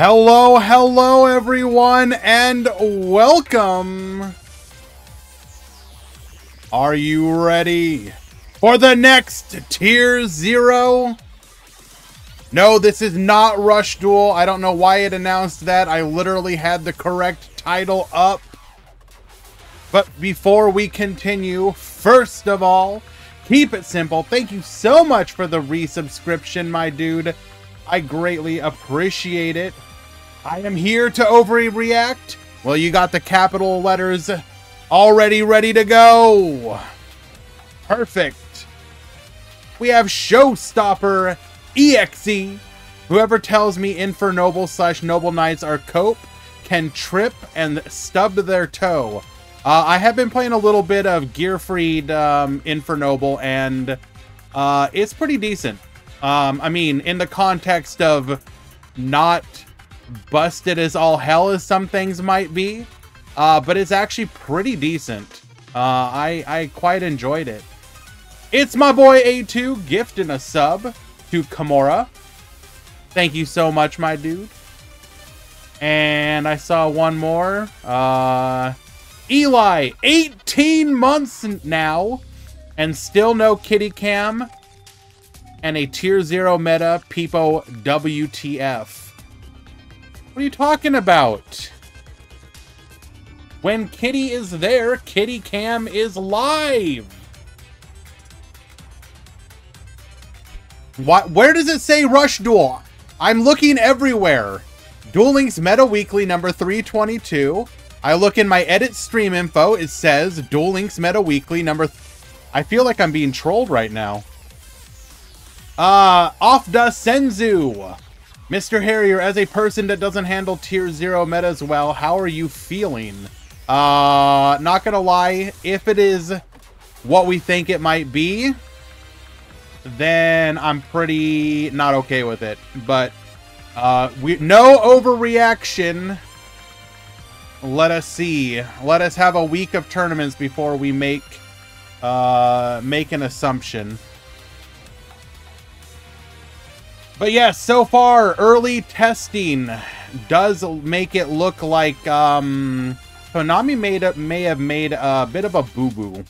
Hello everyone, and welcome. Are you ready for the next Tier 0? No, this is not Rush Duel. I don't know why it announced that. I literally had the correct title up. But before we continue, first of all, keep it simple. Thank you so much for the resubscription, my dude. I greatly appreciate it. I am here to overreact. Well, you got the capital letters already ready to go. Perfect. We have Showstopper EXE. Whoever tells me Infernoble / Noble Knights are cope can trip and stub their toe. I have been playing a little bit of Gearfried Infernoble, and it's pretty decent. I mean, in the context of not busted as all hell as some things might be, but it's actually pretty decent. I quite enjoyed it. It's my boy A2 gifting a sub to Kimura. Thank you so much, my dude. And I saw one more. Eli, 18 months now, and still no kitty cam. And a Tier 0 meta, Peepo WTF. What are you talking about? When Kitty is there, Kitty Cam is live. What? Where does it say Rush Duel? I'm looking everywhere. Duel Links Meta Weekly number 322. I look in my edit stream info. It says Duel Links Meta Weekly number... I feel like I'm being trolled right now. Offda Senzu. Mr. Harrier, as a person that doesn't handle Tier 0 metas well, how are you feeling? Not gonna lie, if it is what we think it might be, then I'm pretty not okay with it. But, no overreaction. Let us see. Let us have a week of tournaments before we make an assumption. But yes, so far, early testing does make it look like Konami may have made a bit of a boo-boo.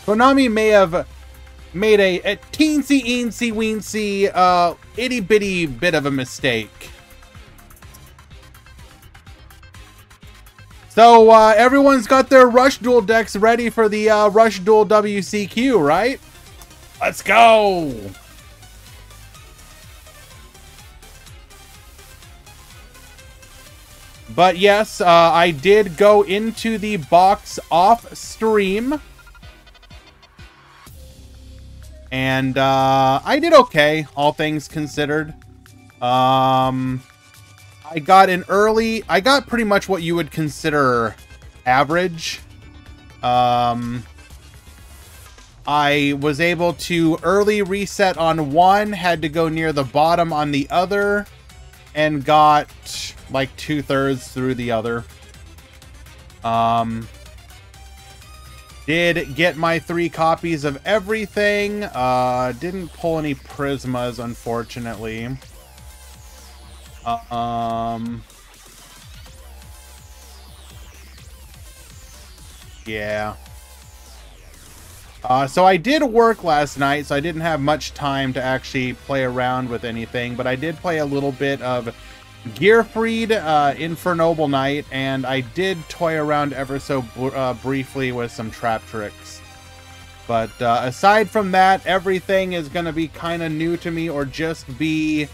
Konami may have made a teensy-eensy-weensy, itty-bitty bit of a mistake. So, everyone's got their Rush Duel decks ready for the Rush Duel WCQ, right? Let's go! But yes, I did go into the box off stream. And I did okay, all things considered. I got pretty much what you would consider average. I was able to early reset on one, had to go near the bottom on the other, and got like 2/3 through the other. Did get my 3 copies of everything. Didn't pull any Prismas, unfortunately. Yeah. So I did work last night, so I didn't have much time to actually play around with anything, but I did play a little bit of Gearfried Infernoble Knight, and I did toy around ever so briefly with some trap tricks. But aside from that, everything is going to be kind of new to me, or just be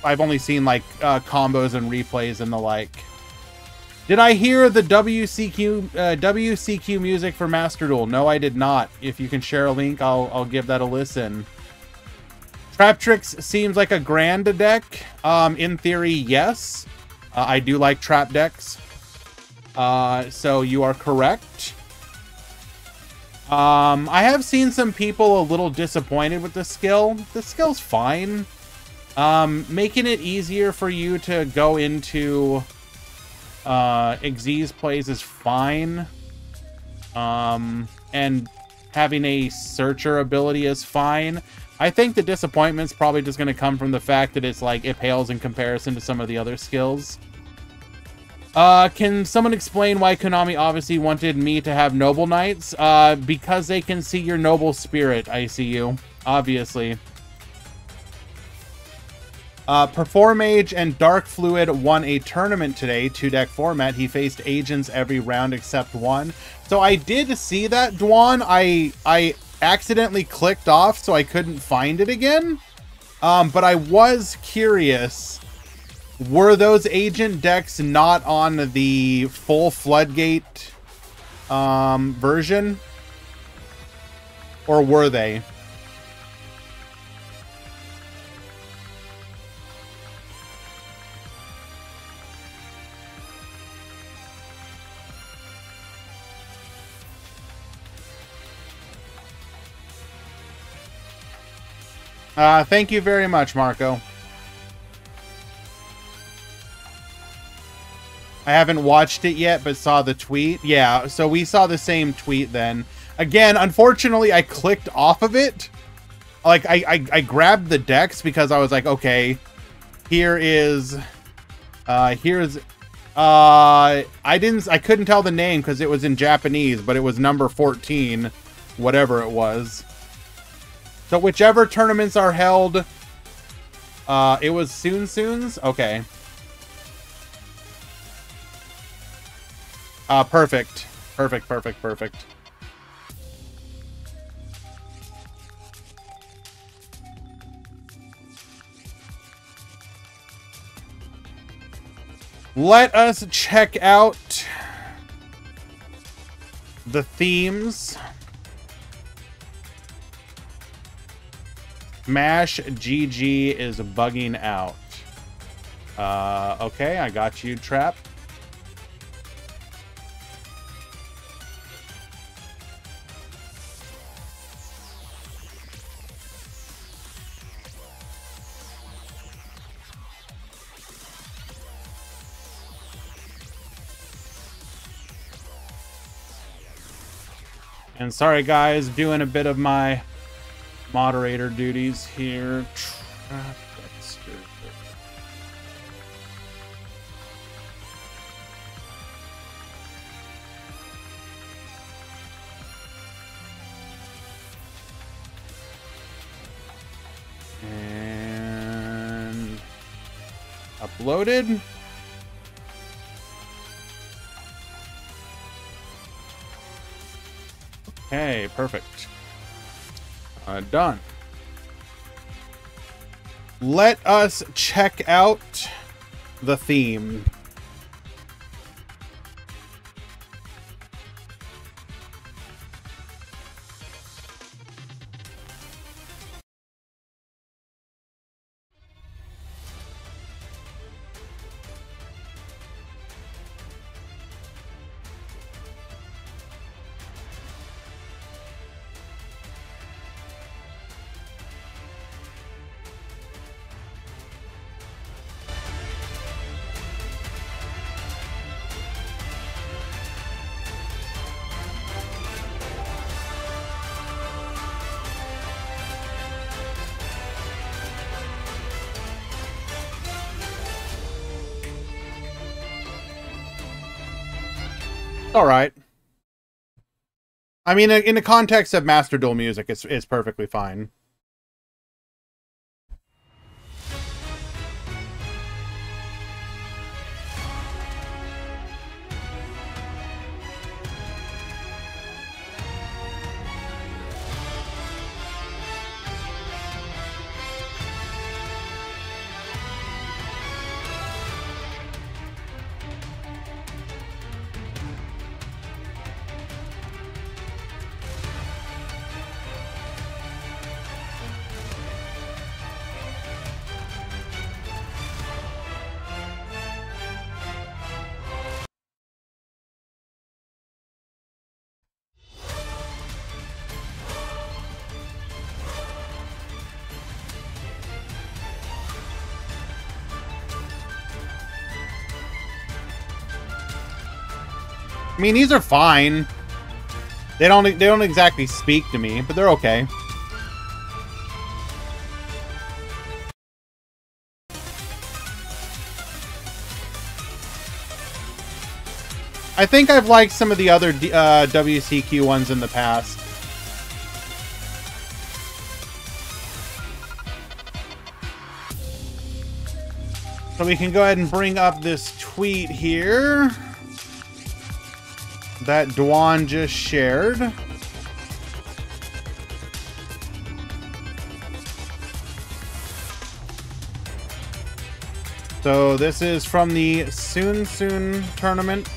I've only seen like combos and replays and the like. Did I hear the WCQ music for Master Duel? No, I did not. If you can share a link, I'll give that a listen. Trap Tricks seems like a grand deck. In theory, yes. I do like trap decks. So you are correct. I have seen some people a little disappointed with the skill. The skill's fine. Making it easier for you to go into Xyz plays is fine. And having a searcher ability is fine. I think the disappointment's probably just going to come from the fact that it's like it pales in comparison to some of the other skills. Can someone explain why Konami obviously wanted me to have Noble Knights? Because they can see your noble spirit, ICU. Obviously. Performage and Dark Fluid won a tournament today, 2-deck format. He faced agents every round except one. So I did see that, Dwan. I accidentally clicked off, so I couldn't find it again. But I was curious. Were those agent decks not on the full Floodgate version? Or were they? Thank you very much, Marco. I haven't watched it yet, but saw the tweet. Yeah, so we saw the same tweet then. Again, unfortunately, I clicked off of it. Like, I grabbed the decks because I was like, okay, here's... I couldn't tell the name because it was in Japanese, but it was number 14, whatever it was. So whichever tournaments are held, it was Soon's? Okay. Perfect. Perfect. Let us check out the themes. Smash GG is bugging out. Okay, I got you, Trap. And sorry guys, doing a bit of my moderator duties here. And uploaded. Okay, perfect. Done. Let us check out the theme. All right. I mean, in the context of Master Duel music, it's perfectly fine. I mean, these are fine. They don't exactly speak to me, but they're okay. I think I've liked some of the other WCQ ones in the past. So we can go ahead and bring up this tweet here that Dwan just shared. So this is from the Soon Soon tournament,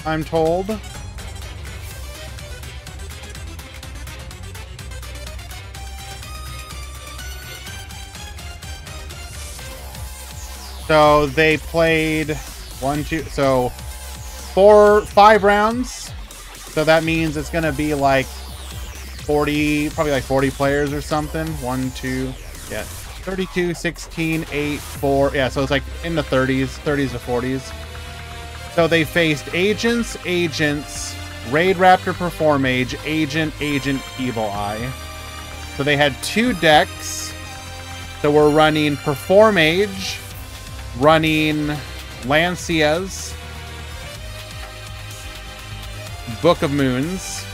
I'm told. So they played 5 rounds. So that means it's going to be like 40, probably like 40 players or something. 32, 16, 8, 4. Yeah, so it's like in the 30s to 40s. So they faced Agents, Raid Raptor Performage, Agent, Evil Eye. So they had 2 decks. So we're running Performage, running Lancias, Book of Moons,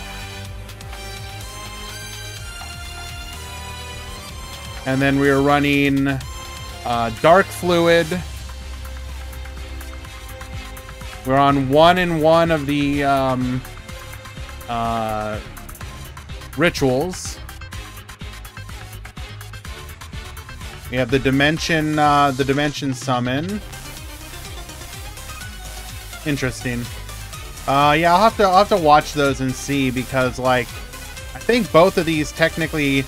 and then we were running Dark Fluid. We're on 1 and 1 of the rituals. We have the Dimension Summon. Interesting. Yeah, I'll have to watch those and see, because like I think both of these technically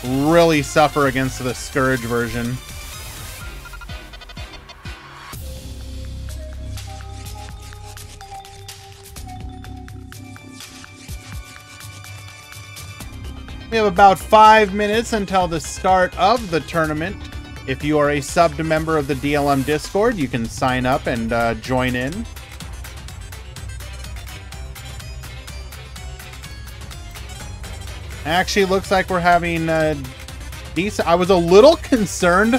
really suffer against the Scourge version. We have about 5 minutes until the start of the tournament. If you are a subbed member of the DLM Discord, you can sign up and join in. Actually, looks like we're having decent. I was a little concerned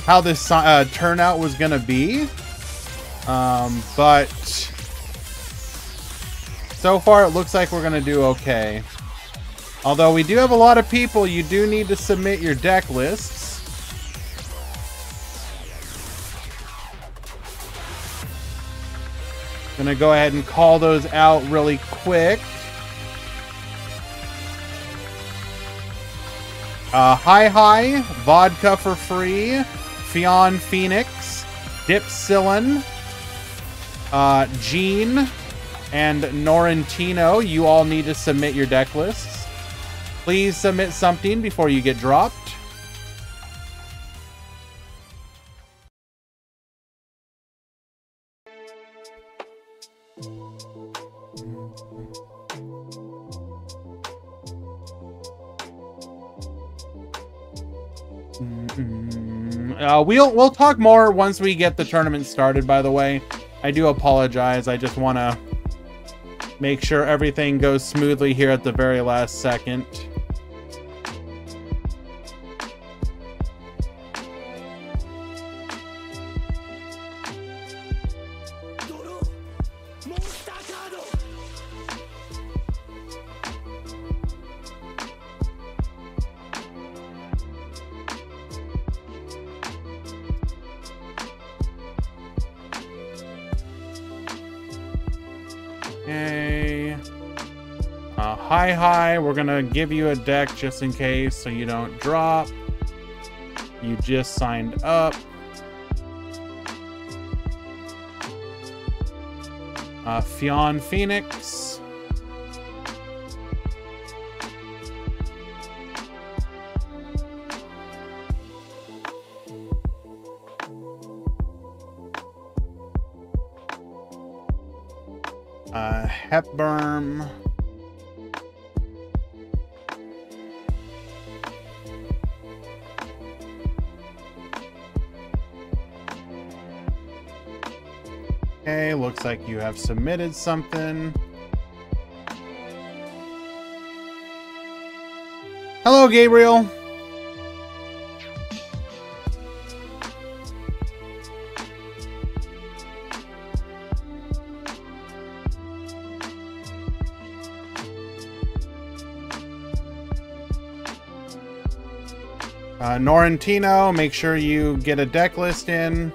how this turnout was going to be, but so far it looks like we're going to do okay. Although we do have a lot of people, you do need to submit your deck lists. Gonna go ahead and call those out really quick. Hi, Vodka for Free, Fionn Phoenix, Dipsillin, Gene, and Norrentino. You all need to submit your deck lists. Please submit something before you get dropped. We'll talk more once we get the tournament started, by the way. I do apologize. I just want to make sure everything goes smoothly here at the very last second. Okay. Hi, we're gonna give you a deck just in case so you don't drop. You just signed up. Fionn Phoenix. Hepburn. Okay, looks like you have submitted something. Hello, Gabriel. Norrentino, make sure you get a deck list in.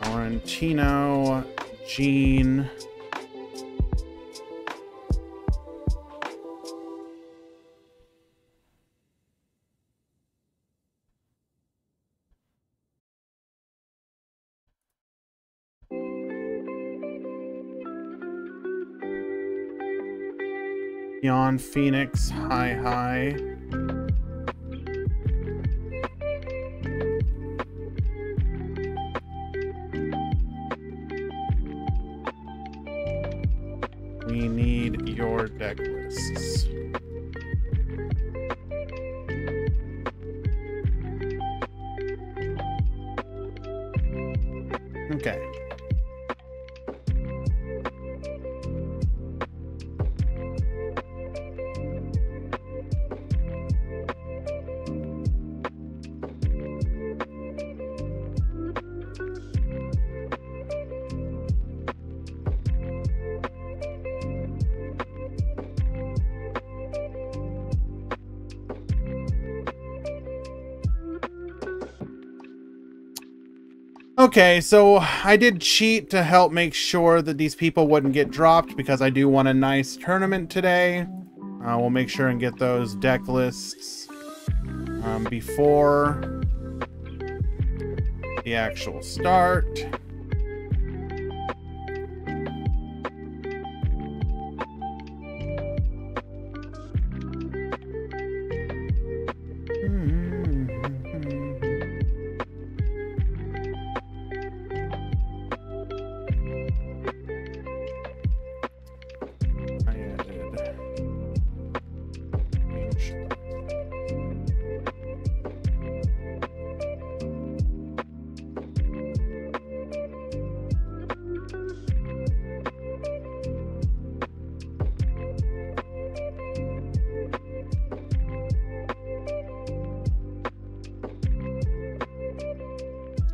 Norrentino, Gene. Beyond Phoenix, hi. We need your deck lists. Okay. Okay, so I did cheat to help make sure that these people wouldn't get dropped because I do want a nice tournament today. We'll make sure and get those deck lists before the actual start.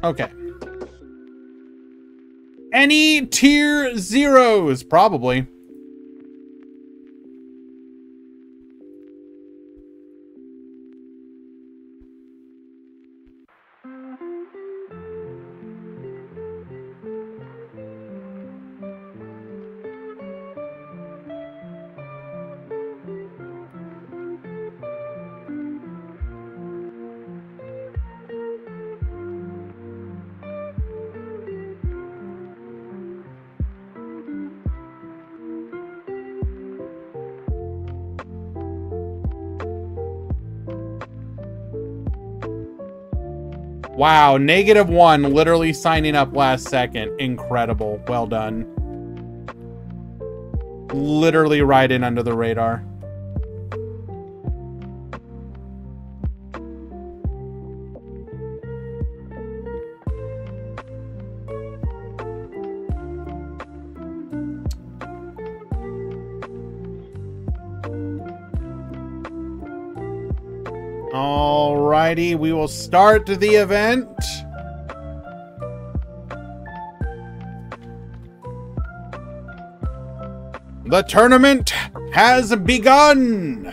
Okay. Any tier zeros? Probably. Wow, -1, literally signing up last second. Incredible. Well done. Literally right in under the radar. Alrighty, we will start the event. The tournament has begun. Go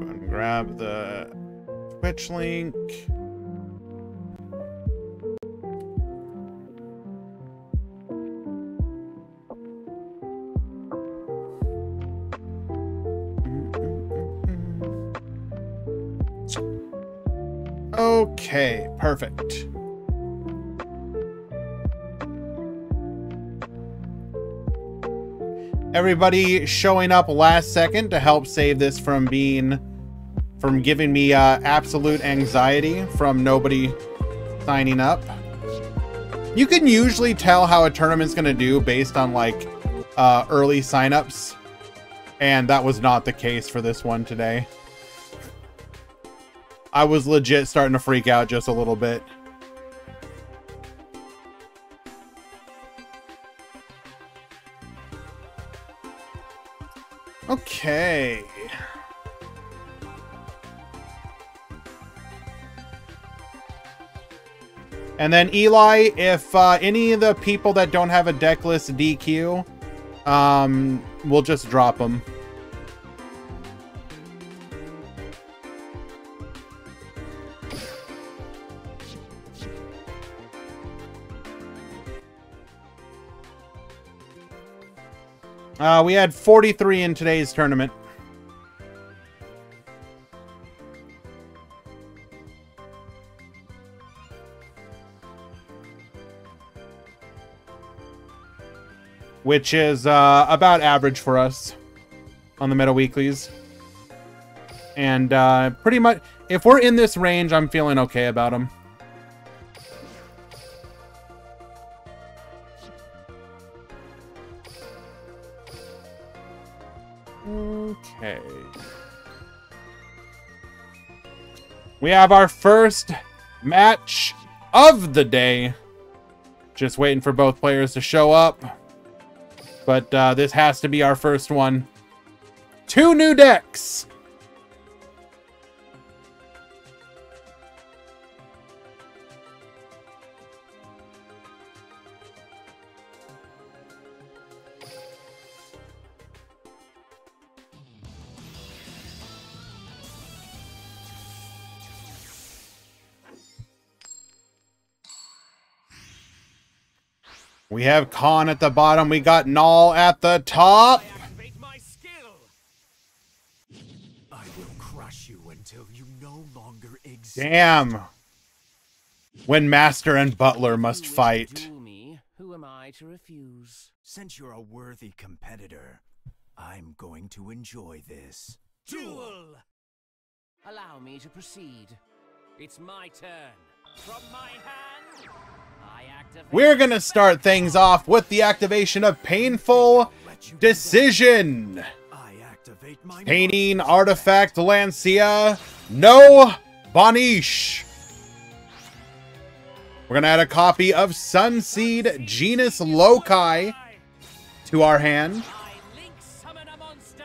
ahead and grab the Twitch link. Okay, perfect. Everybody showing up last second to help save this from being from giving me absolute anxiety from nobody signing up. You can usually tell how a tournament's going to do based on like early signups, and that was not the case for this one today. I was legit starting to freak out just a little bit. Okay. And then Eli, if any of the people that don't have a deck list DQ, we'll just drop them. We had 43 in today's tournament. Which is about average for us on the Meta Weeklies. And pretty much, if we're in this range, I'm feeling okay about them. Okay. We have our first match of the day. Just waiting for both players to show up. But this has to be our first one. 2 new decks. We have Khan at the bottom. We got Null at the top. I will crush you until you no longer exist. Damn. When Master and Butler must fight. Who am I to refuse? Since you're a worthy competitor, I'm going to enjoy this. Duel! Allow me to proceed. It's my turn. From my hand, I activate. We're gonna start things off with the activation of Painful Decision. I activate my Painting Artifact Lancea. No Banish. We're gonna add a copy of Sunseed Genus Loci to our hand. I link summon a monster.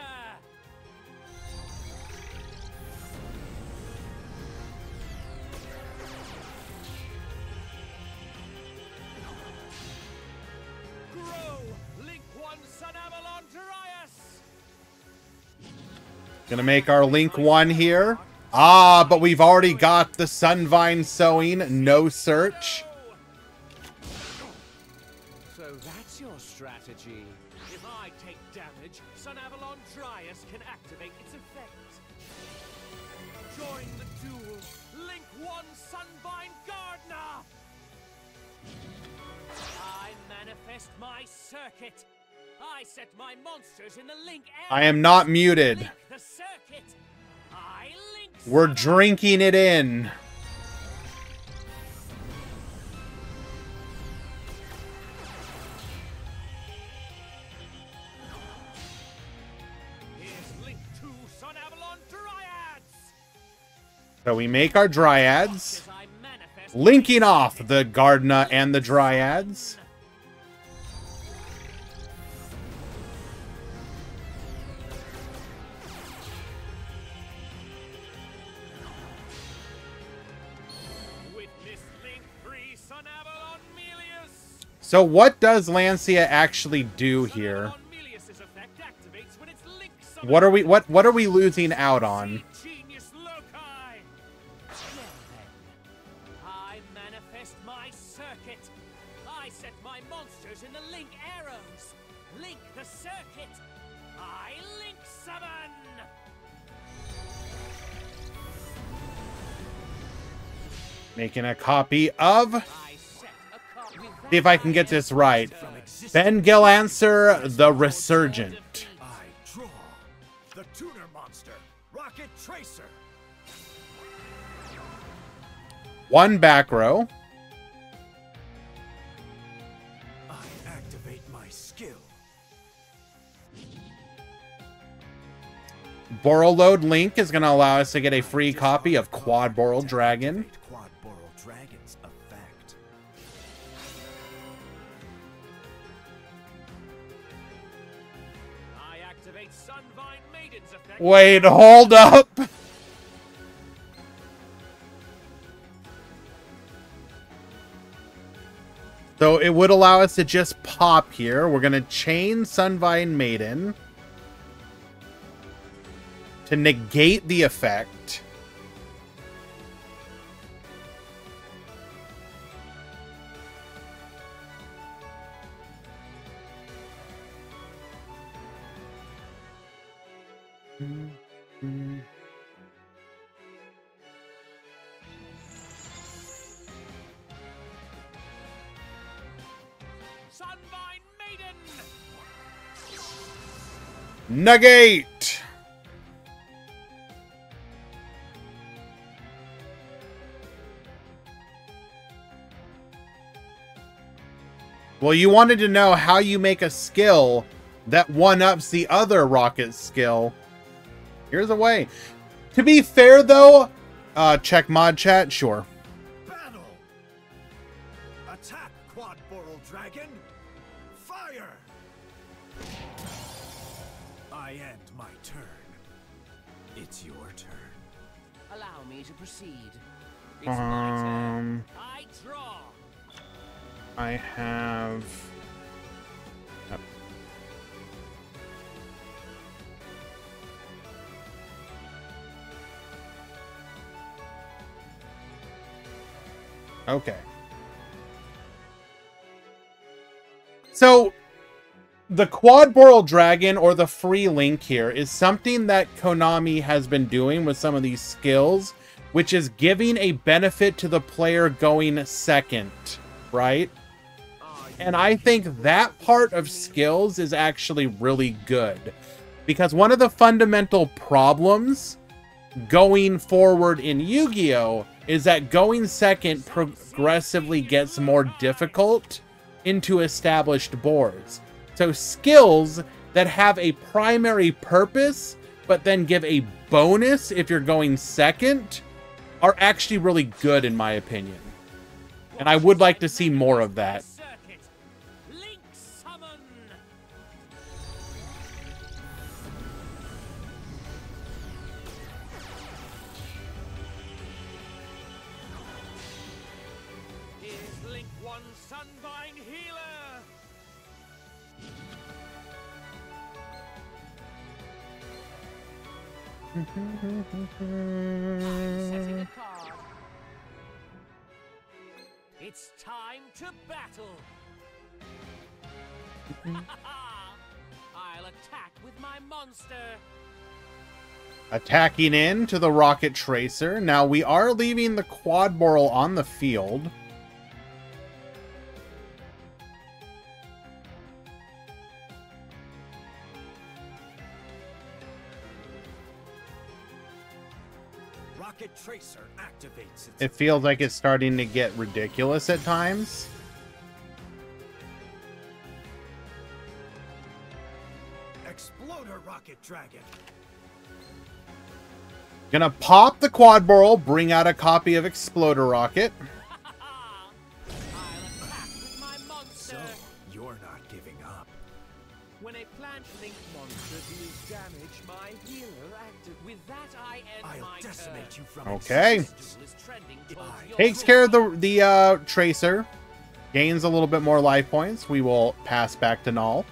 Grow, link 1 Sun Avalon Darius. Gonna make our Link 1 here. Ah, but we've already got the Sunvine Sowing. No search. So that's your strategy. If I take damage, Sun Avalon Darius can activate its effect. Join the duel. Link 1 Sunvine Gardener. I manifest my circuit. I set my monsters in the link area. I am not muted. Link the circuit. I link. We're drinking it in. Here's Link 2 Sun Avalon Dryads. So we make our Dryads. As I manifest Linking off the Gardener and the Dryads. Witness Link 3 Sun Avalon Melius. So what does Lancea actually do here? Avalon Melius's effect activates when it's linked summon. What are we losing out on? Genius Loci. Well then, I manifest my circuit. I set my monsters in the link arrows. Link the circuit. I link summon. Making a copy of... I set a copy. See if I can get this right. Ben Gilancer, the Resurgent. I draw the tuner monster, Rocket Tracer. One back row. I activate my skill. Borreload Link is going to allow us to get a free copy of Quad Boral Dragon. Quad Boral Dragon's effect. I activate Sunvine Maiden's effect. Wait, hold up. So it would allow us to just pop here. We're going to chain Sunvine Maiden to negate the effect. Sunvine Maiden. Negate. Well, you wanted to know how you make a skill that one-ups the other rocket skill. Here's a way. To be fair, though, check mod chat, sure. Battle. Attack, Quad Boral Dragon. Fire. I end my turn. It's your turn. Allow me to proceed. It's my turn. I draw. I have... Yep. Okay. So, the Quad Boral Dragon, or the free link here, is something that Konami has been doing with some of these skills, which is giving a benefit to the player going second, right? And I think that part of skills is actually really good. Because one of the fundamental problems going forward in Yu-Gi-Oh! Is that going second progressively gets more difficult into established boards. So skills that have a primary purpose, but then give a bonus if you're going second, are actually really good in my opinion. And I would like to see more of that. Link summon. Is Link 1 Sunvine Healer? I'm setting a card. It's time to battle. I'll attack with my monster. Attacking into the Rocket Tracer. Now we are leaving the Quad Boral on the field. Rocket Tracer activates. It feels like it's starting to get ridiculous at times. Exploder Rocket Dragon. Gonna pop the Quad Boral, bring out a copy of Exploder Rocket. I'll attack with my monster. So, you're not giving up. When a plant-linked monster deals damage, my healer active. With that, I end my decimate turn. You from Okay. Takes care of the Tracer. Gains a little bit more life points. We will pass back to Null.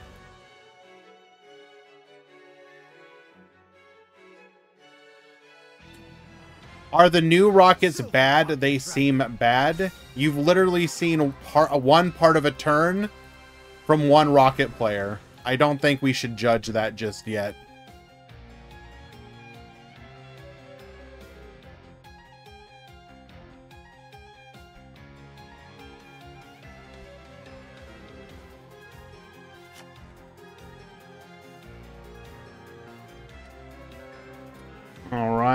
Are the new rockets bad? They seem bad. You've literally seen one part of a turn from one rocket player. I don't think we should judge that just yet. All right.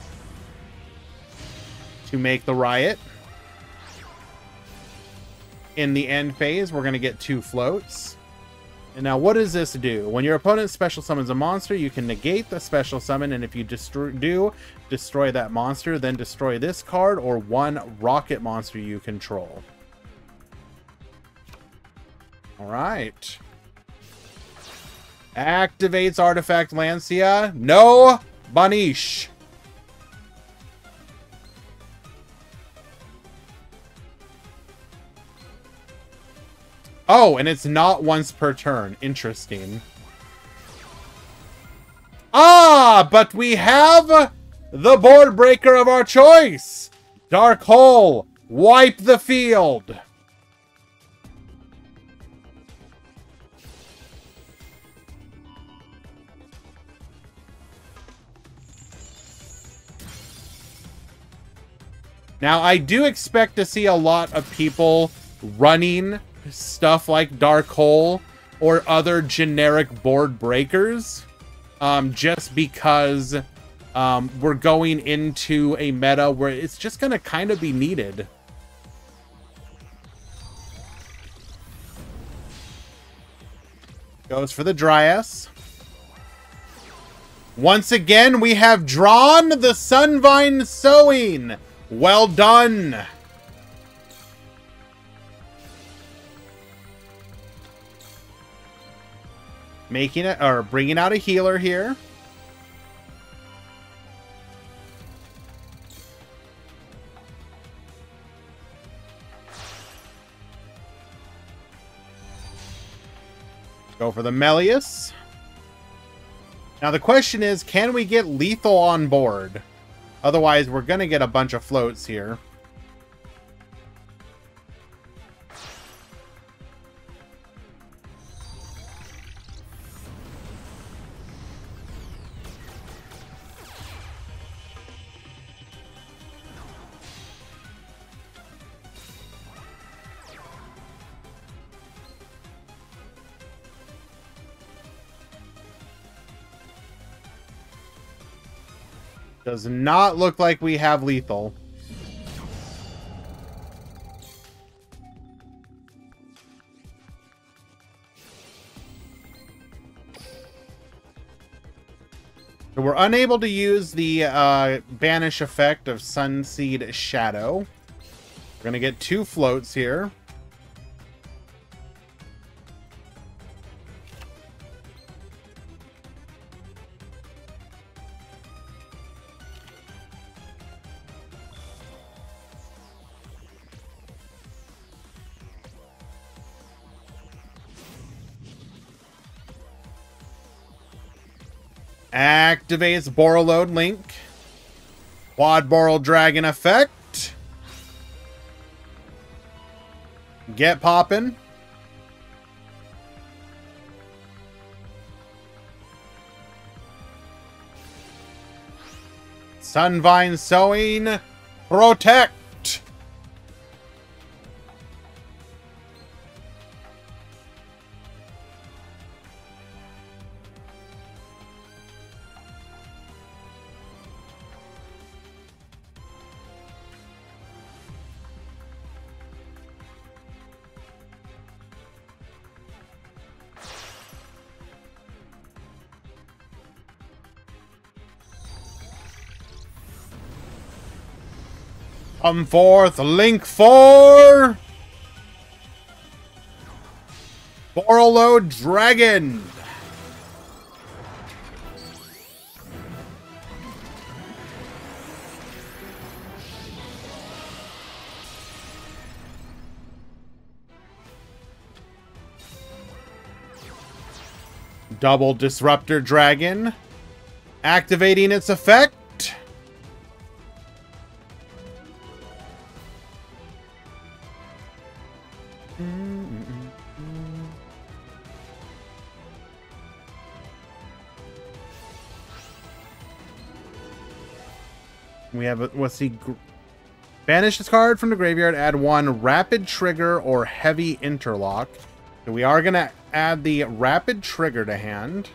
to make the riot. In the end phase, we're going to get 2 floats. And now what does this do? When your opponent special summons a monster, you can negate the special summon, and if you destroy that monster, then destroy this card or 1 rocket monster you control. Alright. Activates Artifact Lancia. No Banish. Oh, and it's not once per turn. Interesting. Ah, but we have the board breaker of our choice. Dark Hole. Wipe the field. Now, I do expect to see a lot of people running stuff like Dark Hole or other generic board breakers, just because we're going into a meta where it's just going to kind of be needed. Goes for the Dryas. Once again, we have drawn the Sunvine Sowing. Well done. Making it, or bringing out a healer here. Go for the Melius. Now the question is, can we get lethal on board? Otherwise, we're going to get a bunch of floats here. Does not look like we have lethal. So we're unable to use the banish effect of Sunseed Shadow. We're going to get 2 floats here. Activates Borreload Link. Quad Boral Dragon effect. Get poppin'. Sunvine Sowing. Protect. Come forth, Link 4! Borreload Dragon! Double Disruptor Dragon. Activating its effect. We have a, let's see, banish this card from the graveyard, add 1 Rapid Trigger or Heavy Interlock. So we are going to add the Rapid Trigger to hand.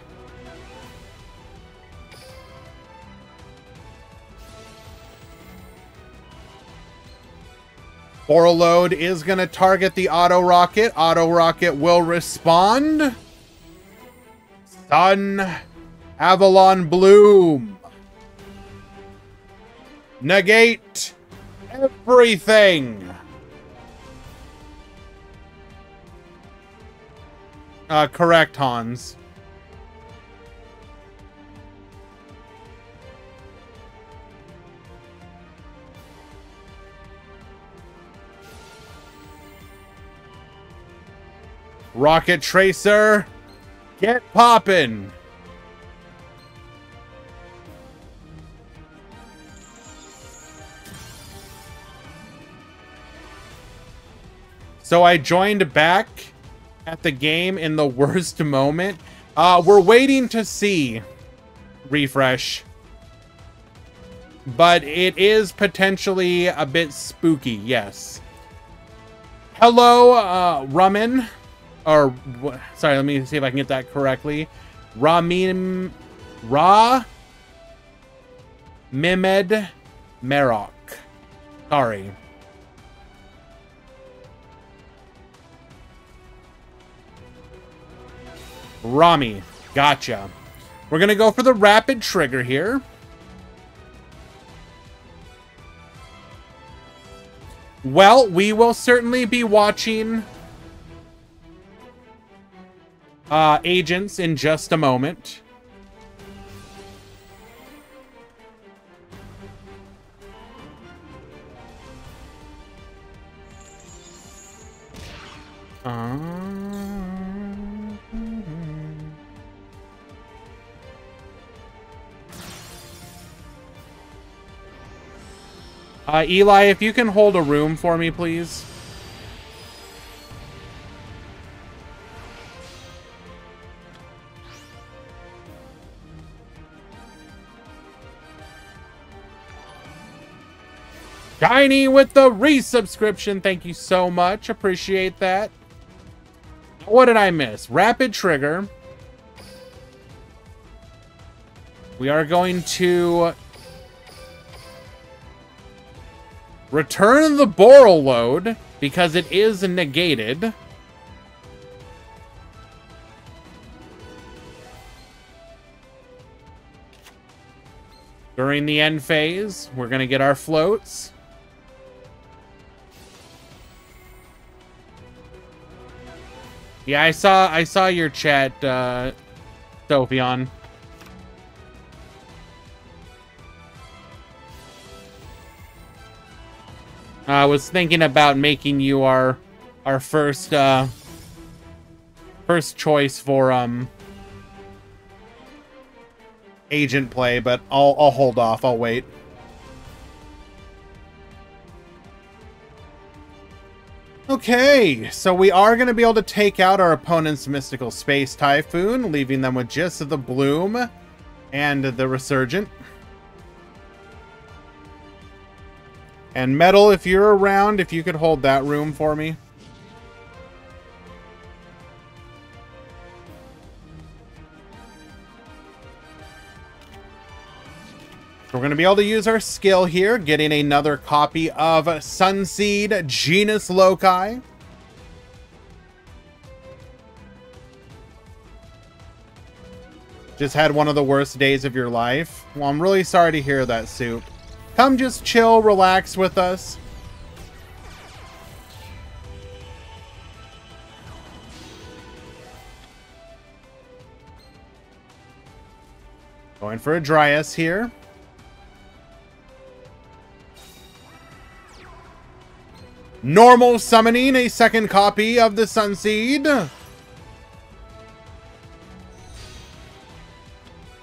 Portal load is going to target the auto rocket. Auto rocket will respond. Sun, Avalon Bloom. Negate everything. Correct, Hans. Rocket Tracer, get poppin'. So I joined back at the game in the worst moment. We're waiting to see refresh, but it is potentially a bit spooky. Yes. Hello, Ramen. Or, sorry, let me see if I can get that correctly. Mehmed Merok. Sorry. Rami. Gotcha. We're going to go for the rapid trigger here. Well, we will certainly be watching agents in just a moment. Eli, if you can hold a room for me, please. Shiny with the resubscription. Thank you so much. Appreciate that. What did I miss? Rapid trigger. We are going to return the Boral load because it is negated. During the end phase, we're going to get our floats. Yeah, I saw your chat, Sophion. I was thinking about making you our first choice for agent play, but I'll hold off. I'll wait. Okay, so we are going to be able to take out our opponent's Mystical Space Typhoon, leaving them with just the Bloom and the Resurgent. And Metal, if you're around, if you could hold that room for me. We're going to be able to use our skill here, getting another copy of Sunseed Genus Loci. Just had one of the worst days of your life. Well, I'm really sorry to hear that, Soup. Come just chill, relax with us. Going for a Dryas here. Normal summoning a second copy of the Sunseed.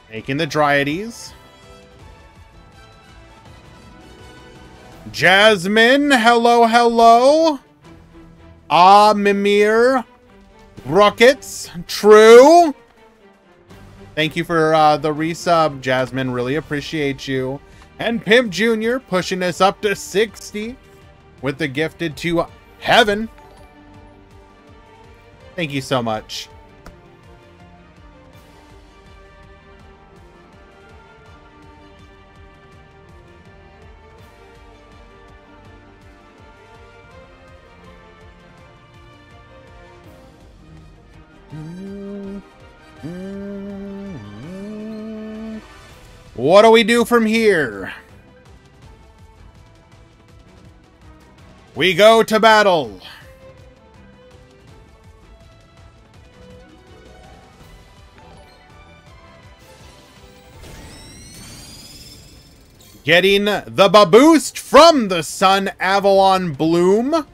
Making the Dryades. Jasmine, hello, hello. Mimir. Rockets, true. Thank you for the resub, Jasmine. Really appreciate you. And Pimp Jr. pushing us up to 60. With the gifted to heaven. Thank you so much. What do we do from here? We go to battle. Getting the Baboost from the Sun Avalon Bloom.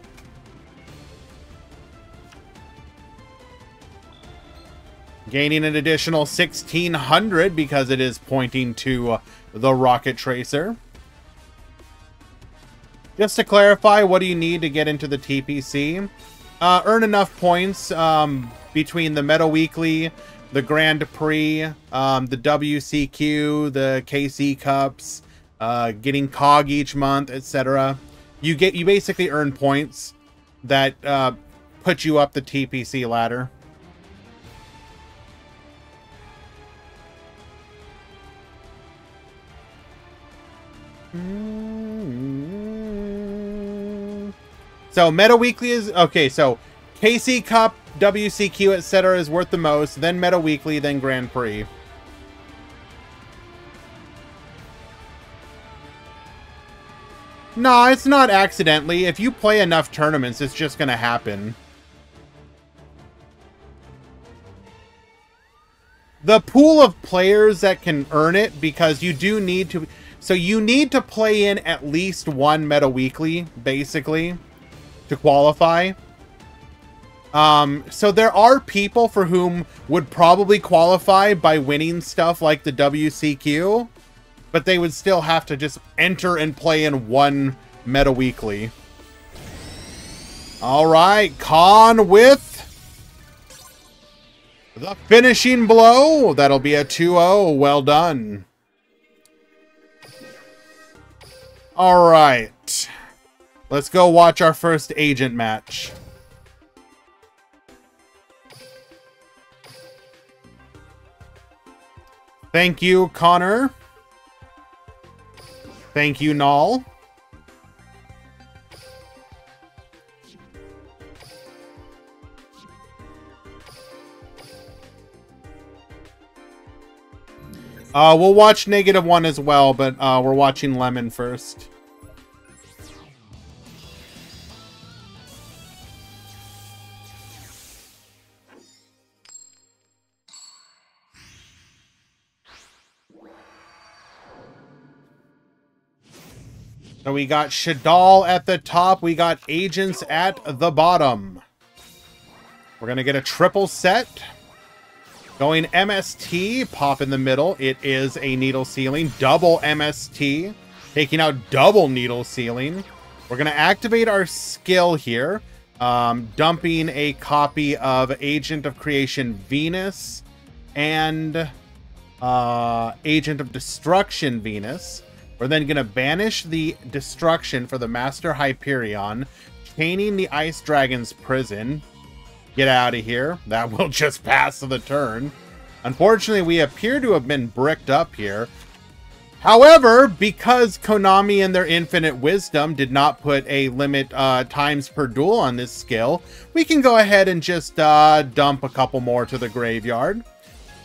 Gaining an additional 1600 because it is pointing to the Rocket Tracer. Just to clarify, what do you need to get into the TPC? Earn enough points between the Meta Weekly, the Grand Prix, the WCQ, the KC Cups, getting COG each month, etc. You basically earn points that put you up the TPC ladder. So Meta Weekly is okay. So KC Cup, WCQ, etc. is worth the most. Then Meta Weekly, then Grand Prix. No, it's not accidentally. If you play enough tournaments, it's just gonna happen. The pool of players that can earn it, because you do need to. So you need to play in at least one Meta Weekly, basically, to qualify. So there are people for whom would probably qualify by winning stuff like the WCQ, but they would still have to just enter and play in one Meta Weekly. All right, Khan with the finishing blow. That'll be a 2-0. Well done. All right. Let's go watch our first agent match. Thank you, Connor. Thank you, Null. We'll watch -1 as well, but we're watching Lemon first. So we got Shaddoll at the top. We got agents at the bottom. We're going to get a triple set. Going MST, pop in the middle. It is a needle sealing. Double MST, taking out double needle sealing. We're going to activate our skill here. Dumping a copy of Agent of Creation Venus and Agent of Destruction Venus. We're then going to banish the Destruction for the Master Hyperion, chaining the Ice Dragon's Prison. Get out of here. That will just pass the turn. Unfortunately, we appear to have been bricked up here. However, because Konami in their infinite wisdom did not put a limit times per duel on this skill, we can go ahead and just dump a couple more to the graveyard.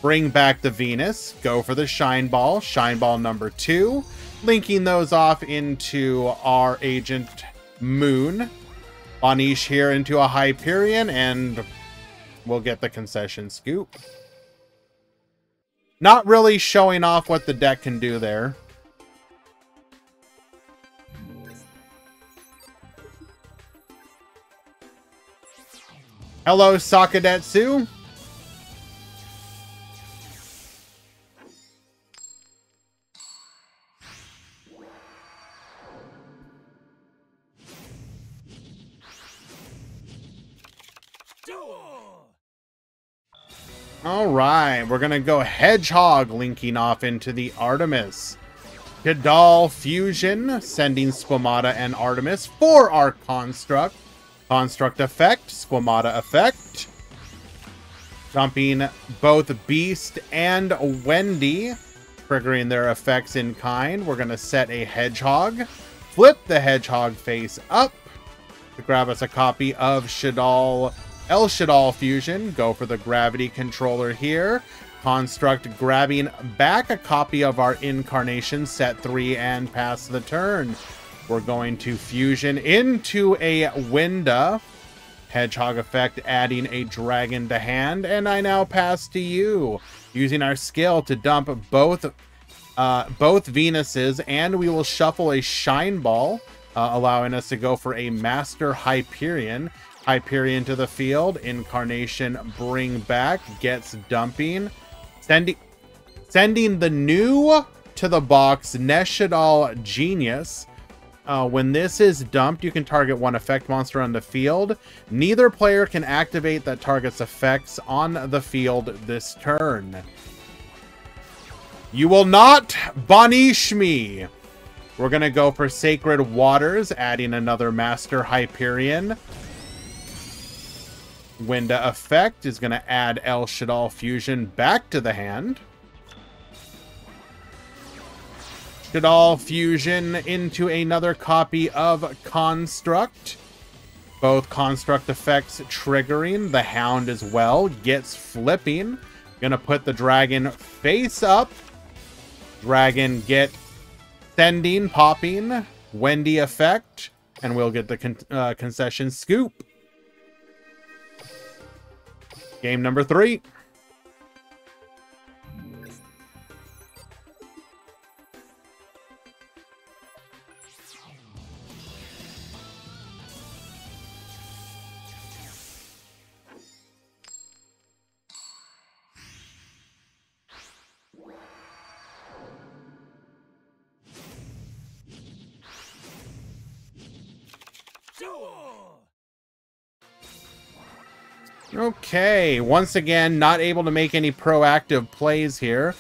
Bring back the Venus. Go for the Shine Ball. Shine Ball number 2. Linking those off into our Agent Moon. Banish here into a Hyperion, and we'll get the concession scoop. Not really showing off what the deck can do there. Hello, Sakadetsu. All right, we're going to go Hedgehog, linking off into the Artemis. Shaddoll Fusion, sending Squamata and Artemis for our Construct. Construct effect, Squamata effect. Dumping both Beast and Wendy, triggering their effects in kind. We're going to set a Hedgehog. Flip the Hedgehog face up to grab us a copy of Shaddoll El Shaddoll Fusion, go for the Gravity Controller here. Construct grabbing back a copy of our Incarnation, set 3, and pass the turn. We're going to Fusion into a Winda. Hedgehog effect, adding a dragon to hand, and I now pass to you. Using our skill to dump both Venuses, and we will shuffle a Shine Ball, allowing us to go for a Master Hyperion. Hyperion to the field. Incarnation, bring back, gets dumping. Sending the new to the box, Neshadal Genius. When this is dumped, you can target one effect monster on the field. Neither player can activate that target's effects on the field this turn. You will not banish me. We're going to go for Sacred Waters, adding another Master Hyperion. Winda effect is going to add El Shaddoll Fusion back to the hand. Shaddoll Fusion into another copy of Construct. Both Construct effects triggering. The Hound as well gets flipping. Gonna put the dragon face up. Dragon get sending, popping. Wendy effect. And we'll get the concession scoop. Game number 3. Okay, once again, not able to make any proactive plays here.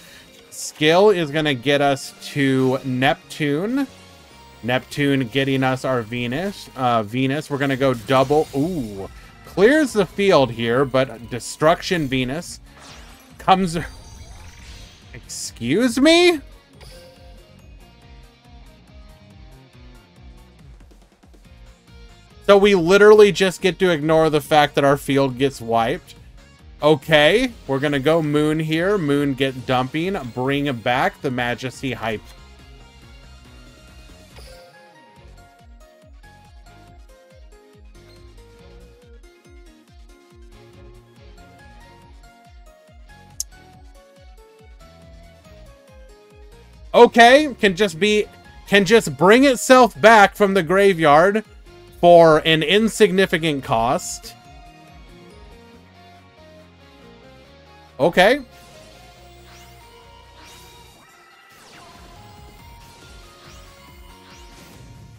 Skill is going to get us to Neptune. Neptune getting us our Venus. Venus, we're going to go double. Ooh, clears the field here, but Destruction Venus comes... Excuse me? So we literally just get to ignore the fact that our field gets wiped. Okay, we're going to go Moon here. Moon get dumping. Bring back the Majesty Hype. Okay, can just bring itself back from the graveyard for an insignificant cost. Okay.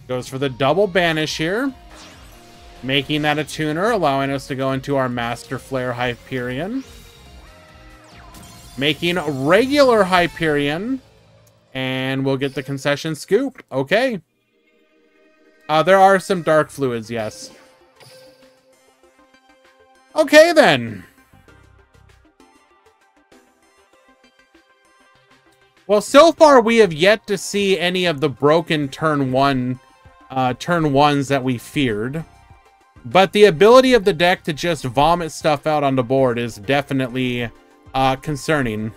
Goes for the double banish here. Making that a tuner, allowing us to go into our Master Flare Hyperion. Making a regular Hyperion. And we'll get the concession scoop. Okay. There are some dark fluids, yes. Okay, then. Well, so far we have yet to see any of the broken turn ones that we feared. But the ability of the deck to just vomit stuff out on the board is definitely concerning.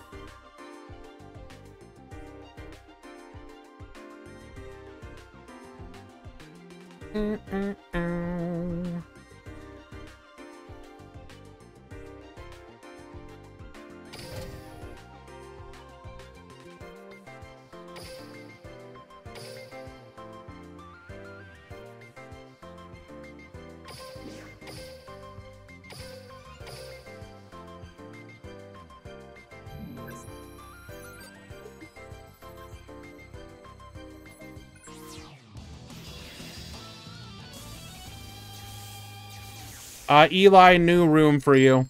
Eli, new room for you.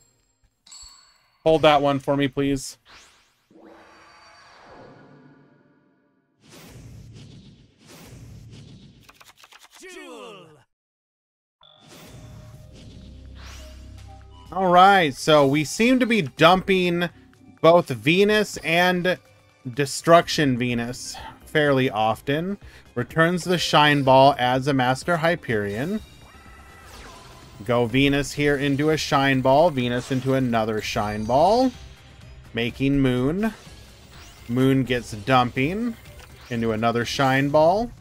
Hold that one for me, please. All right, so we seem to be dumping both Venus and Destruction Venus fairly often. Returns the Shine Ball as a Master Hyperion. Go Venus here into a Shine Ball. Venus into another Shine Ball. Making Moon. Moon gets Dumping into another Shine Ball.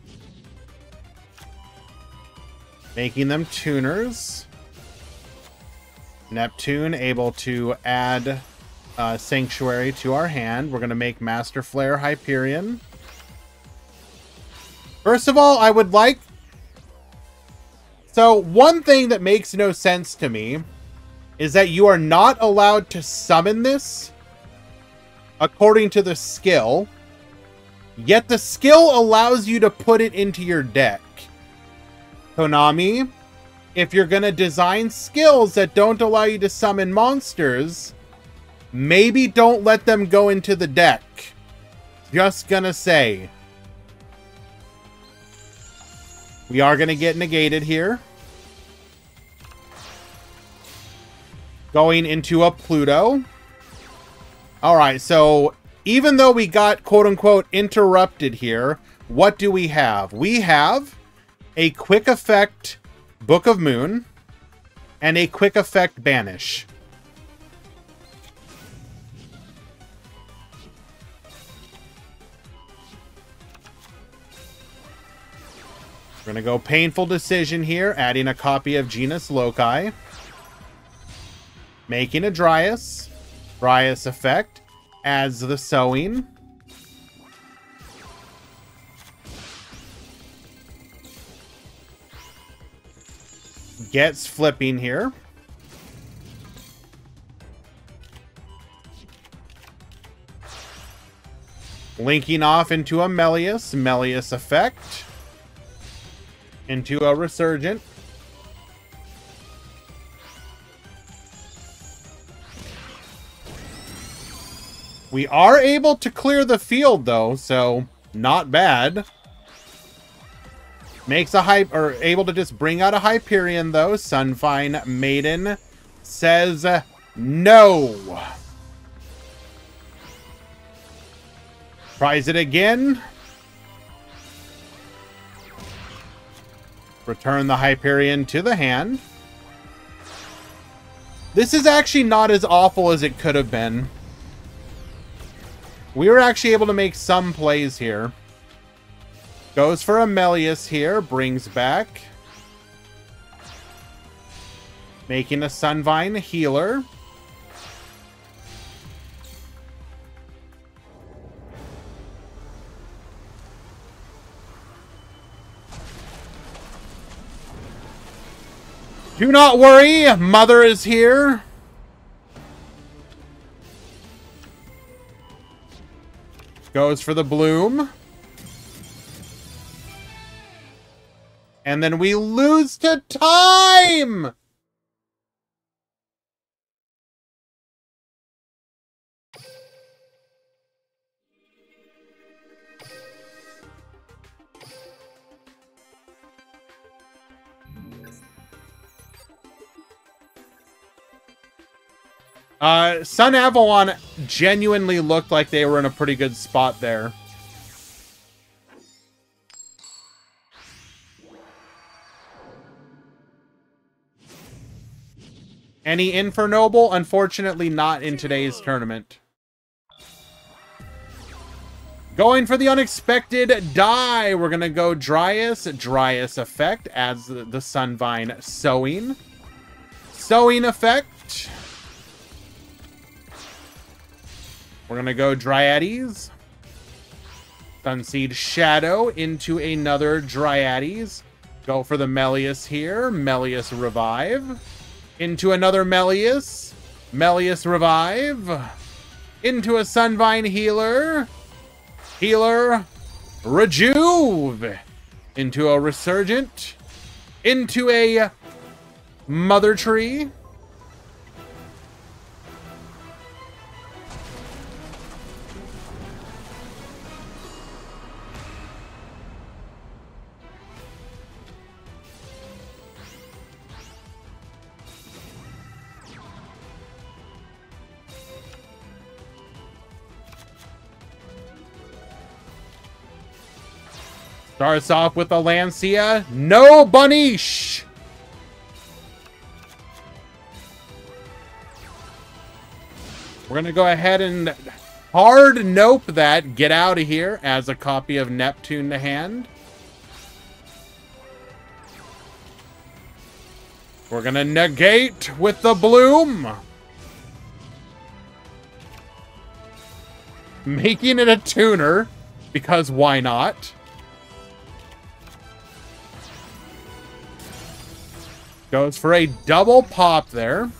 Making them tuners. Neptune able to add Sanctuary to our hand. We're going to make Master Flare Hyperion. First of all, I would like... So, one thing that makes no sense to me is that you are not allowed to summon this according to the skill, yet the skill allows you to put it into your deck. Konami, if you're going to design skills that don't allow you to summon monsters, maybe don't let them go into the deck. Just gonna say. We are going to get negated here. Going into a Pluto. Alright, so even though we got quote-unquote interrupted here, what do we have? We have a quick effect Book of Moon and a quick effect Banish. We're going to go Painful Decision here, adding a copy of Genus Loci. Making a Dryas. Dryas effect adds the Sowing. Gets Flipping here. Linking off into a Melius. Melius effect. Into a Resurgent. We are able to clear the field, though, so not bad. Makes a able to just bring out a Hyperion, though. Sunfine Maiden says no. Tries it again. Return the Hyperion to the hand. This is actually not as awful as it could have been. We were actually able to make some plays here. Goes for a Melius here. Brings back. Making a Sunvine Healer. Do not worry, Mother is here. Goes for the Bloom. And then we lose to time! Sun Avalon genuinely looked like they were in a pretty good spot there. Any Infernoble? Unfortunately not in today's tournament. Going for the unexpected die. We're going to go Dryas. Dryas effect adds the Sunvine Sowing. Sowing effect. We're going to go Dryades. Sunseed Shadow into another Dryades. Go for the Melius here. Melius Revive. Into another Melius. Melius Revive. Into a Sunvine Healer. Healer. Rejuve. Into a Resurgent. Into a Mother Tree. Starts off with a Lancia. No Banish! We're going to go ahead and hard nope that. Get out of here as a copy of Neptune to hand. We're going to negate with the Bloom. Making it a tuner, because why not? Goes for a double pop there.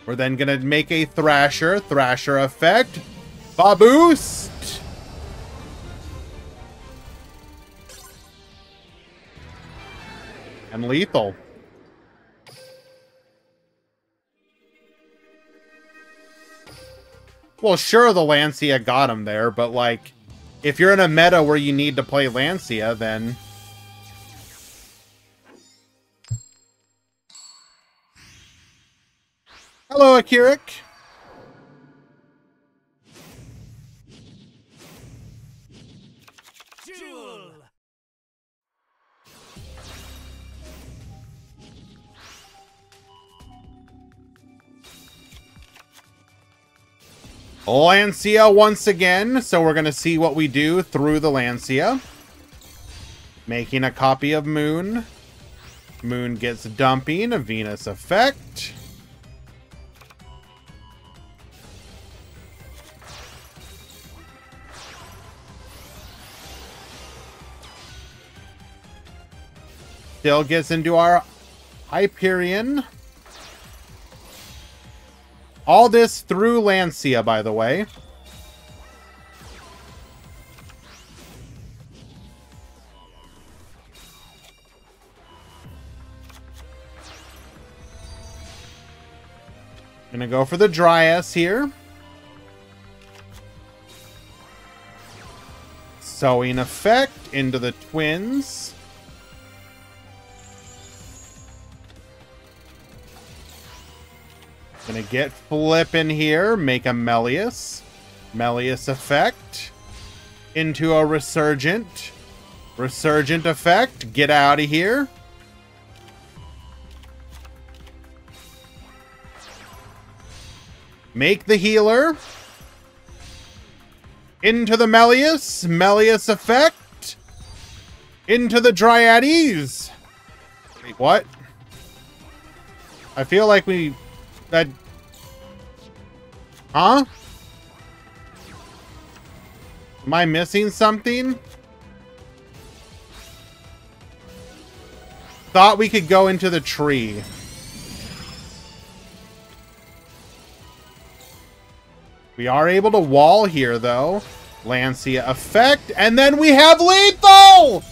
We're then going to make a Thrasher. Thrasher effect. Baboost. And lethal. Well, sure, the Lancia got him there, but, like, if you're in a meta where you need to play Lancia, then... Hello, Akirik. Duel. Lancia once again, so we're going to see what we do through the Lancia. Making a copy of Moon. Moon gets dumping, a Venus effect. Still gets into our Hyperion. All this through Lancia, by the way. Gonna go for the Dryas here. Sowing effect into the Twins. Gonna get flipping here, make a Melius. Melius effect. Into a Resurgent. Resurgent effect, get out of here. Make the healer. Into the Melius. Melius effect. Into the Dryades. Wait, what? I feel like we... That... Huh? Am I missing something? Thought we could go into the tree. We are able to wall here, though. Lancia effect, and then we have lethal!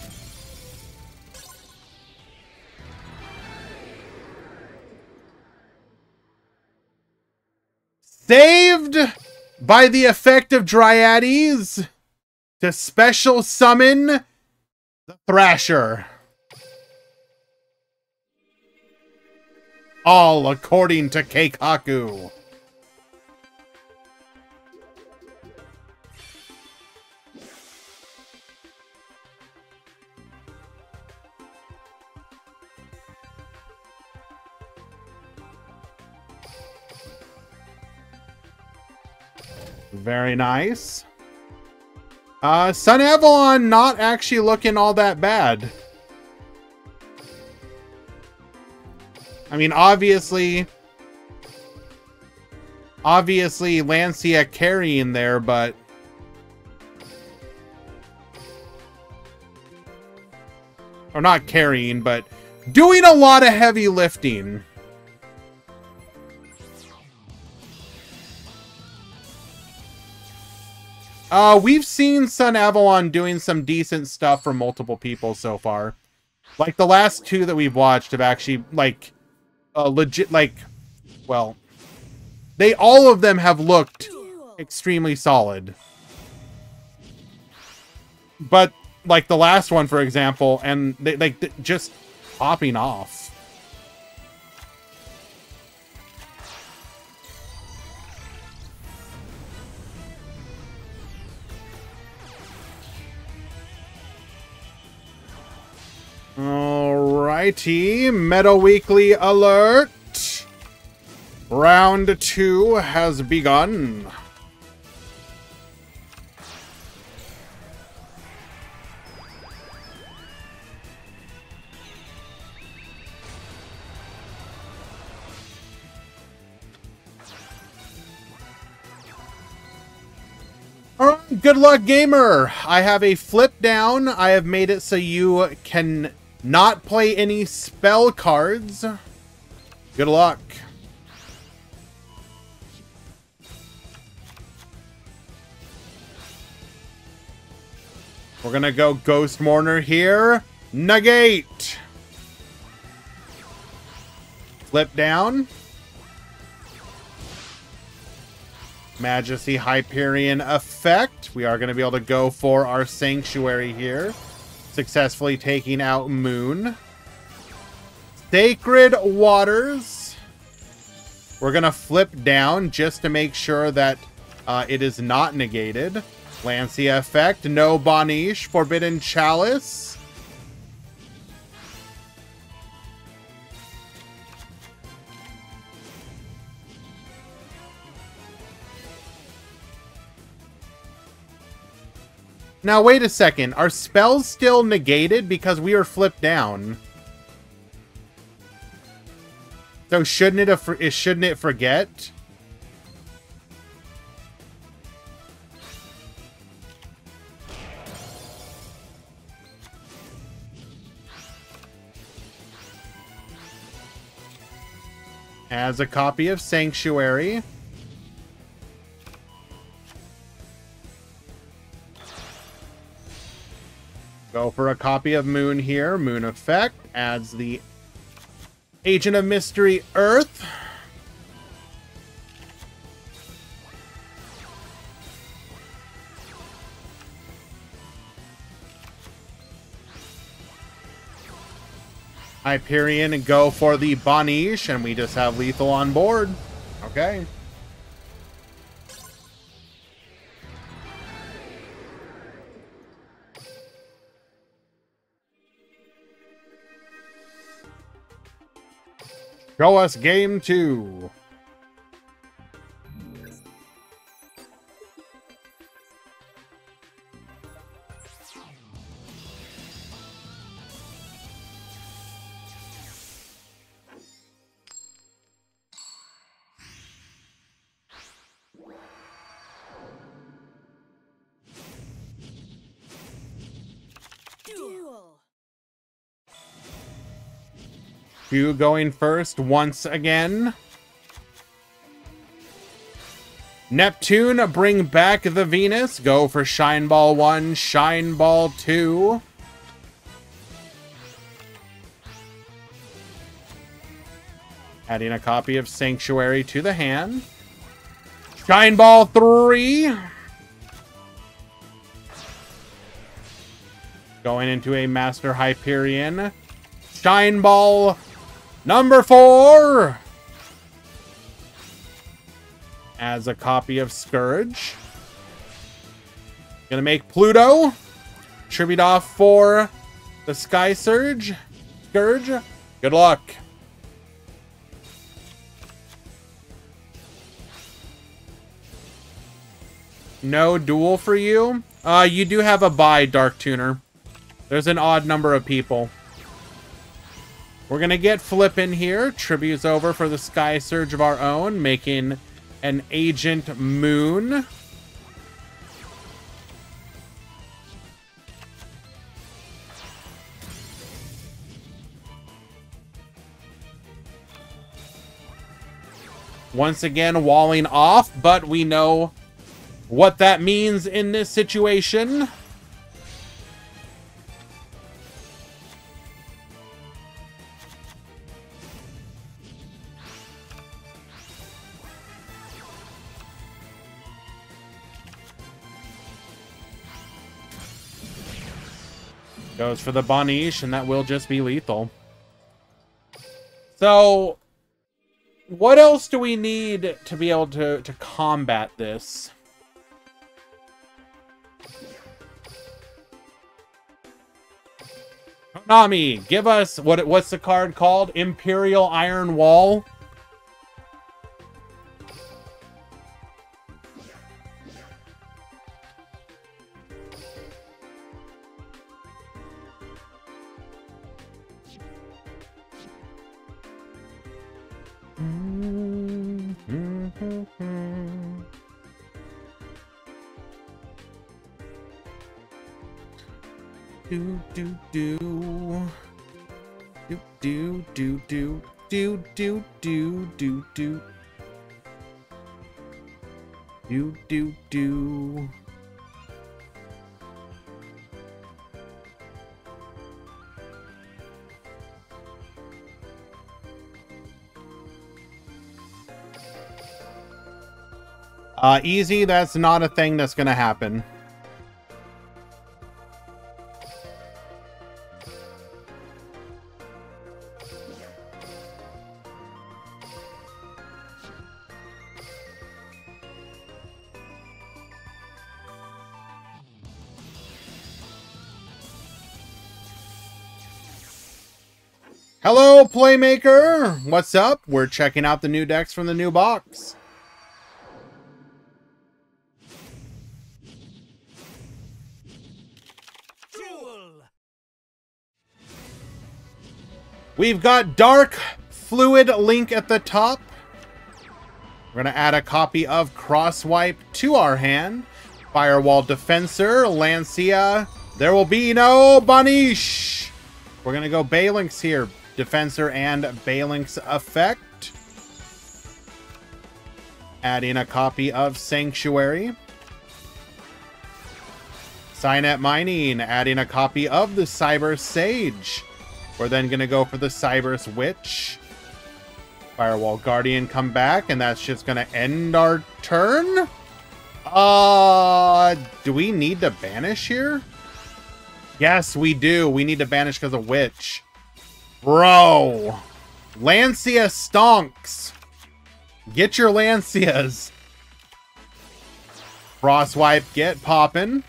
Saved by the effect of Dryades to special summon the Thrasher. All according to Keikaku. Very nice. Sun Avalon not actually looking all that bad. I mean, obviously Lancia carrying there, but or not carrying, but doing a lot of heavy lifting. We've seen Sun Avalon doing some decent stuff for multiple people so far. Like, the last two that we've watched have actually, like, legit, like, well, all of them have looked extremely solid. But, like, the last one, for example, and they, like, just popping off. Alrighty, Meta Weekly alert. Round 2 has begun. Alright, good luck, gamer. I have a flip down. I have made it so you can not play any spell cards. Good luck. We're gonna go Ghost Mourner here. Negate. Flip down. Majesty Hyperion effect. We are going to be able to go for our Sanctuary here. Successfully taking out Moon. Sacred Waters. We're going to flip down just to make sure that it is not negated. Lancia effect. No Banish. Forbidden Chalice. Now, wait a second. Are spells still negated because we are flipped down? So shouldn't it forget? Has a copy of Sanctuary. Go for a copy of Moon here. Moon effect. Adds the Agent of Mystery Earth. Hyperion and go for the Banish, and we just have lethal on board. Okay. Show us game 2. Hugh going first once again. Neptune, bring back the Venus. Go for Shine Ball 1, Shine Ball 2. Adding a copy of Sanctuary to the hand. Shine Ball 3. Going into a Master Hyperion. Shine Ball number 4. As a copy of Scourge. Gonna make Pluto. Tribute off for the Sky Surge. Scourge. Good luck. No duel for you. You do have a buy, Dark Tuner. There's an odd number of people. We're going to get Flip in here. Tribute's over for the Sky Surge of our own, making an Agent Moon. Once again, walling off, but we know what that means in this situation. Goes for the Banish, and that will just be lethal. So, what else do we need to be able to combat this? Konami, give us, what's the card called? Imperial Iron Wall. Do do do do do do do do do do do do do do do. Easy, that's not a thing that's gonna happen. Hello, Playmaker! What's up? We're checking out the new decks from the new box. We've got Dark Fluid Link at the top. We're going to add a copy of Crosswipe to our hand. Firewall Defensor, Lancia. There will be no Banish. We're going to go Balinx here. Defensor and Balinx effect. Adding a copy of Sanctuary. Cynet Mining, adding a copy of the Cyber Sage. We're then going to go for the Cyberse Witch. Firewall Guardian come back, and that's just going to end our turn. Do we need to banish here? Yes, we do. We need to banish because of Witch. Bro. Lancia stonks. Get your Lancias. Frostwipe, get poppin'.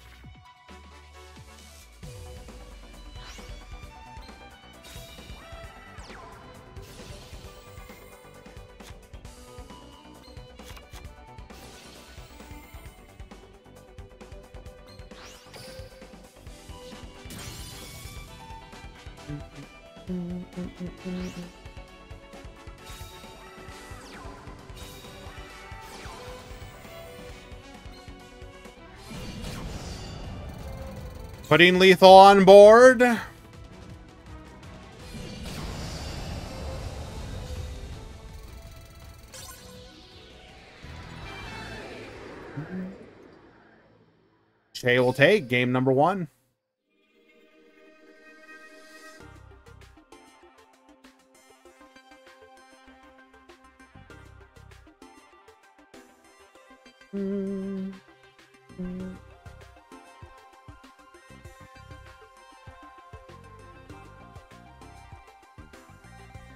Putting lethal on board. Shay will take game number 1.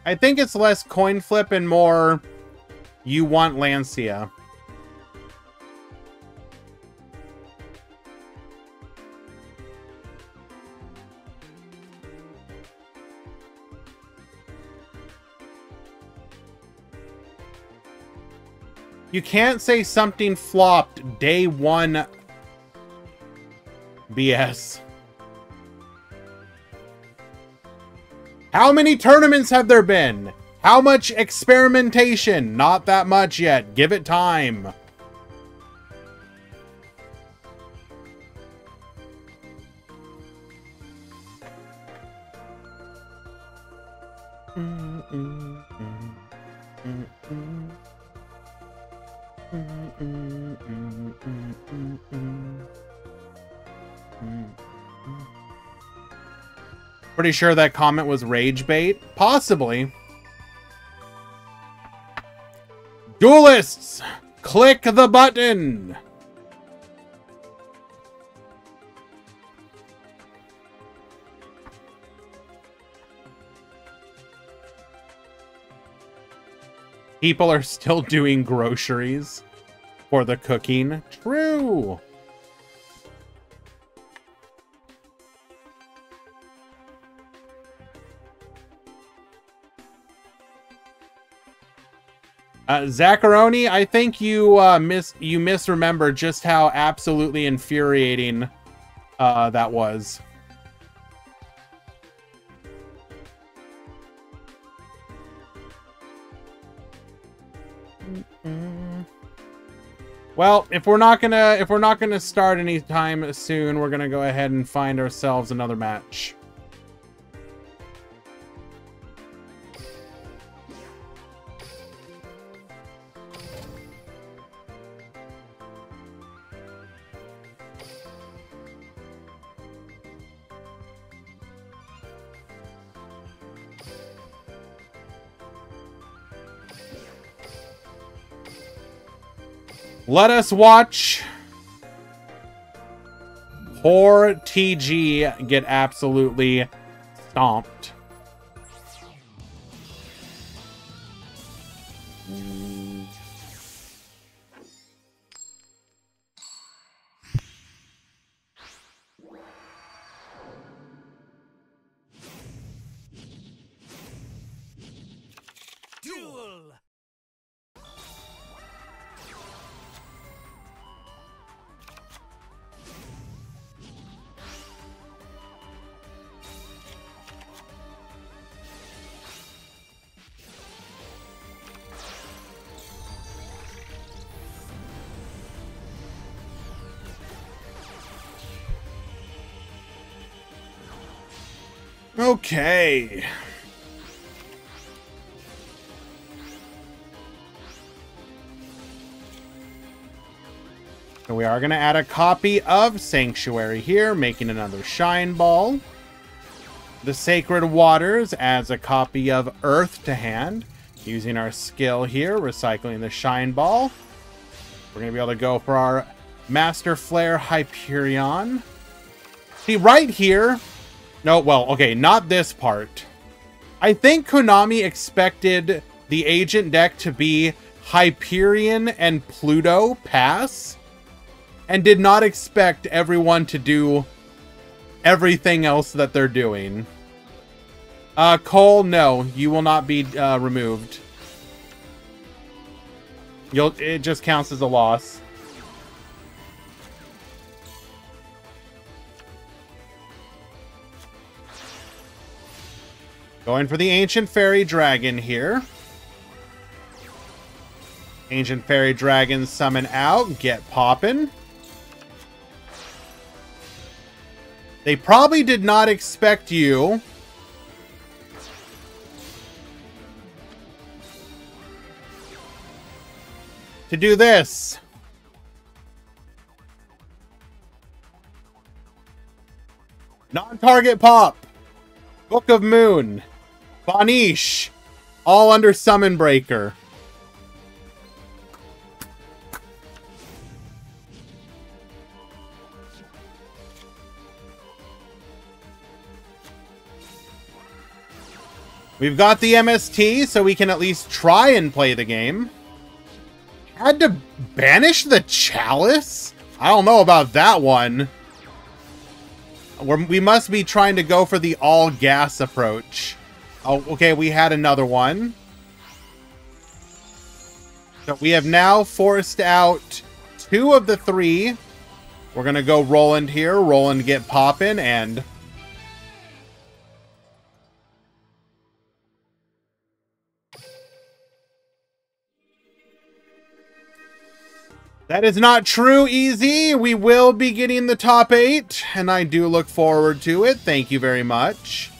I think it's less coin flip and more you want Lancia. You can't say something flopped day 1 BS. How many tournaments have there been? How much experimentation? Not that much yet. Give it time. Pretty sure that comment was rage bait. Possibly. Duelists, click the button. People are still doing groceries for the cooking. True. Zacharoni, I think you misremember just how absolutely infuriating that was. Well, if we're not gonna start anytime soon, we're gonna go ahead and find ourselves another match. Let us watch poor TG get absolutely stomped. Duel! Okay. So we are going to add a copy of Sanctuary here, making another Shine Ball. The Sacred Waters adds a copy of Earth to hand. Using our skill here, recycling the Shine Ball. We're going to be able to go for our Master Flare Hyperion. See, right here... No, well, okay, not this part. I think Konami expected the Agent deck to be Hyperion and Pluto pass, and did not expect everyone to do everything else that they're doing. Cole, no, you will not be removed. It just counts as a loss. Going for the Ancient Fairy Dragon here. Ancient Fairy Dragon summon out, get poppin'. They probably did not expect you to do this. Non-target pop. Book of Moon. Vanish. All under Summon Breaker. We've got the MST, so we can at least try and play the game. Had to banish the Chalice? I don't know about that one. We must be trying to go for the all-gas approach. Oh, okay, we had another one. So we have now forced out 2 of the 3. We're going to go Roland here. Roland get poppin' and... That is not true, Easy. We will be getting the top 8, and I do look forward to it. Thank you very much.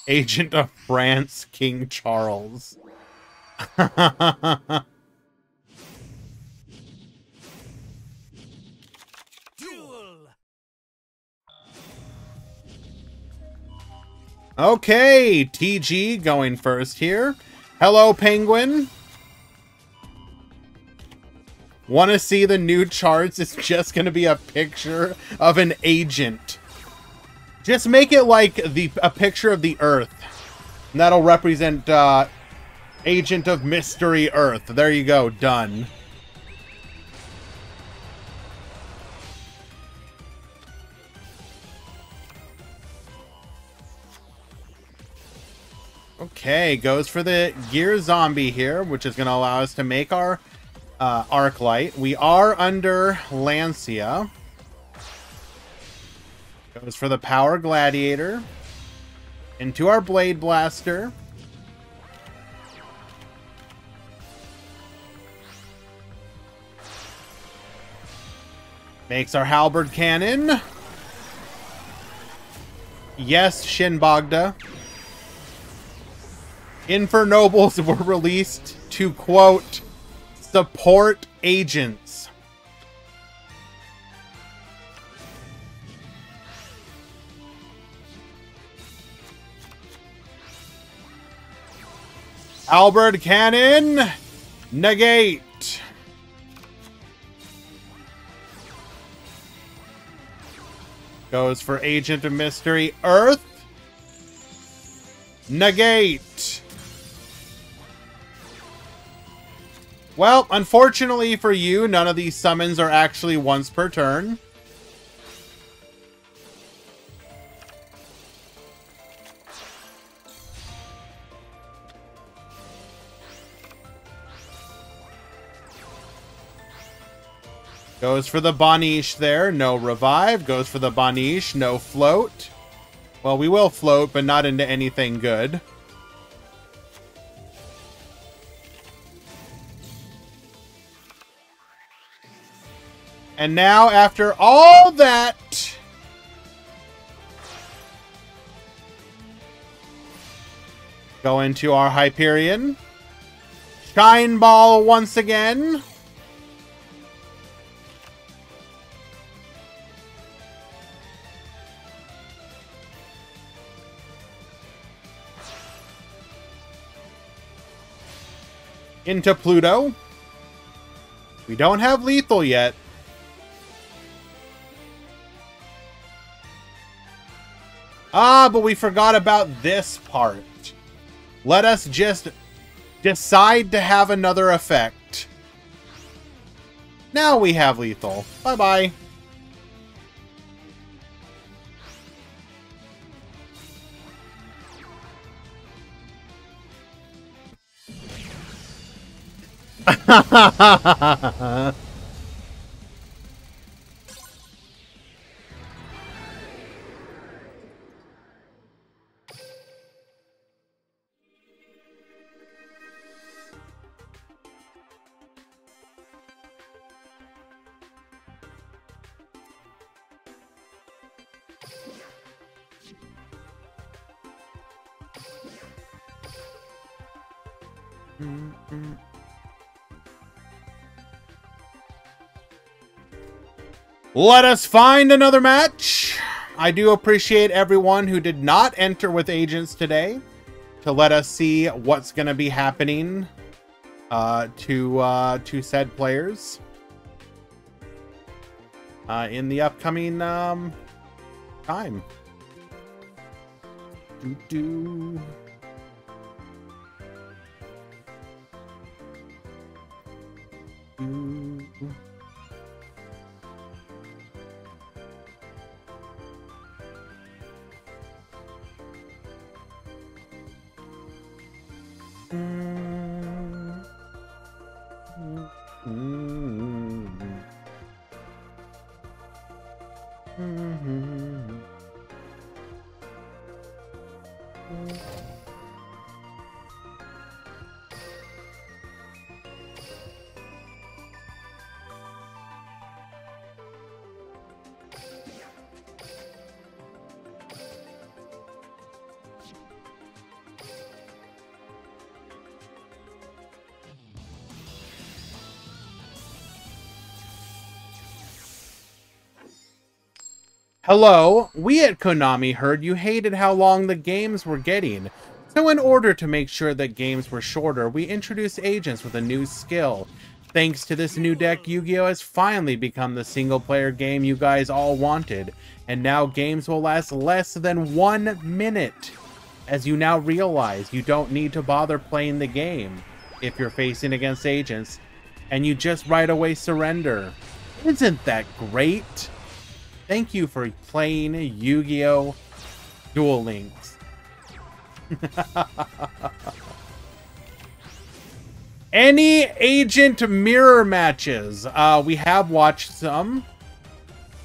Agent of France, King Charles. Okay, TG going first here. Hello, Penguin. Want to see the new charts? It's just going to be a picture of an agent. Just make it like a picture of the Earth. And that'll represent Agent of Mystery Earth. There you go. Done. Okay, goes for the Gear Zombie here, which is going to allow us to make our Arclight. We are under Lancia. Goes for the Power Gladiator. Into our Blade Blaster. Makes our halberd cannon. Yes, Shin Bogda. Infernobles were released to, quote, support agents. Halberd cannon. Negate. Goes for Agent of Mystery. Earth. Negate. Well, unfortunately for you, none of these summons are actually once per turn. Goes for the Banish there, no revive. Goes for the Banish, no float. Well, we will float, but not into anything good. And now, after all that, go into our Hyperion. Shine Ball once again. Into Pluto. We don't have lethal yet. Ah, but we forgot about this part. Let us just decide to have another effect. Now we have lethal. Bye-bye. Let us find another match. I do appreciate everyone who did not enter with agents today to let us see what's going to be happening to said players in the upcoming time. Do-do. Hello, we at Konami heard you hated how long the games were getting. So in order to make sure that games were shorter, we introduced agents with a new skill. Thanks to this new deck, Yu-Gi-Oh! Has finally become the single-player game you guys all wanted. And now games will last less than 1 minute. As you now realize, you don't need to bother playing the game if you're facing against agents, and you just right away surrender. Isn't that great? Thank you for playing Yu-Gi-Oh! Duel Links. Any agent mirror matches? We have watched some.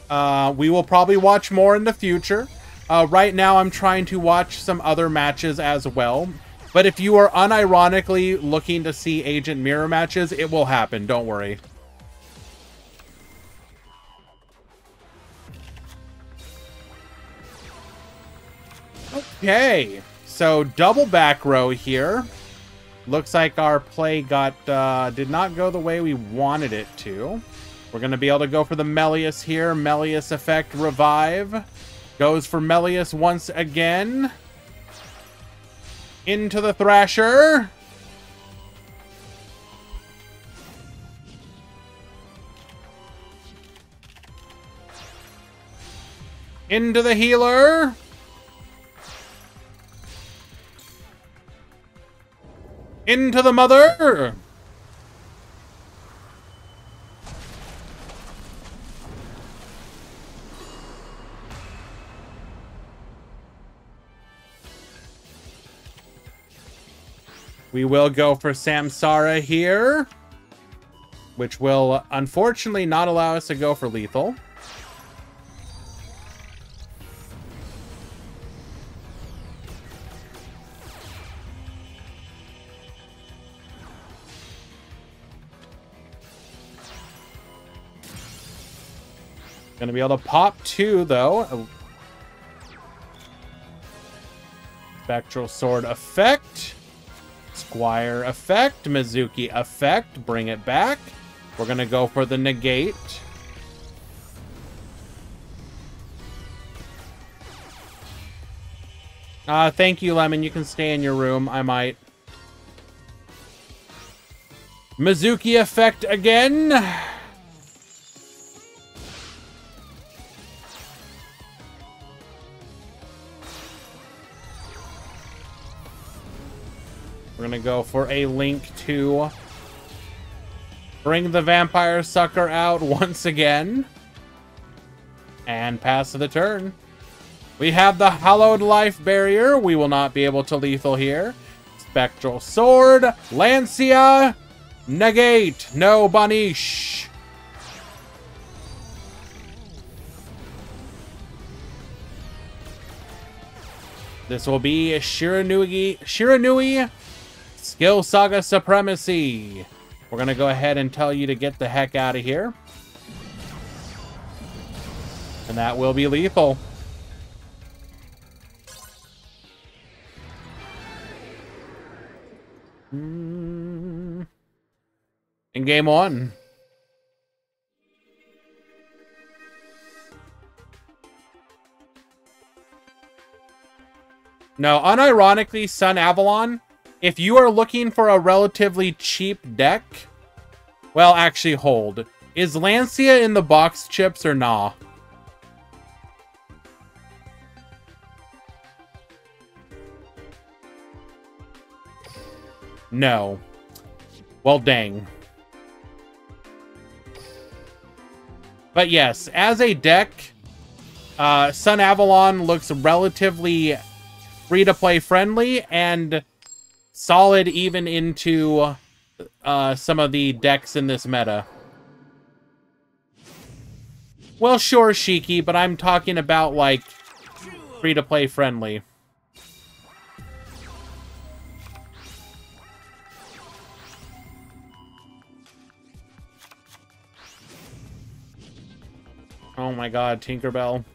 We will probably watch more in the future. Right now I'm trying to watch some other matches as well. But if you are unironically looking to see agent mirror matches, it will happen. Don't worry. Okay, so double back row here. Looks like our play did not go the way we wanted it to. We're going to be able to go for the Melius here. Melius effect revive. Goes for Melius once again. Into the Thrasher. Into the healer. Into the mother. We will go for Samsara here, which will unfortunately not allow us to go for lethal. Gonna be able to pop 2, though. Spectral Sword effect. Squire effect. Mizuki effect. Bring it back. We're gonna go for the negate. Thank you, Lemon. You can stay in your room. I might. Mizuki effect again. We're gonna go for a Link to bring the Vampire Sucker out once again. And pass to the turn. We have the Hallowed Life Barrier. We will not be able to lethal here. Spectral Sword. Lancia. Negate. No Banish. This will be Shiranui Skill Saga Supremacy. We're going to go ahead and tell you to get the heck out of here. And that will be lethal. In game 1. No, unironically, Sun Avalon, if you are looking for a relatively cheap deck, well, actually, hold. Is Lancia in the box chips or nah? No. Well, dang. But yes, as a deck, Sun Avalon looks relatively free-to-play friendly and solid even into some of the decks in this meta. Well, sure, Shiki, but I'm talking about, like, free-to-play friendly. Oh my god, Tinkerbell.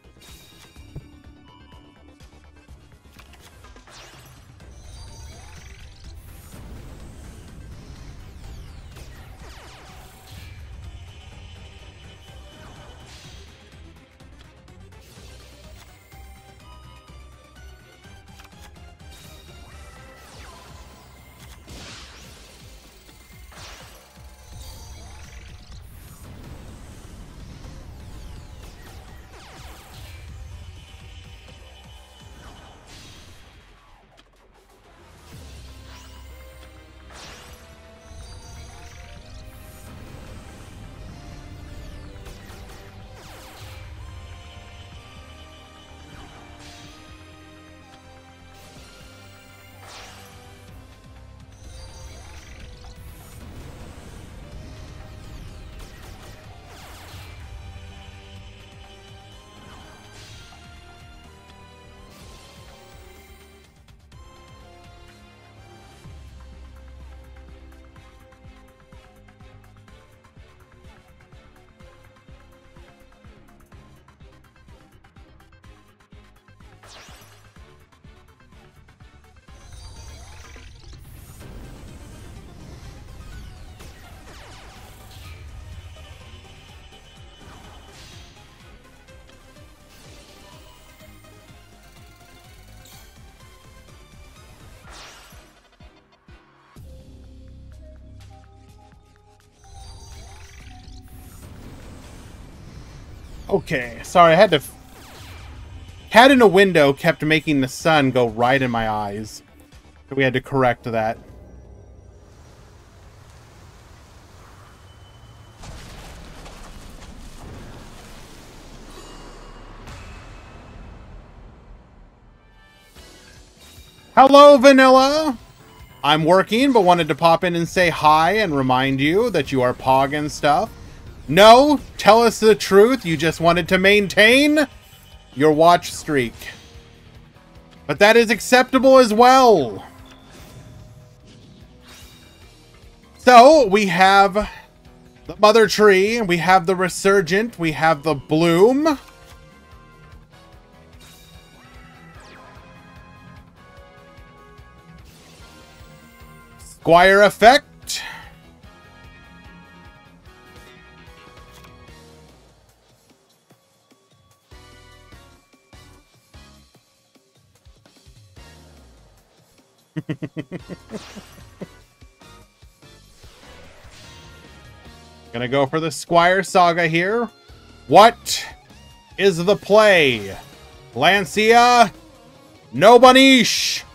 Okay, sorry, I had to... Cat in a window kept making the sun go right in my eyes. So we had to correct that. Hello, Vanilla! I'm working, but wanted to pop in and say hi and remind you that you are Pog and stuff. No, tell us the truth. You just wanted to maintain your watch streak. But that is acceptable as well. So, we have the Mother Tree, we have the Resurgent, we have the Bloom. Squire Effect. Gonna go for the Squire Saga here. What is the play? Lancia, no Banish.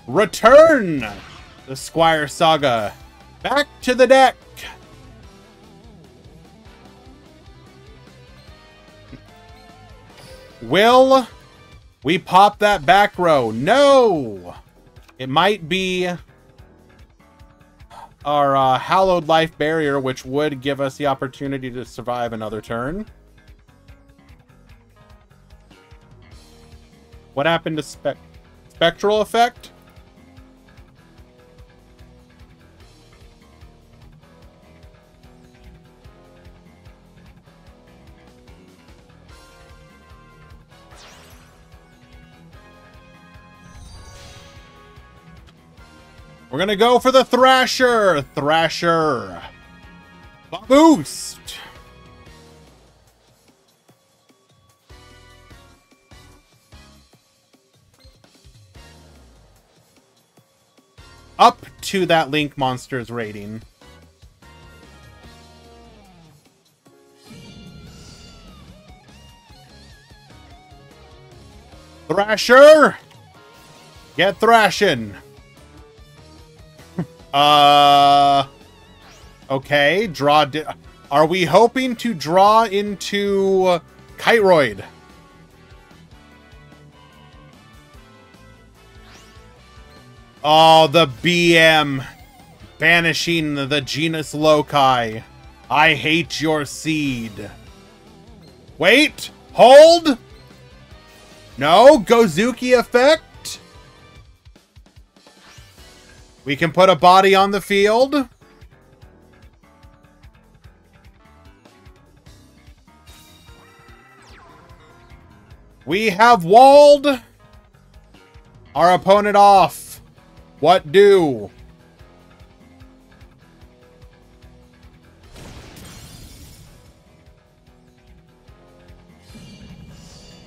Return the Squire Saga back to the deck. Will we pop that back row? No! It might be our Hallowed Life Barrier, which would give us the opportunity to survive another turn. What happened to Spectral Effect? We're gonna go for the Thrasher. Thrasher. Boost. Up to that Link Monster's rating. Thrasher. Get thrashing. Okay, draw. Are we hoping to draw into Kiteroid? Oh, the BM. Banishing the genus Loci. I hate your seed. Wait! Hold! No, Gozuki Effect? We can put a body on the field. We have walled our opponent off. What do?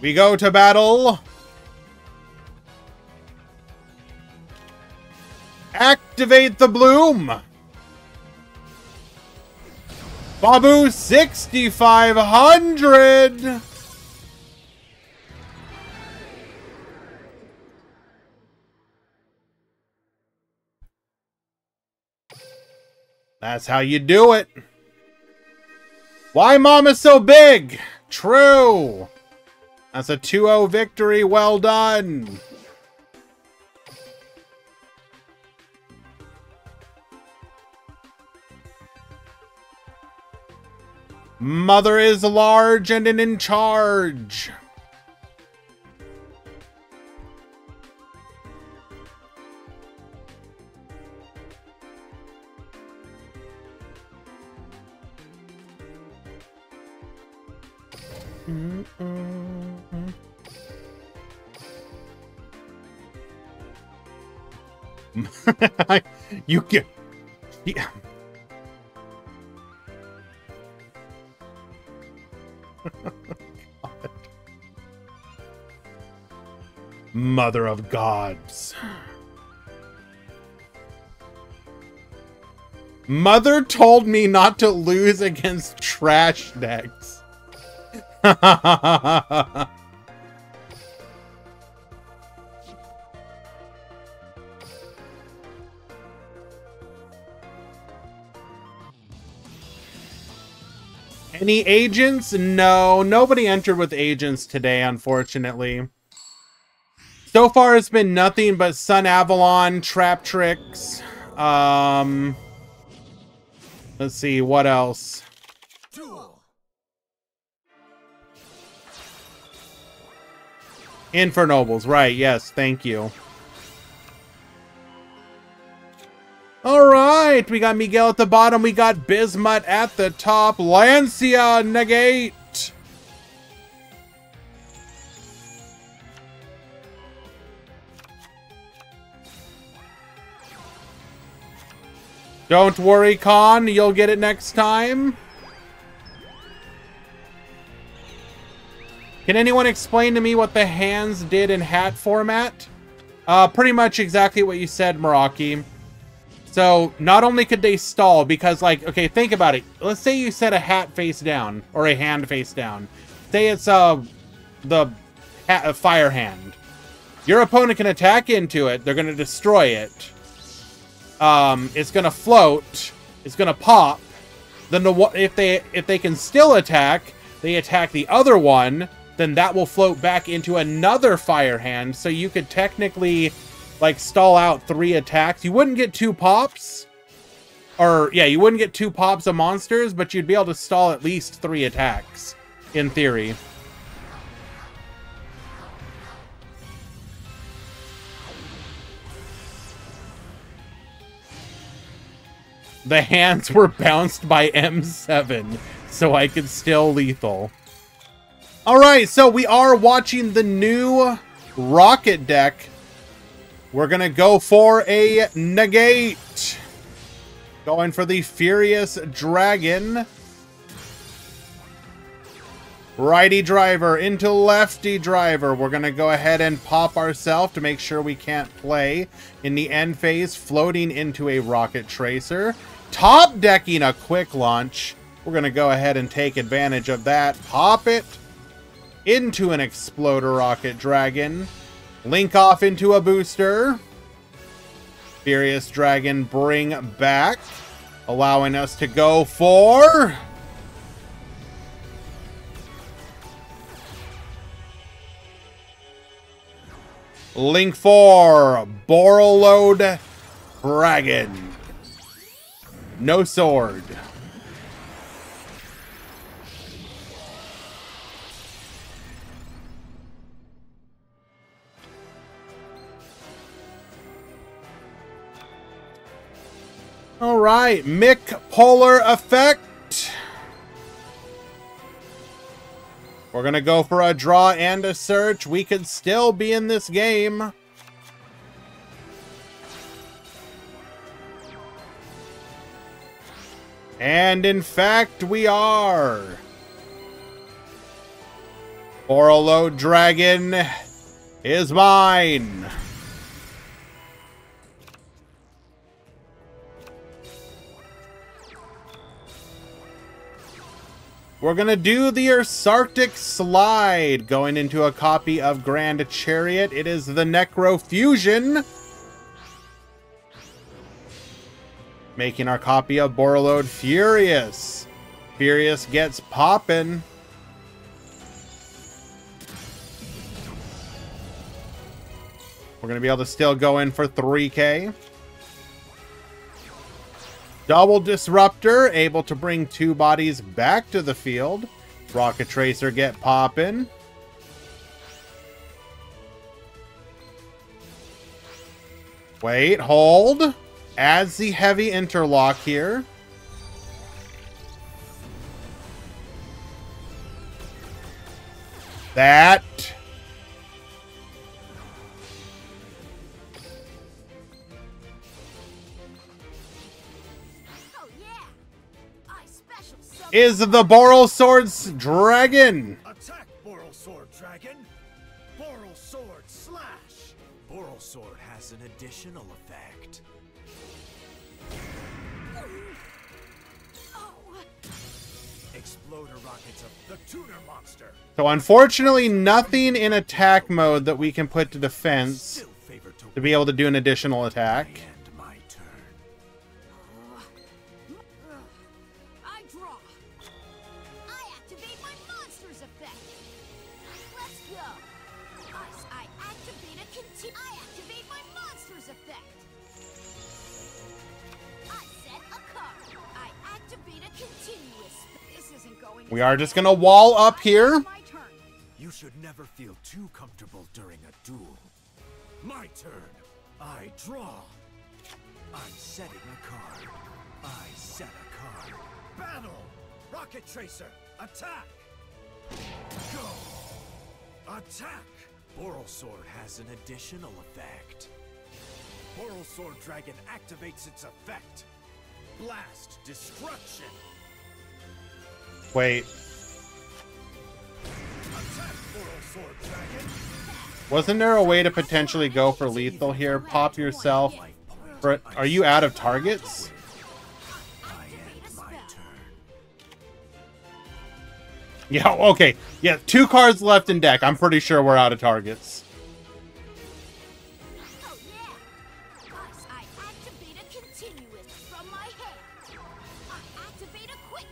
We go to battle. Activate the Bloom. Babu 6,500. That's how you do it. Why Mama's so big? True. That's a 2-0 victory. Well done. Mother is large and in charge. You get... Yeah. Mother of gods. Mother told me not to lose against trash decks. Any agents? No, nobody entered with agents today, unfortunately. So far, it's been nothing but Sun Avalon, Trap Tricks. Let's see, what else? Infernobles, right, yes, thank you. Alright, we got Miguel at the bottom, we got Bismuth at the top, Lancia negate! Don't worry, Con, you'll get it next time. Can anyone explain to me what the hands did in hat format? Pretty much exactly what you said, Meraki. So, not only could they stall, because, like, okay, think about it. Let's say you set a hat face down, or a hand face down. Say it's, the fire hand. Your opponent can attack into it. They're going to destroy it. It's going to float. It's going to pop. Then if they can still attack, they attack the other one, then that will float back into another fire hand. So you could technically, like, stall out 3 attacks. You wouldn't get 2 pops. Or, yeah, you wouldn't get 2 pops of monsters, but you'd be able to stall at least 3 attacks, in theory. The hands were bounced by M7, so I could still lethal. Alright, so we are watching the new Rocket deck. We're gonna go for a negate. Going for the Furious Dragon. Righty driver into lefty driver. We're gonna go ahead and pop ourselves to make sure we can't play in the end phase, floating into a Rocket Tracer. Top decking a quick launch. We're gonna go ahead and take advantage of that. Pop it into an Exploder Rocket Dragon. Link off into a booster. Furious Dragon bring back, allowing us to go for Link 4 Borreload Dragon. No sword. All right, Mick Polar Effect. We're going to go for a draw and a search. We could still be in this game. And in fact, we are. Borreload Dragon is mine. We're going to do the Ursarctic Slide, going into a copy of Grand Chariot. It is the Necrofusion. Making our copy of Borreload Furious. Furious gets poppin'. We're going to be able to still go in for 3K. Double Disruptor, able to bring 2 bodies back to the field. Rocket Tracer get poppin'. Wait, hold. Adds the heavy interlock here. That. is the Borrelsword's Dragon. Attack, Borrelsword Dragon! Borrelsword Slash! Borrelsword has an additional effect. Exploder rockets of the Tuner Monster. So unfortunately, nothing in attack mode that we can put to defense Still favored to be able to do an additional attack. end my turn. I draw. I activate my monster's effect. Let's go. I activate I activate my monster's effect. I set a card. I activate a continuous. This isn't going. We are just gonna wall up here. My turn. You should never feel too comfortable during a duel. My turn. I draw. I'm setting a card. I set a card. Battle! Rocket Tracer, attack! Go! Attack! Borrelsword has an additional effect. Borrelsword Dragon activates its effect. Blast Destruction! Wait, Attack, Borrelsword Dragon! wasn't there a way to potentially go for lethal here? Pop yourself. Are you out of targets? I end my turn. Yeah, okay. Yeah, 2 cards left in deck. I'm pretty sure we're out of targets. Oh yeah. I activate a continuous from my hand. I activate a quick.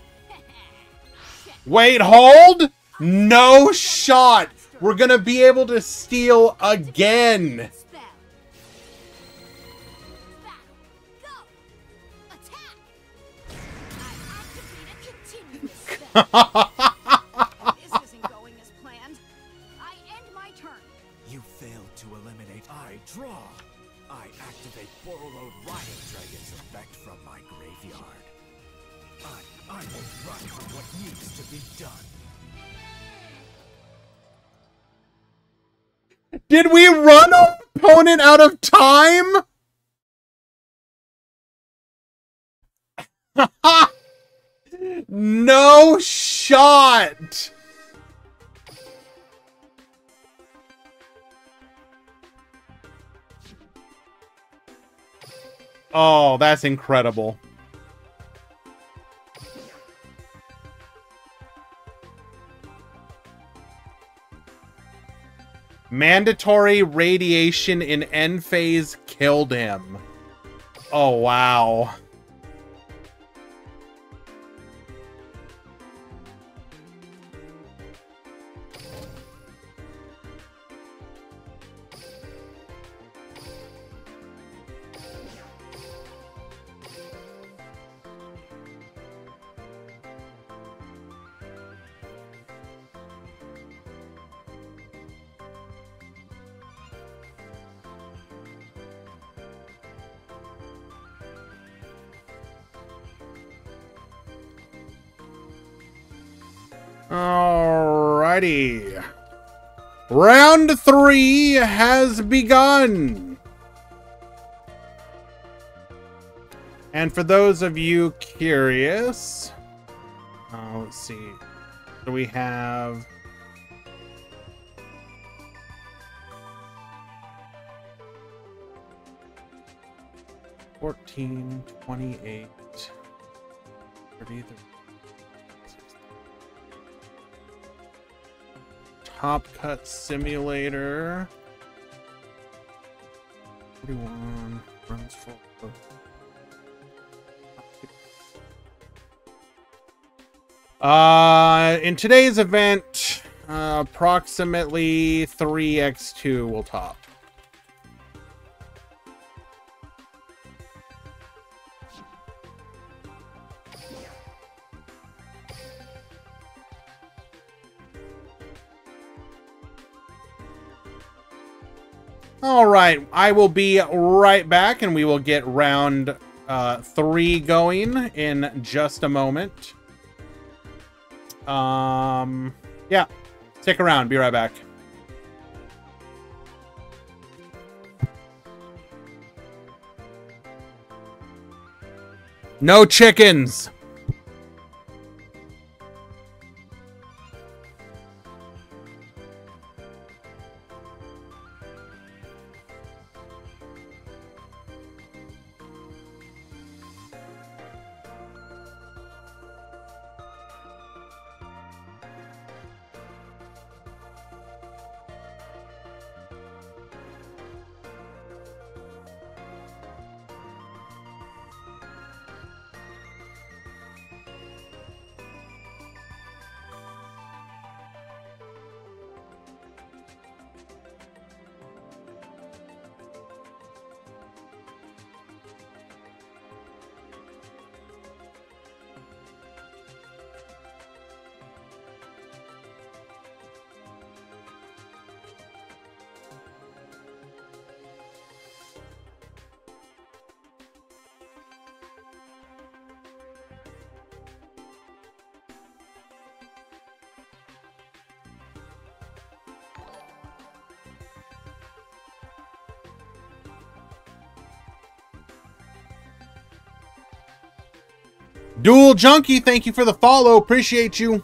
Wait, hold! No shot! We're gonna be able to steal again! Spell. Battle. Go. Attack. I activate a continuous spell. This isn't going as planned. I end my turn. You failed to eliminate. I draw. I activate Borrelode Riot Dragon's effect from my graveyard. I will run for what needs to be done. Did we run our opponent out of time? No shot! Oh, that's incredible. Mandatory radiation in end phase killed him. Oh, wow. Alrighty. Round 3 has begun. And for those of you curious, let's see. So we have $14, $28, $30. Top Cut Simulator. 41 runs full. In today's event, approximately 3x2 will top. All right, I will be right back, and we will get round 3 going in just a moment. Yeah, stick around. Be right back. No chickens. Dual Junkie, thank you for the follow. Appreciate you.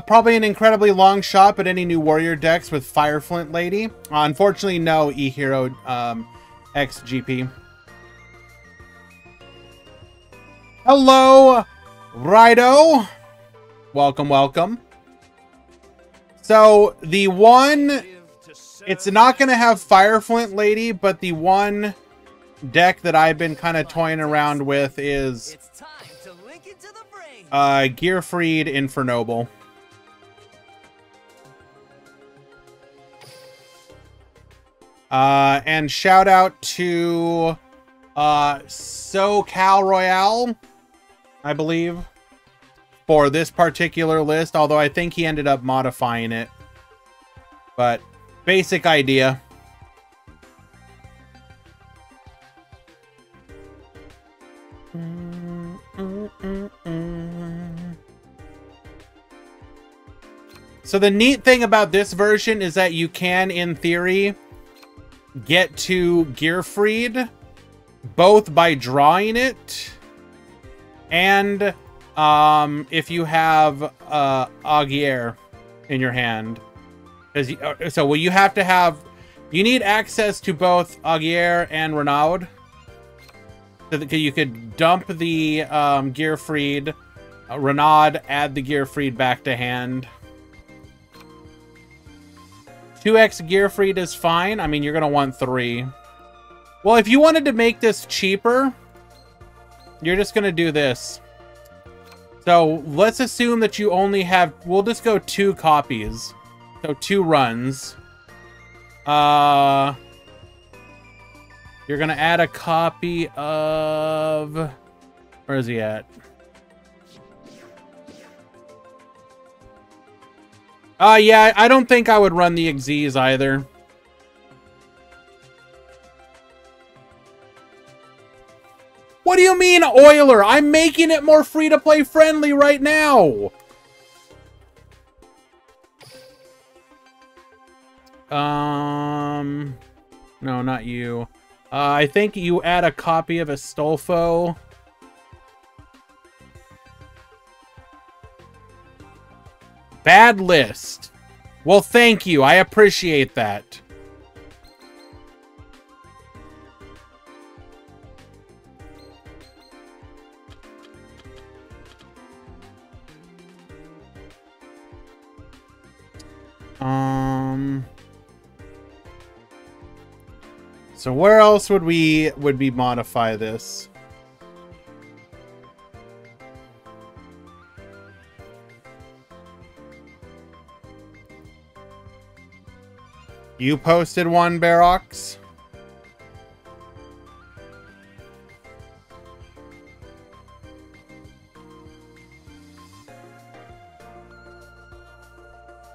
Probably an incredibly long shot, but any new warrior decks with Fireflint Lady? Unfortunately, no E-Hero XGP. Hello, Rido. Welcome, welcome. So, the one... It's not going to have Fireflint Lady, but the one deck that I've been kind of toying around with is Gearfried Infernoble. And shout out to SoCal Royale, I believe, for this particular list, although I think he ended up modifying it. But basic idea. So the neat thing about this version is that you can, in theory, get to Gearfried both by drawing it and if you have Augier in your hand. So well, you have to have, you need access to both Augier and Renaud, so that you could dump the Gearfried, Renaud, add the Gearfried back to hand. 2x Gearfried is fine. I mean, you're going to want 3. Well, if you wanted to make this cheaper, you're just going to do this. So let's assume that you only have, we'll just go 2 copies. So 2 runs. You're going to add a copy of, where is he at? Yeah, I don't think I would run the Xyz either. What do you mean, Euler? I'm making it more free-to-play friendly right now. No, not you. I think you add a copy of Astolfo. Bad list. Well, thank you. I appreciate that. So where else would we modify this? You posted one, Barox.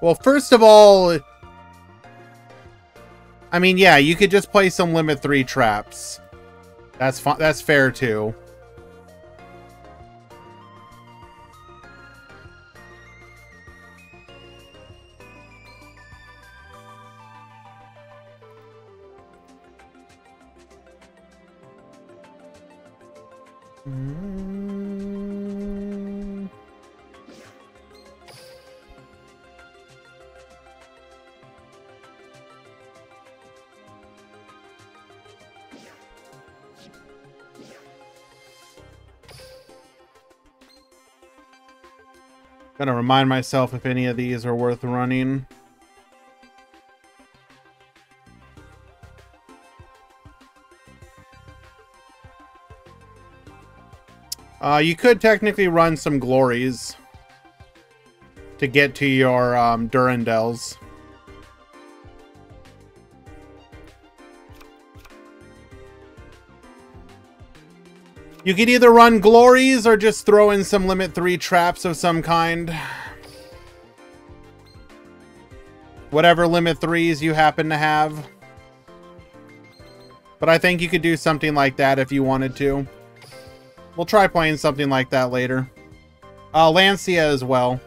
Well, first of all, I mean, yeah, you could just play some Limit 3 traps. That's fine. That's fair too. Gotta remind myself if any of these are worth running. You could technically run some glories. to get to your Durandals. You can either run glories or just throw in some limit 3 traps of some kind. Whatever limit 3s you happen to have. But I think you could do something like that if you wanted to. We'll try playing something like that later. Lancia as well.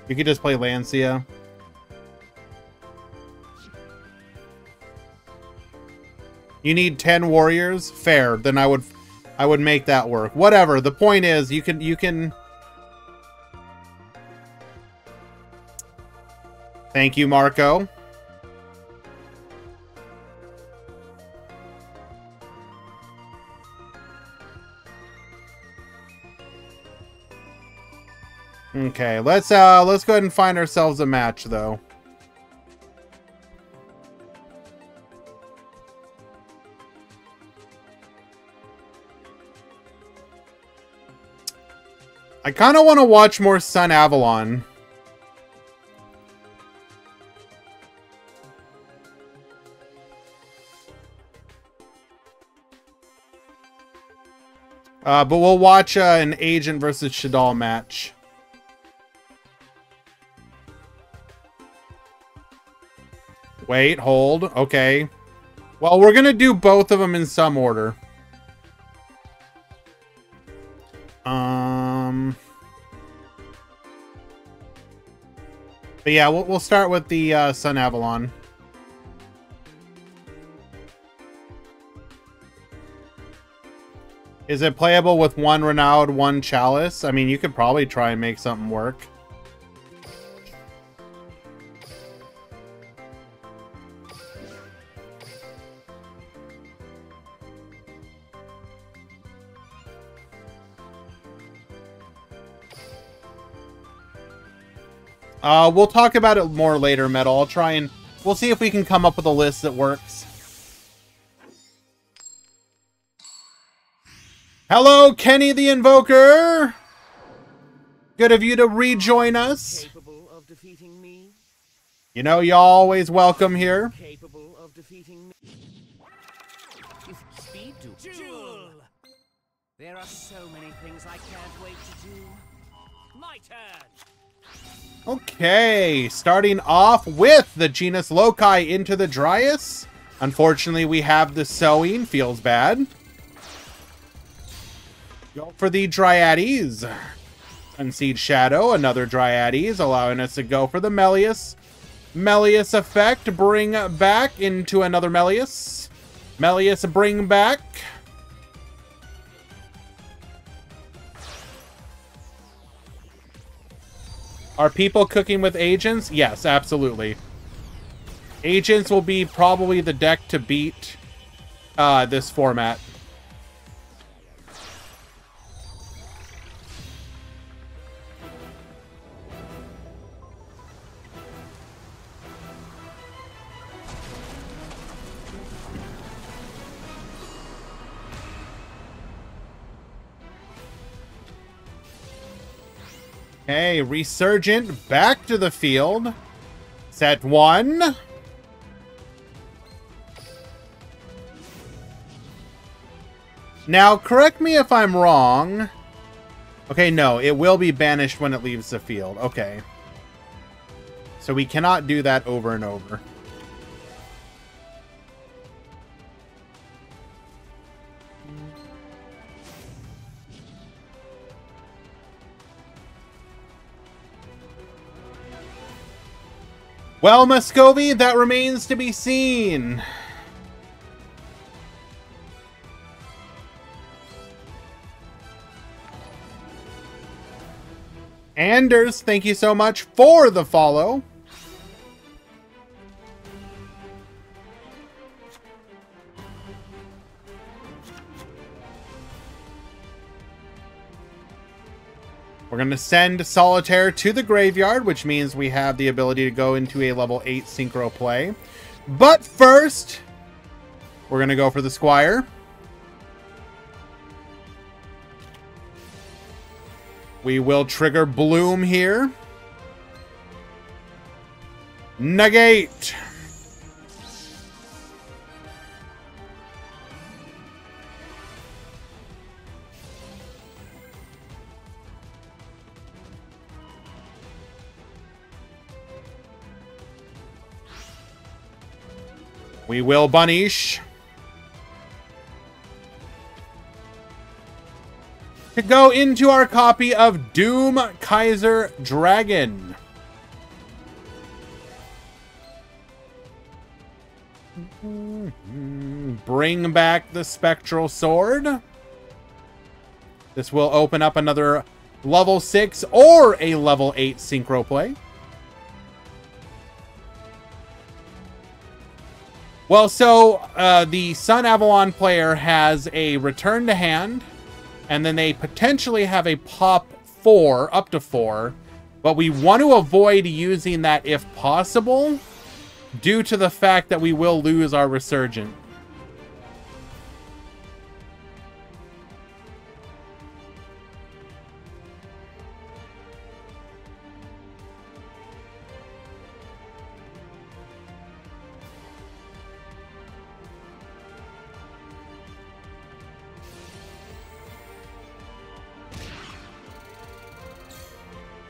You could just play Lancia. You need 10 warriors? Fair. Then I would make that work. Whatever. The point is, you can... Thank you, Marco. Okay, let's go ahead and find ourselves a match, though. I kind of want to watch more Sun Avalon. But we'll watch an Agent versus Shaddoll match. Wait, hold. Okay. Well, we're going to do both of them in some order. But yeah, we'll start with the Sun Avalon. Is it playable with 1 Renowned, 1 Chalice? I mean, you could probably try and make something work. We'll talk about it more later, Metal. I'll try and... We'll see if we can come up with a list that works. Hello, Kenny the Invoker! Good of you to rejoin us. Capable of defeating me? You know, you're always welcome here. Capable of defeating me? Speed duel! There are so many things I can't wait to do. My turn! Okay, starting off with the Genus Loci into the Dryas. Unfortunately, we have the Sowing. Feels bad. Go for the Dryades. Unseed Shadow, another Dryades, allowing us to go for the Melius. Melius effect, bring back into another Melius. Melius, bring back. Are people cooking with agents? Yes, absolutely. Agents will be probably the deck to beat this format. Okay, Resurgent back to the field. Set 1. Now, correct me if I'm wrong. Okay, no, it will be banished when it leaves the field. Okay. So we cannot do that over and over. Well, Muscovy, that remains to be seen. Anders, thank you so much for the follow. We're going to send Solitaire to the graveyard, which means we have the ability to go into a level 8 synchro play. But first, we're going to go for the Squire. We will trigger Bloom here. Negate. We will Banish. To go into our copy of Doom Kaiser Dragon. Bring back the Spectral Sword. This will open up another level 6 or a level 8 synchro play. Well, so the Sun Avalon player has a return to hand, and then they potentially have a pop 4, up to 4, but we want to avoid using that if possible, due to the fact that we will lose our Resurgent.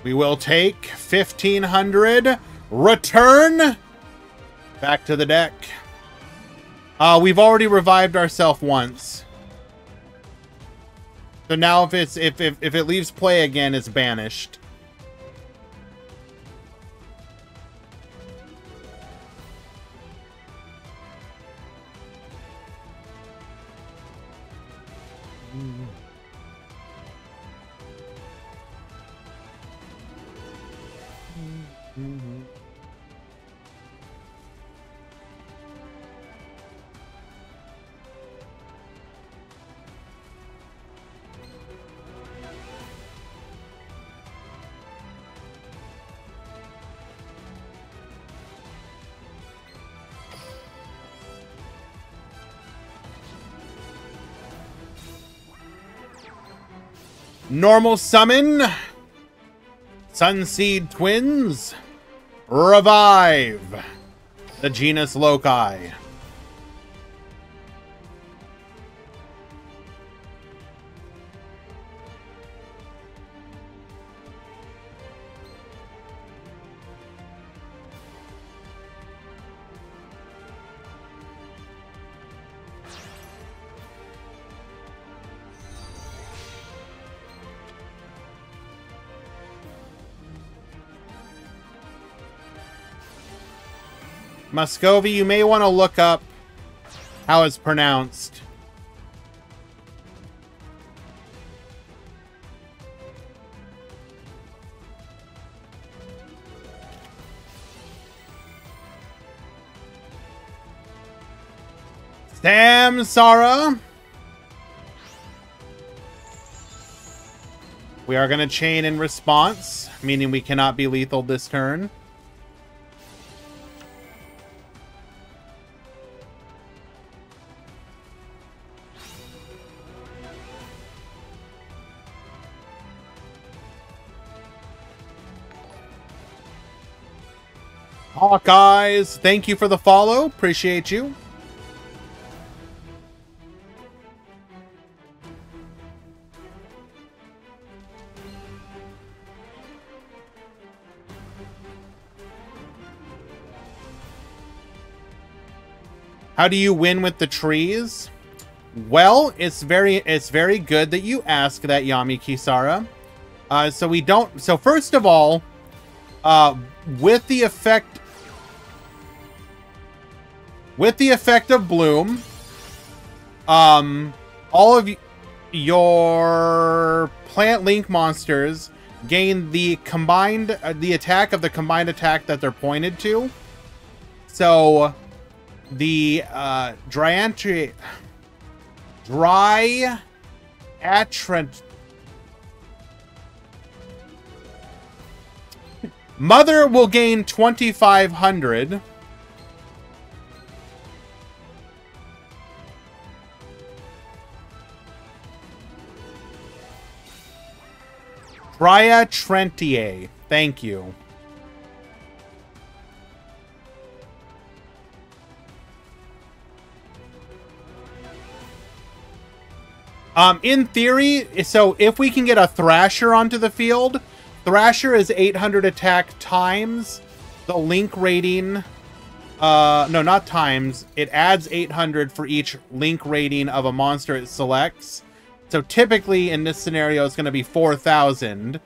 We will take 1,500. Return back to the deck. We've already revived ourselves once. So now if it leaves play again, it's banished. Normal summon. Sunseed Twins. Revive the genus Loci. Muscovy, you may want to look up how it's pronounced. Samsara. We are going to chain in response, meaning we cannot be lethal this turn. Hawkeyes, thank you for the follow. Appreciate you. How do you win with the trees? Well, it's very good that you ask that, Yami Kisara. So first of all, with the effect of Bloom, all of your plant link monsters gain the combined the attack of the combined attack that they're pointed to. So the Dryatrent Mother will gain 2,500. Dryatrentier, thank you. In theory, so if we can get a Thrasher onto the field, Thrasher is 800 attack times the link rating. No, not times. It adds 800 for each link rating of a monster it selects. So typically in this scenario, it's going to be 4,000.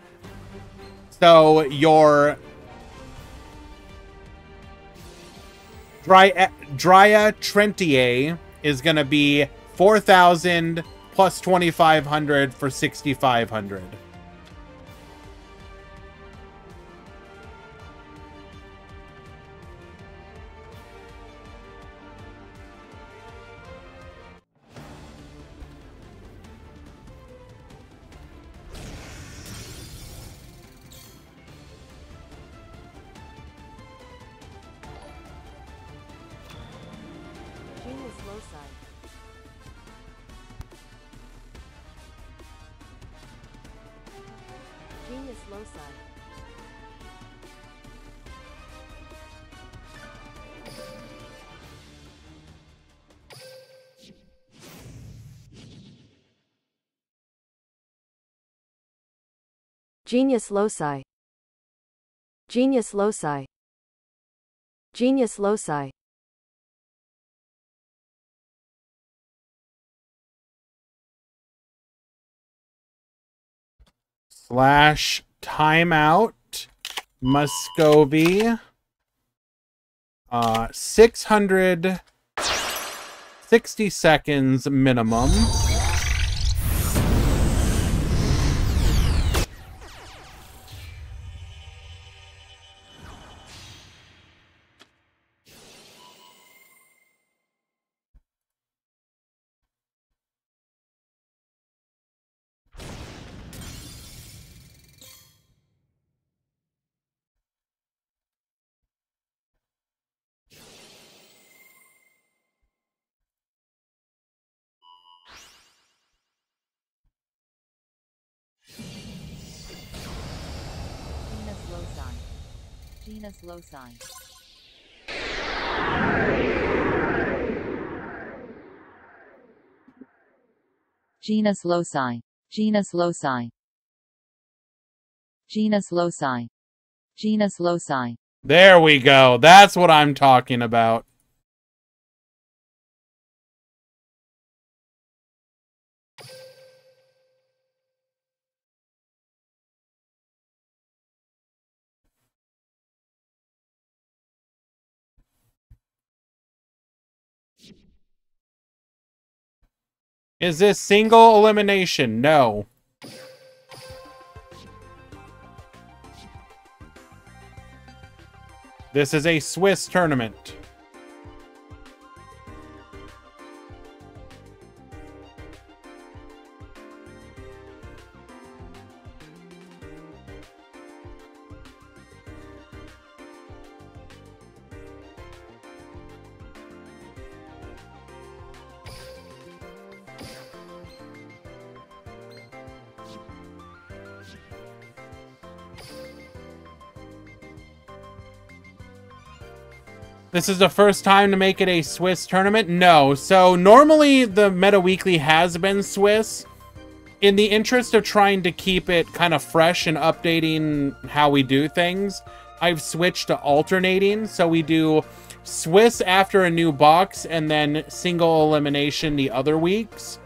So your Dryia Trentier is going to be 4,000 plus 2,500 for 6,500. Genius loci. Genius loci. Genius loci. Slash timeout Muscovy. 660 seconds minimum. Genus loci. Genus loci. Genus loci. Genus loci. Genus loci. There we go. That's what I'm talking about. Is this single elimination? No. This is a Swiss tournament. This is the first time to make it a Swiss tournament? No. So normally the Meta Weekly has been Swiss. In the interest of trying to keep it kind of fresh and updating how we do things, I've switched to alternating. So we do Swiss after a new box and then single elimination the other weeks.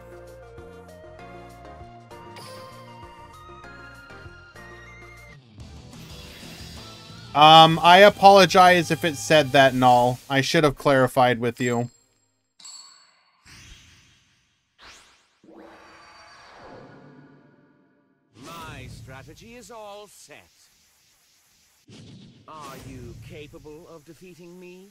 I apologize if it said that, Null. I should have clarified with you. My strategy is all set. Are you capable of defeating me?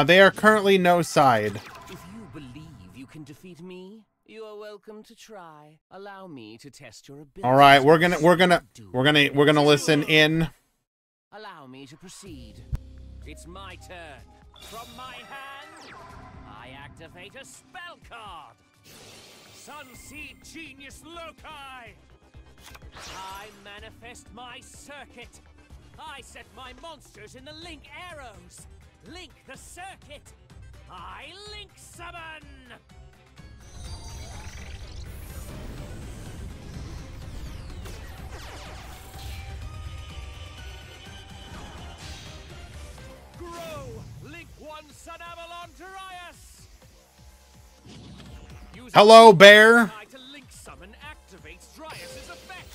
They are currently no side. If you believe you can defeat me, you are welcome to try. Allow me to test your ability. All right, we're gonna listen in. Allow me to proceed. It's my turn. From my hand, I activate a spell card. Sunseed Genius Loci. I manifest my circuit. I set my monsters in the Link arrows. Link the circuit. I Link summon. Link 1 Sun Avalon Darius! Use Hello, bear. to link summon activates Darius' effect.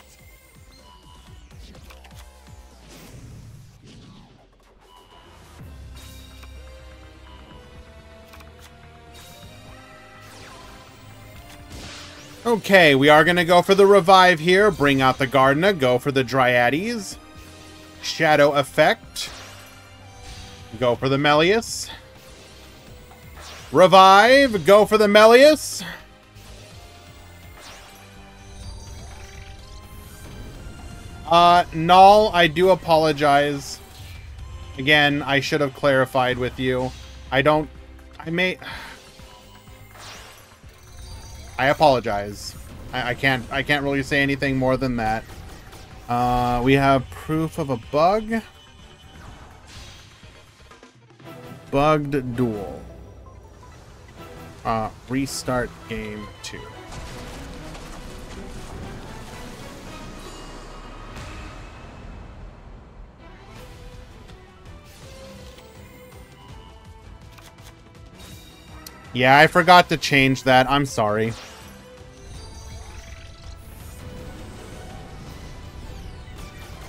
Okay, we are going to go for the revive here. Bring out the Gardna. Go for the Dryades. Shadow effect. Go for the Melius. Revive. Go for the Melius. Null, I do apologize. Again, I should have clarified with you. I apologize. I can't really say anything more than that. We have proof of a bug. Bugged duel. Restart game 2. Yeah, I forgot to change that. I'm sorry.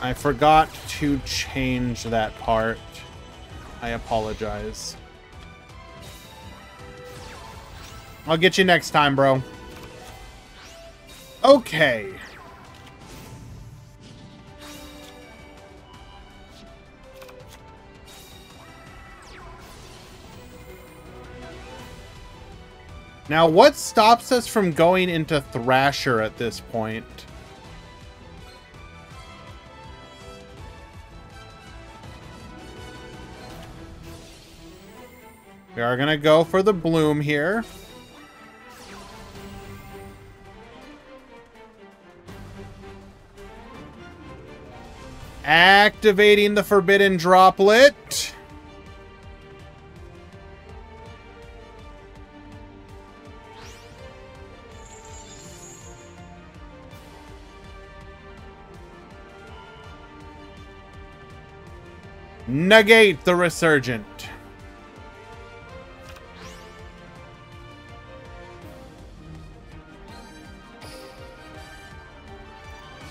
I forgot to change that part. I apologize. I'll get you next time, bro. Okay. Now, what stops us from going into Thrasher at this point? We are going to go for the Bloom here. Activating the Forbidden Droplet. Negate the Resurgent.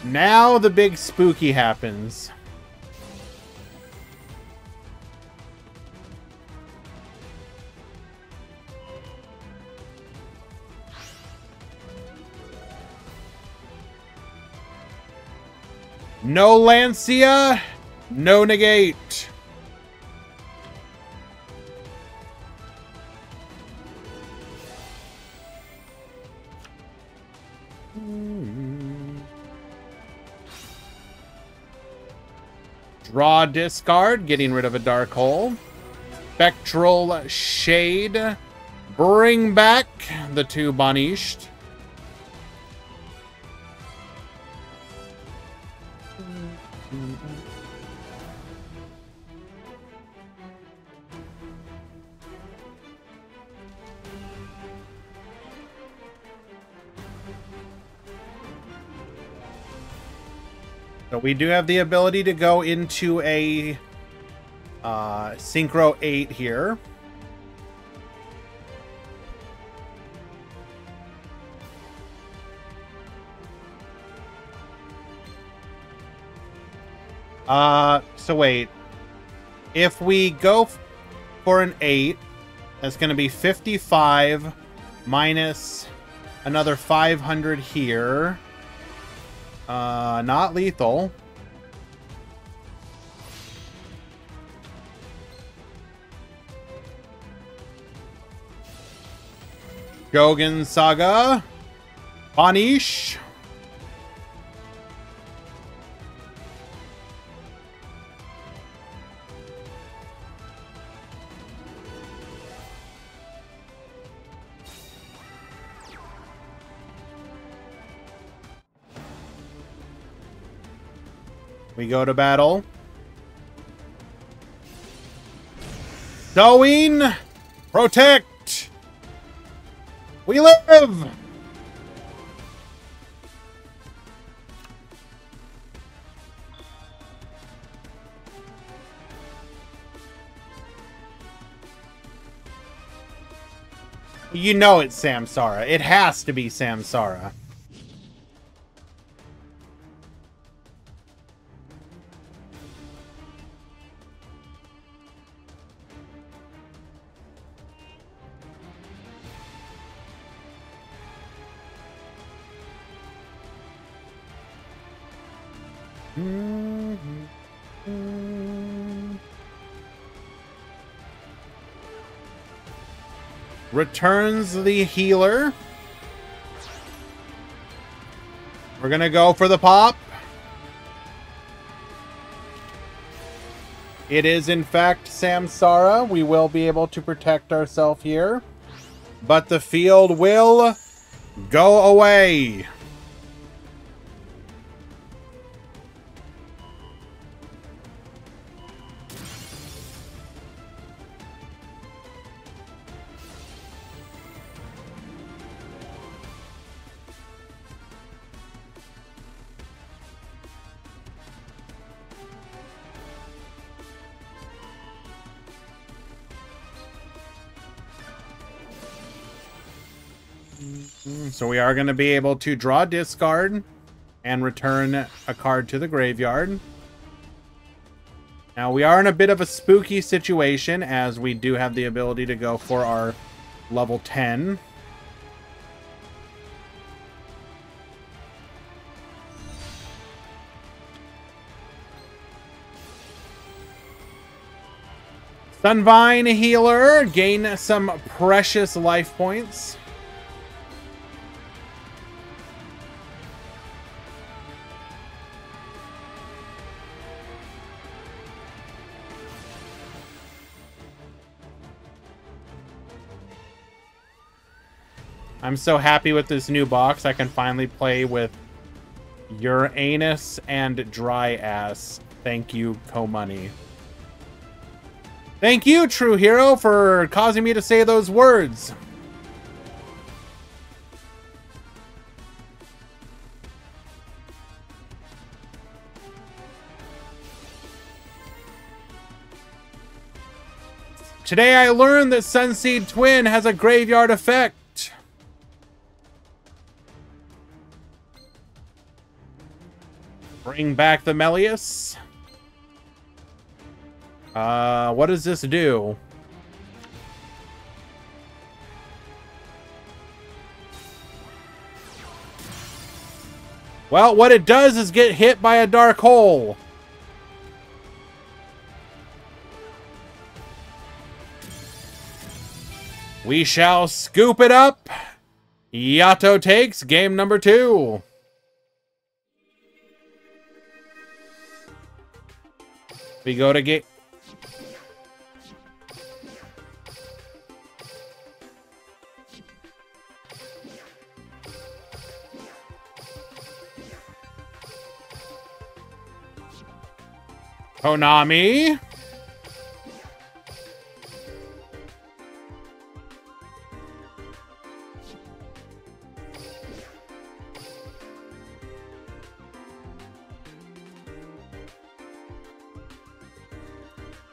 Now the big spooky happens. No Lancia, no negate. Draw, discard, getting rid of a Dark Hole. Spectral Shade. Bring back the 2 Banished. So we do have the ability to go into a Synchro 8 here. So wait. If we go for an 8, that's going to be 55 minus another 500 here. Not lethal. Shogun Saga. Banish. We go to battle. Sowing. Protect. We live. You know it's Samsara. It has to be Samsara. Returns the healer. We're gonna go for the pop. It is in fact Samsara. We will be able to protect ourselves here. But the field will go away. So we are going to be able to draw discard and return a card to the graveyard. Now we are in a bit of a spooky situation as we do have the ability to go for our level 10. Sunvine Healer, gain some precious life points. I'm so happy with this new box. I can finally play with Uranus and Dry Ass. Thank you, Co-Money. Thank you, True Hero, for causing me to say those words. Today I learned that Sunseed Twin has a graveyard effect. Bring back the Melius. What does this do? Well, what it does is get hit by a dark hole. We shall scoop it up. Yato takes game number 2. We go to game. Konami.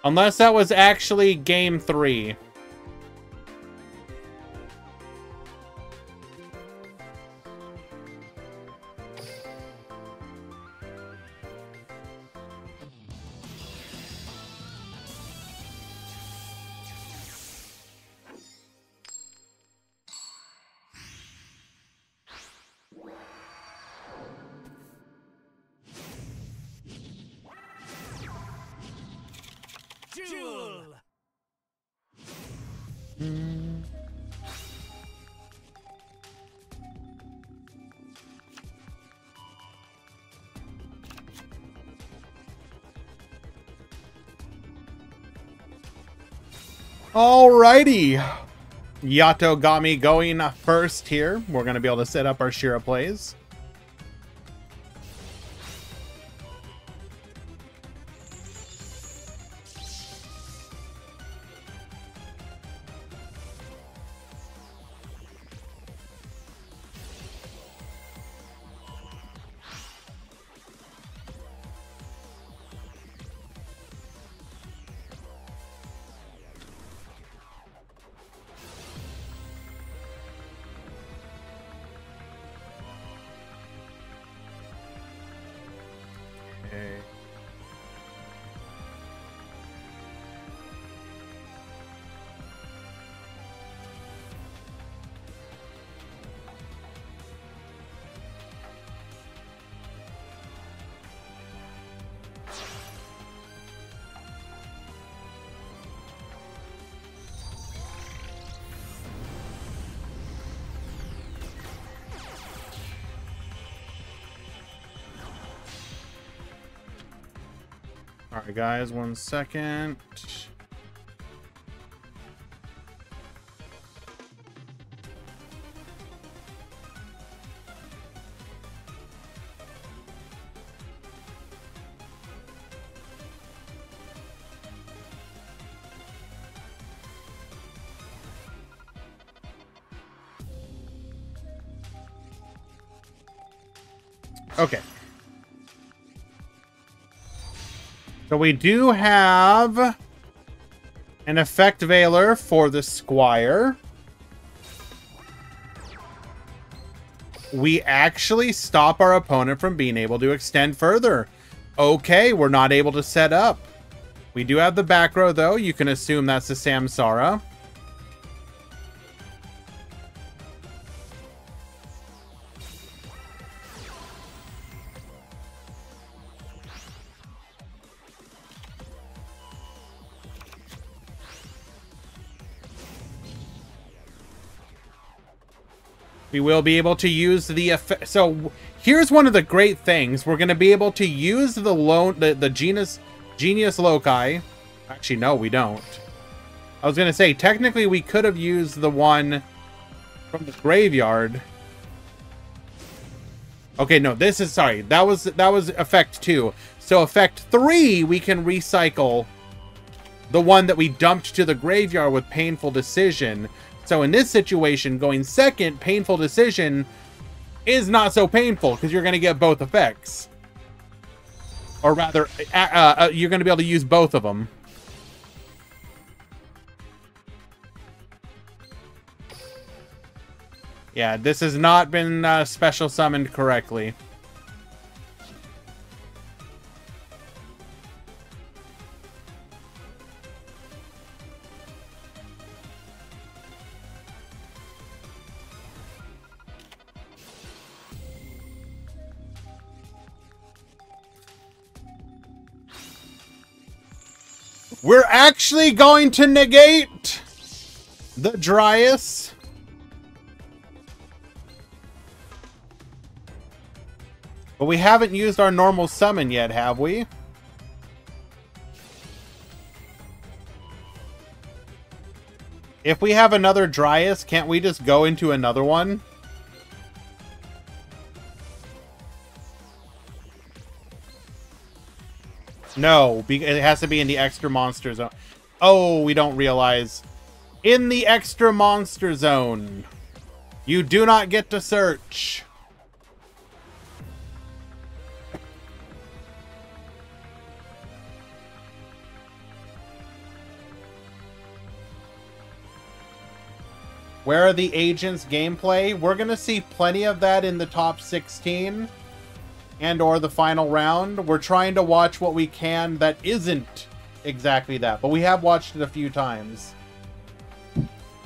Unless that was actually game 3. Duel! Alrighty. Yato got me going first here. We're going to be able to set up our Shira plays. Alright, guys, 1 second. Okay. So we do have an effect veiler for the Squire. We actually stop our opponent from being able to extend further. Okay, we're not able to set up. We do have the back row, though. You can assume that's the Samsara. We will be able to use the effect. So here's one of the great things. We're going to be able to use the Genius Loci. Actually, no, we don't. I was going to say, technically, we could have used the one from the graveyard. Okay, no, this is, sorry. That was effect 2. So effect 3, we can recycle the one that we dumped to the graveyard with Painful Decision. So in this situation, going second, Painful Decision is not so painful because you're going to get both effects. Or rather, you're going to be able to use both of them. Yeah, this has not been special summoned correctly. We're actually going to negate the Dryas. But we haven't used our normal summon yet, have we? If we have another Dryas, can't we just go into another one? No, it has to be in the extra monster zone. Oh, we don't realize. In the extra monster zone, you do not get to search. Where are the agents' gameplay? We're going to see plenty of that in the top 16. And or the final round. We're trying to watch what we can that isn't exactly that, but we have watched it a few times.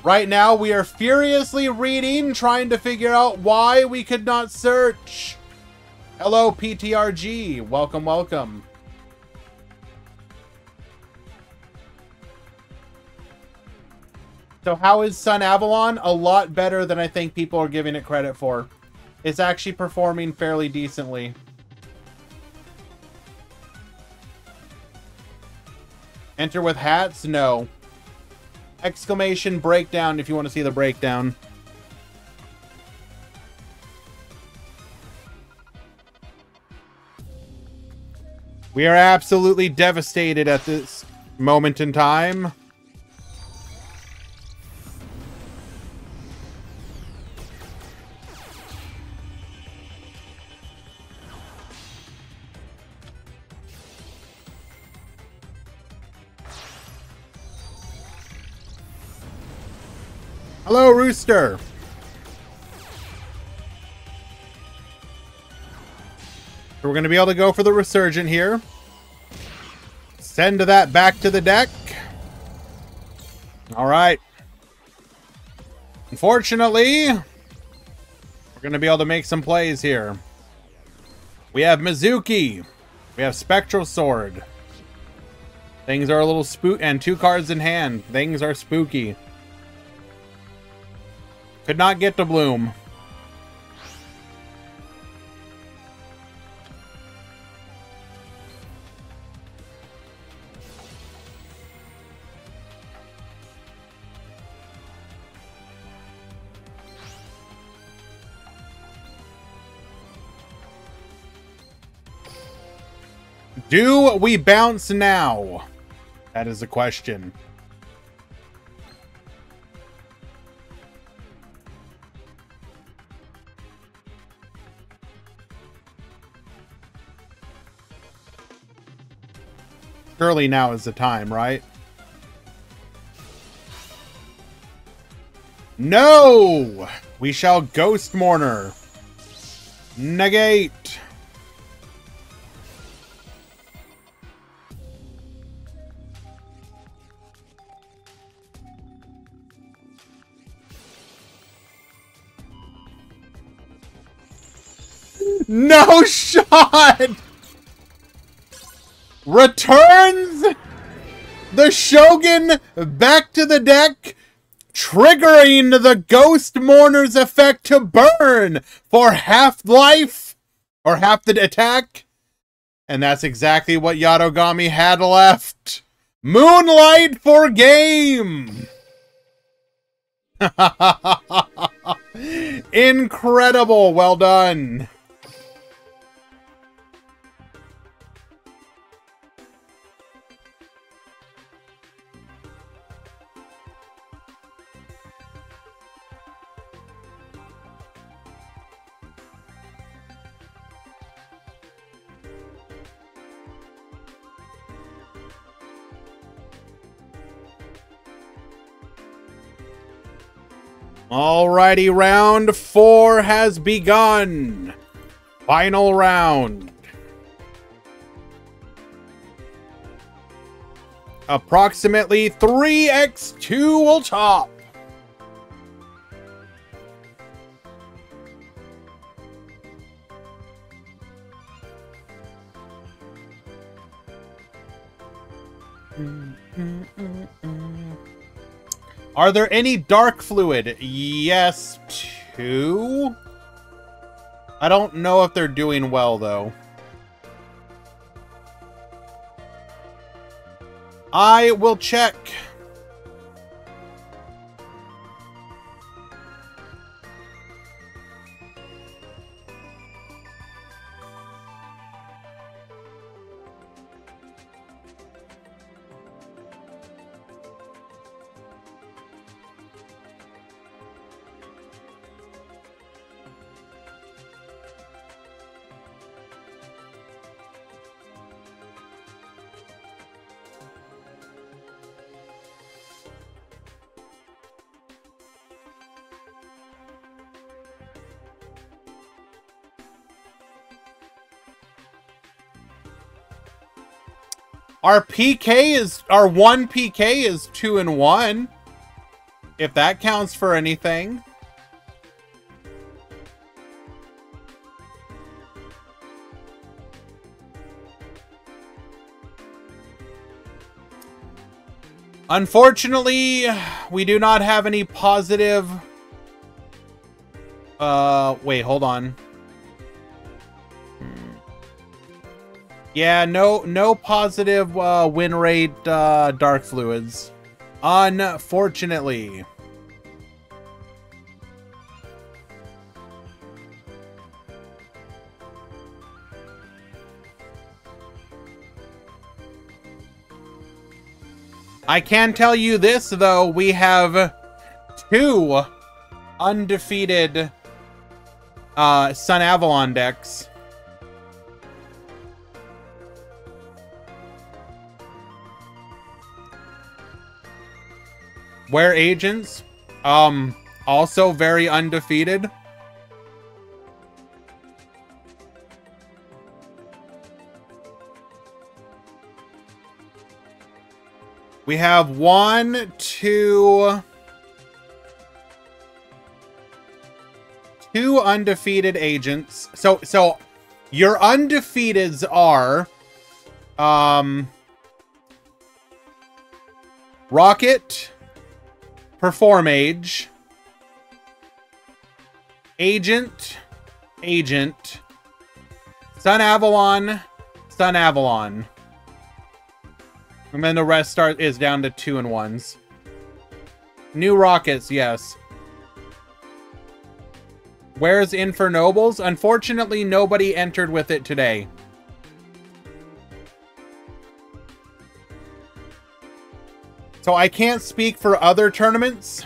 Right now, we are furiously reading, trying to figure out why we could not search. Hello, PTRG. Welcome, welcome. So how is Sun Avalon? A lot better than I think people are giving it credit for. It's actually performing fairly decently. Enter with hats? No. Exclamation breakdown if you want to see the breakdown. We are absolutely devastated at this moment in time. Hello, Rooster. So we're going to be able to go for the Resurgent here. Send that back to the deck. All right. Unfortunately, we're going to be able to make some plays here. We have Mizuki. We have Spectral Sword. Things are a little spook, and 2 cards in hand. Things are spooky. Could not get to Bloom. Do we bounce now? That is the question. Surely now is the time, right? No! We shall Ghost Mourner. Negate. No shot! Returns the Shogun back to the deck, triggering the Ghost Mourner's effect to burn for half life, or half the attack. And that's exactly what Yadogami had left. Moonlight for game! Incredible, well done. Alrighty, round 4 has begun. Final round. Approximately 3x2 will top. Are there any dark fluid? Yes, 2. I don't know if they're doing well, though. I will check. Our one PK is 2 and 1. If that counts for anything. Unfortunately, we do not have any positive. Wait, hold on. Yeah, no positive win rate dark fluids. Unfortunately. I can tell you this, though. We have 2 undefeated Sun Avalon decks. Where agents, also very undefeated. We have 1, 2 undefeated agents. So your undefeateds are Rocket, Performage, Agent, Sun Avalon. And then the rest is down to 2 and 1s. New Rockets, yes. Where's Infernobles? Unfortunately, nobody entered with it today. So I can't speak for other tournaments,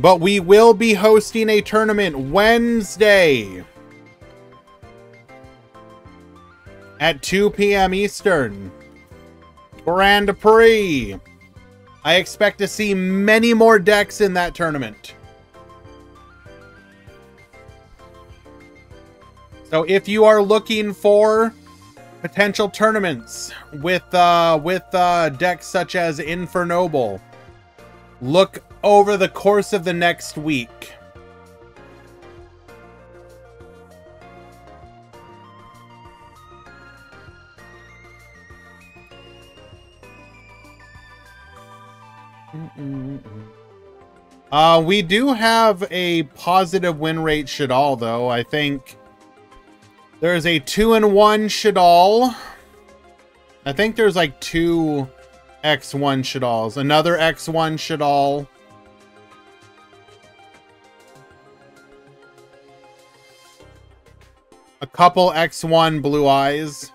but we will be hosting a tournament Wednesday at 2 p.m. Eastern. Grand Prix. I expect to see many more decks in that tournament. So if you are looking for potential tournaments with decks such as Infernoble, look over the course of the next week. We do have a positive win rate Shaddoll, though. I think there's a 2-1 Shaddoll. I think there's like 2 X1 Shaddolls. Another X1 Shaddoll. A couple X1 Blue Eyes.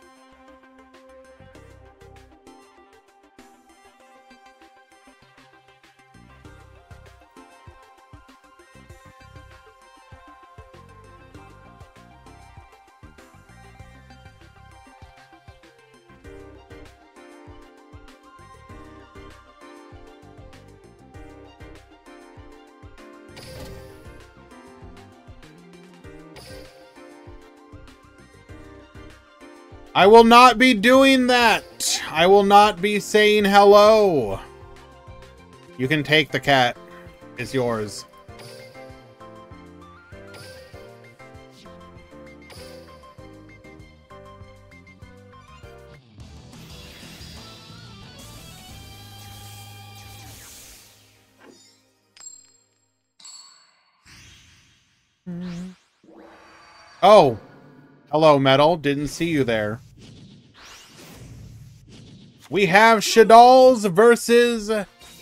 I will not be doing that. I will not be saying hello. You can take the cat. It's yours. Oh. Hello, Metal. Didn't see you there. We have Shaddolls versus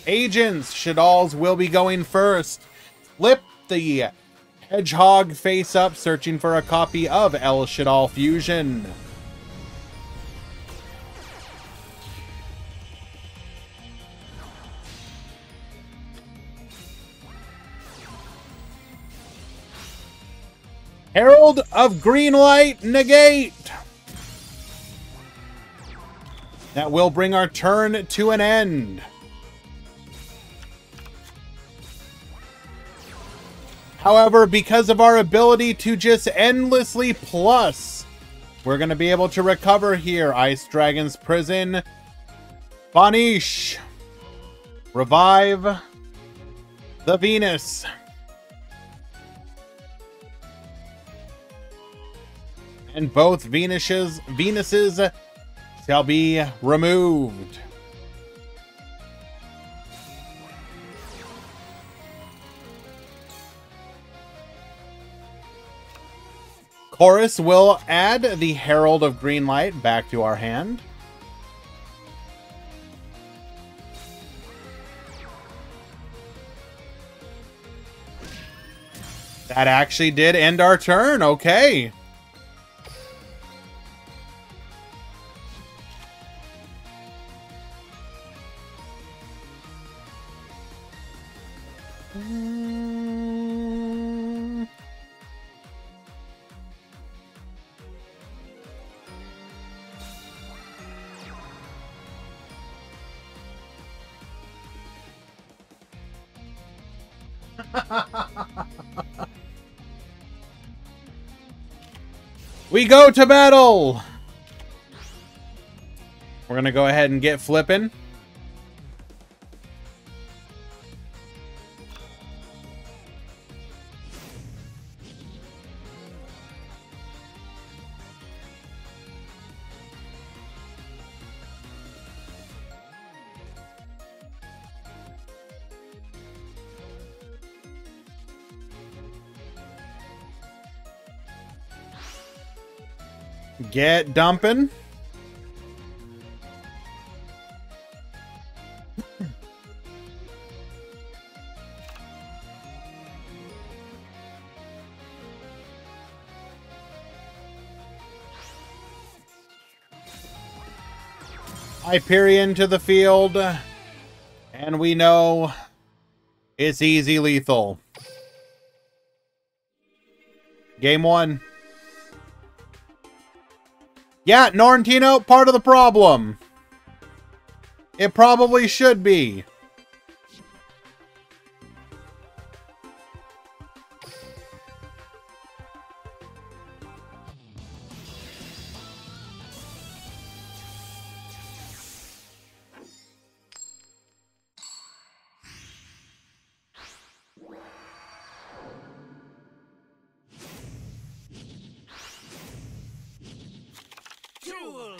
Agents. Shaddolls will be going first. Flip the Hedgehog face up, searching for a copy of El Shaddoll Fusion. Herald of Greenlight, negate. That will bring our turn to an end. However, because of our ability to just endlessly plus, we're going to be able to recover here. Ice Dragon's Prison. Vanish. Revive the Venus. And both Venuses shall be removed. Chorus will add the Herald of Greenlight back to our hand. That actually did end our turn. Okay. We go to battle. We're gonna go ahead and get flipping. Get dumping. Hyperion to the field. And we know it's easy lethal. Game 1. Yeah, Norrentino, part of the problem. It probably should be. Duel!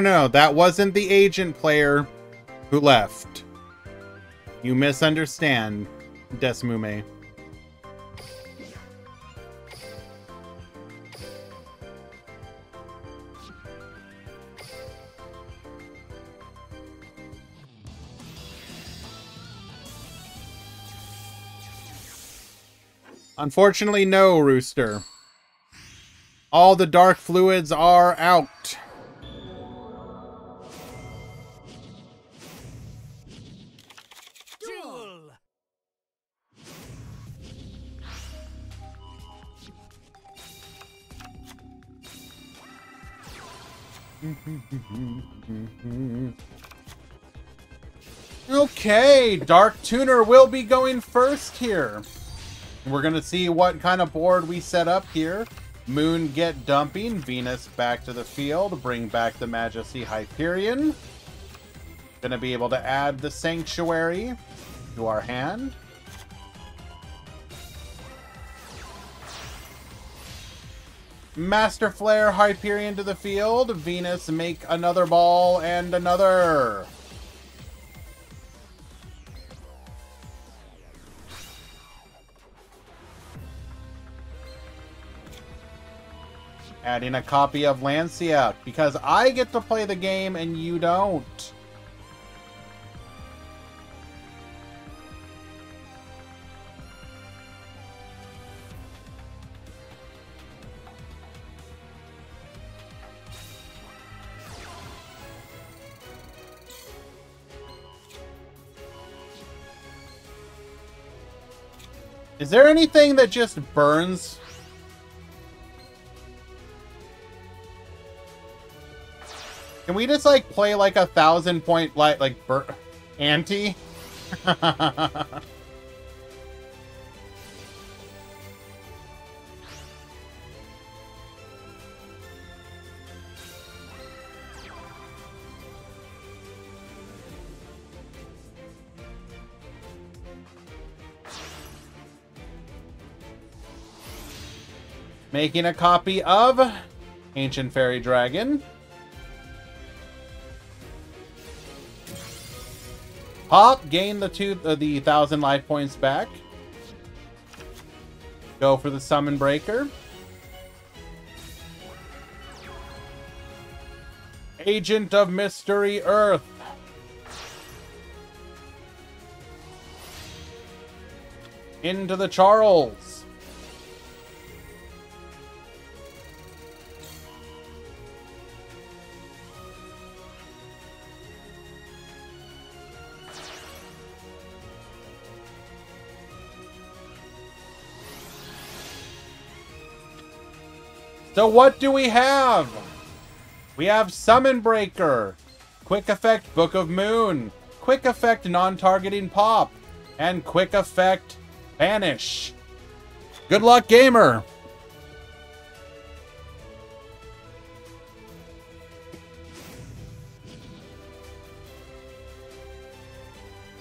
No. That wasn't the agent player who left. You misunderstand, Desmume. Unfortunately, no, Rooster. All the dark fluids are out. Duel! Okay, Dark Tuner will be going first here. We're going to see what kind of board we set up here. Moon get dumping, Venus back to the field, bring back the Majesty Hyperion. Going to be able to add the Sanctuary to our hand. Master Flare Hyperion to the field, Venus make another ball and another. Adding a copy of Lancia, because I get to play the game and you don't. Is there anything that just burns? Can we just, like, play, like, 1,000 point, like ante? Making a copy of Ancient Fairy Dragon. Pop, gain the 1,000 life points back. Go for the Summon Breaker. Agent of Mystery Earth. Into the Charles. So what do we have? We have Summon Breaker, Quick Effect Book of Moon, Quick Effect Non-Targeting Pop, and Quick Effect Banish. Good luck, gamer.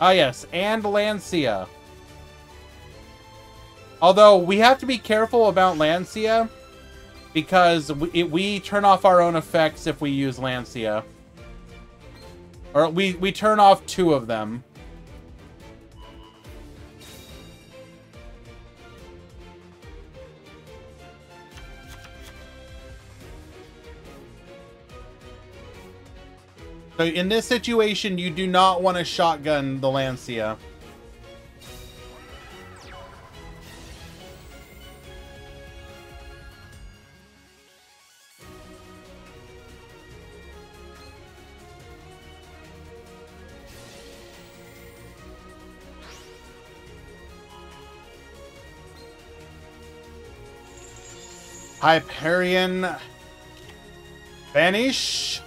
Ah, yes, and Lancia. Although, we have to be careful about Lancia, because we turn off our own effects if we use Lancia. Or we turn off 2 of them. So in this situation, you do not want to shotgun the Lancia. Hyperion Banish.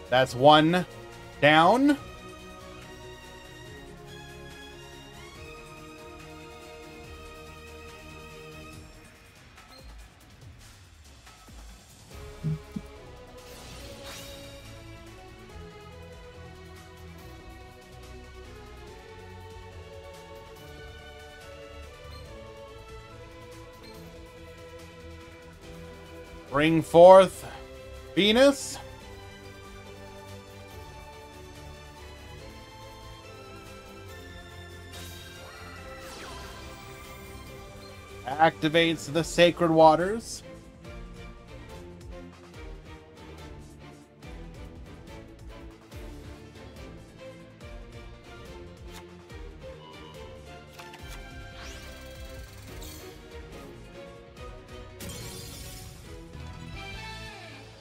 That's 1 down. Bring forth Venus. Activates the Sacred Waters.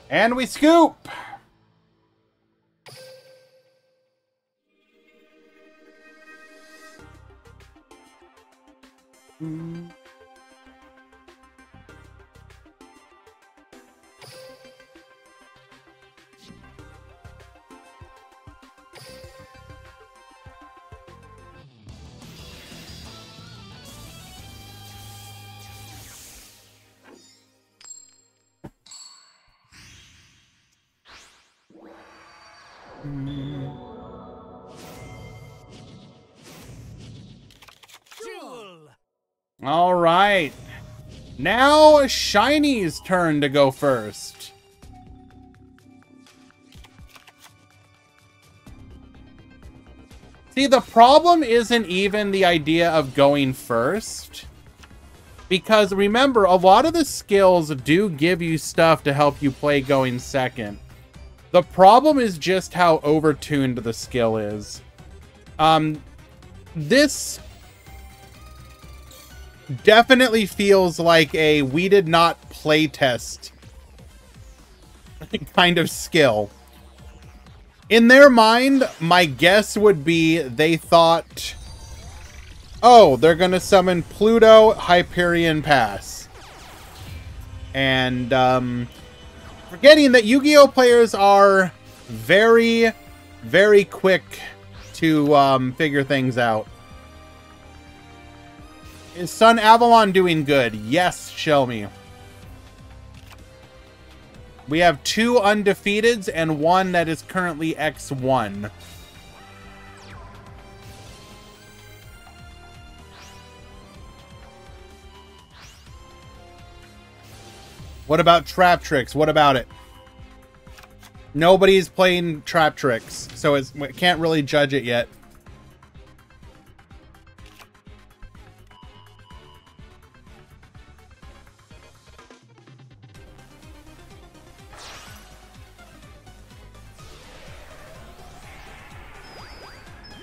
And we scoop! All right. Now Shiny's turn to go first. See, the problem isn't even the idea of going first. Because remember, a lot of the skills do give you stuff to help you play going second. The problem is just how overtuned the skill is. This definitely feels like a we did not play test kind of skill. In their mind, my guess would be they thought, oh, they're going to summon Pluto Hyperion Pass. And forgetting that Yu-Gi-Oh! Players are very, very quick to figure things out. Is Sun Avalon doing good? Yes, show me. We have 2 undefeateds and 1 that is currently X1. What about Trap Tricks? What about it? Nobody's playing Trap Tricks, so we can't really judge it yet.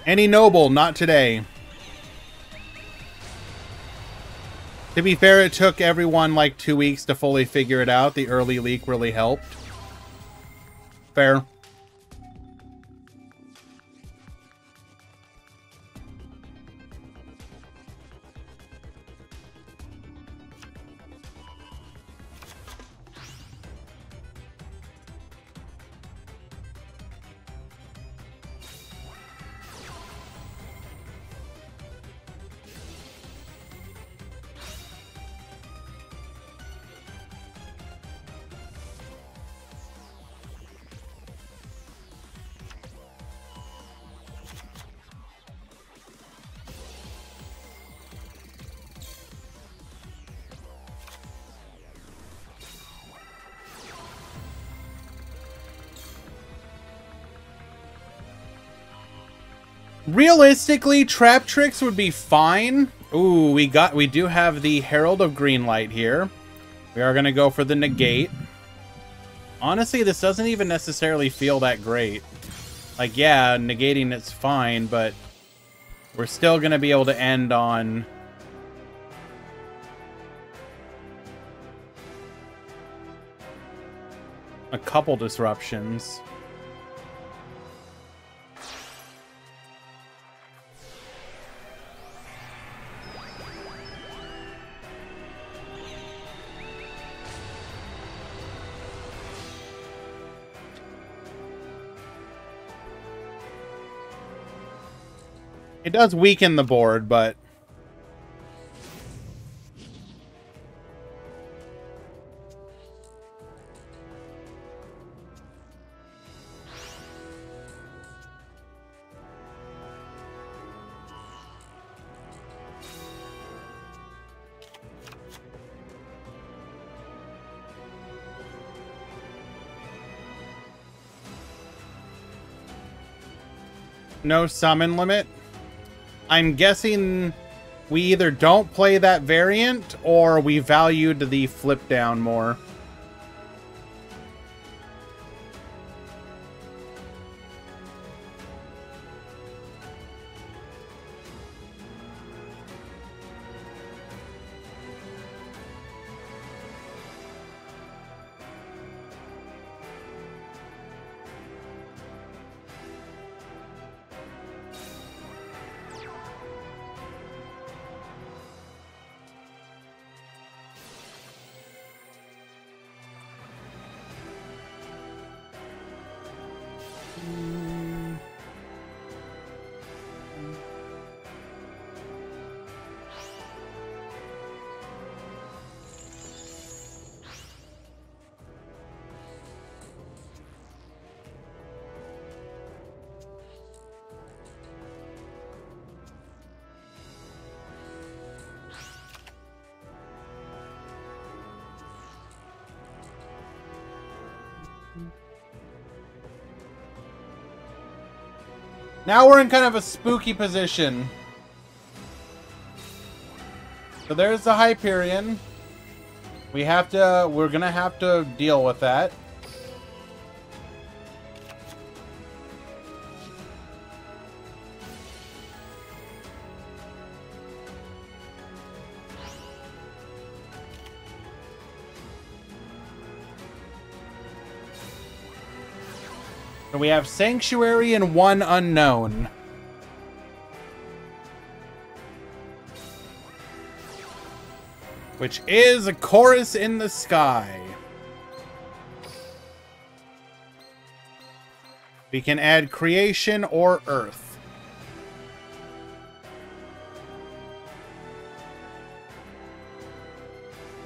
Any Noble, not today. To be fair, it took everyone like 2 weeks to fully figure it out. The early leak really helped. Fair. Realistically, Trap Tricks would be fine. Ooh, we do have the Herald of Greenlight here. We are going to go for the Negate. Honestly, this doesn't even necessarily feel that great. Like, yeah, negating it's fine, but we're still going to be able to end on a couple disruptions. It does weaken the board, but no summon limit. I'm guessing we either don't play that variant or we valued the flip down more. Now we're in kind of a spooky position. So there's the Hyperion. We're gonna have to deal with that. So we have Sanctuary and one unknown. Which is a Chorus in the Sky. We can add Creation or Earth.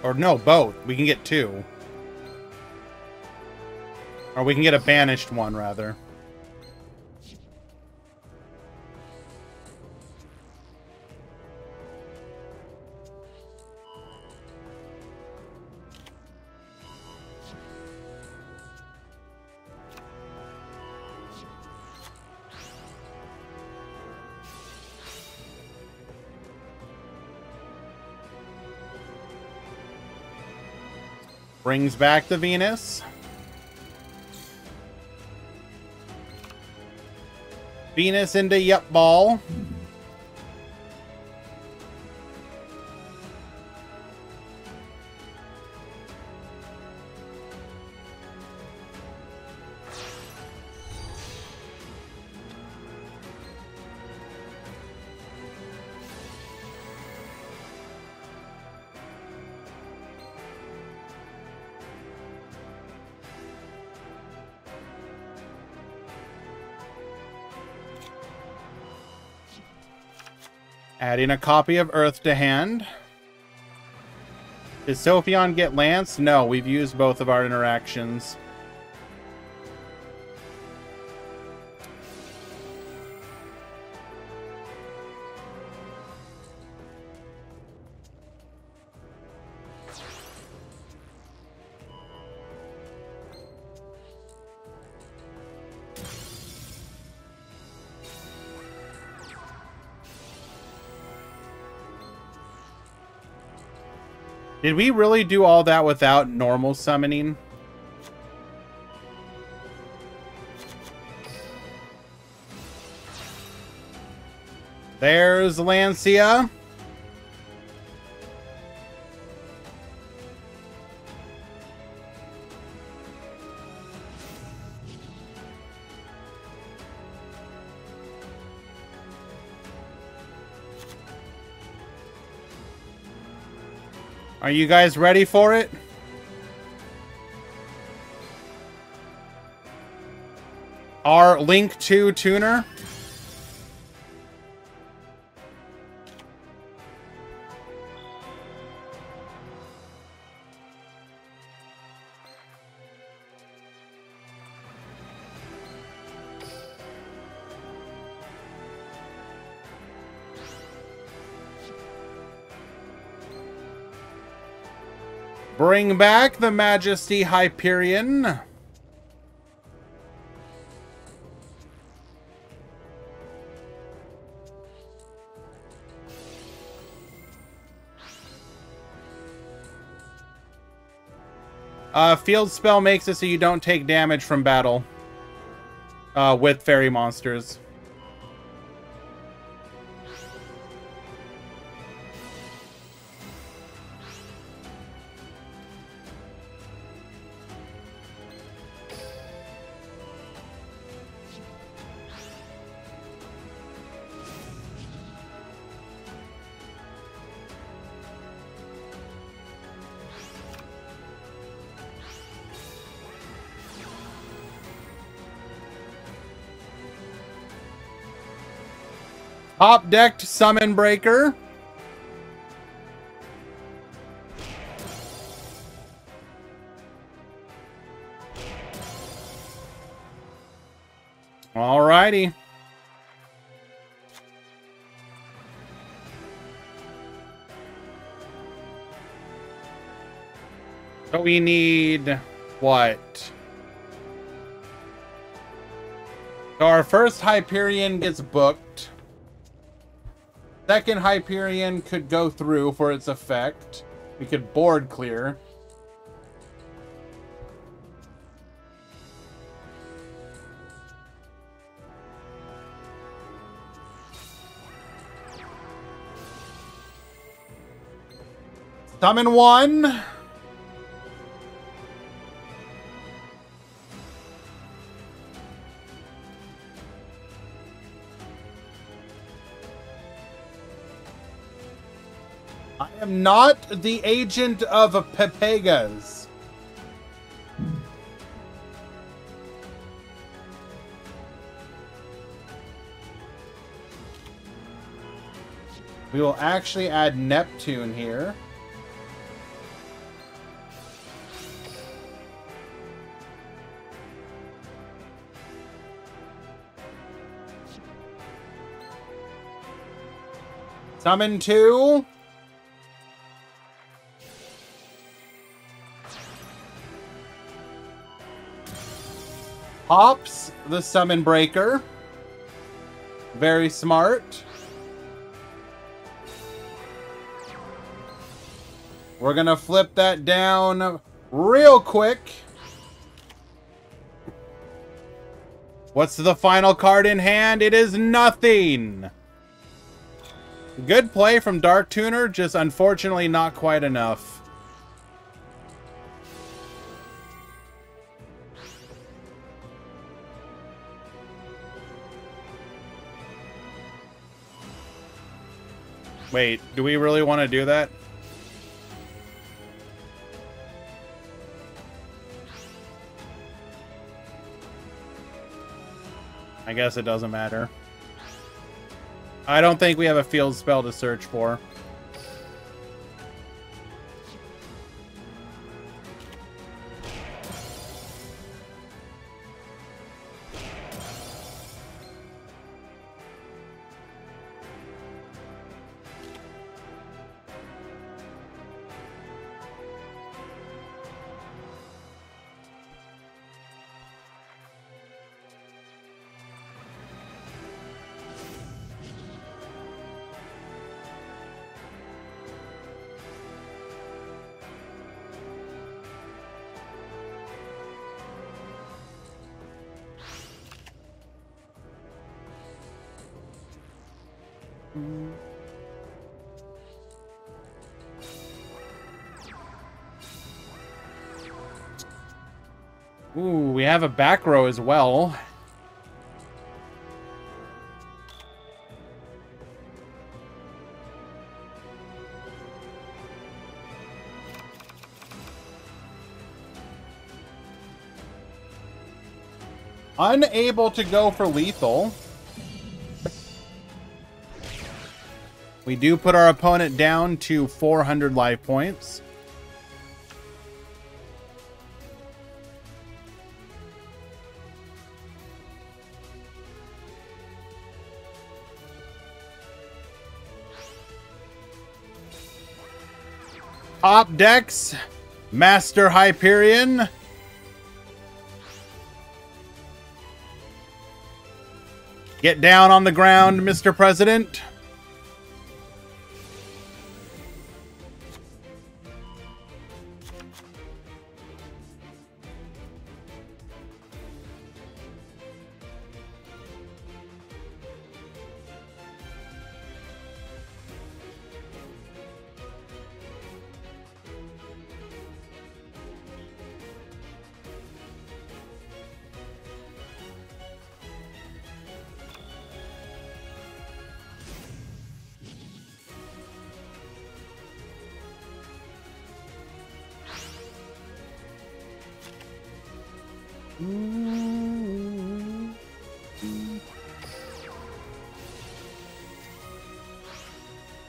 Or no, both. We can get two. Or we can get a banished one, rather. Brings back the Venus. Venus into Yep Ball. Adding a copy of Earth to hand. Does Sophion get Lance? No, we've used both of our interactions. Did we really do all that without normal summoning? There's Lancia. Are you guys ready for it? Our Link 2 tuner. Bring back the Majesty Hyperion. Field spell makes it so you don't take damage from battle with fairy monsters. Top decked Summon Breaker. Alrighty. So we need what? So our first Hyperion gets booked. Second Hyperion could go through for its effect. We could board clear. Summon one. I am not the agent of Pepegas. We will actually add Neptune here. Summon two. Hops the Summon Breaker. Very smart. We're gonna flip that down real quick. What's the final card in hand? It is nothing. Good play from Dark Tuner, just unfortunately not quite enough. Wait, do we really want to do that? I guess it doesn't matter. I don't think we have a field spell to search for. Ooh, we have a back row as well. Unable to go for lethal. We do put our opponent down to 400 life points. Top decks, Master Hyperion. Get down on the ground, Mr. President.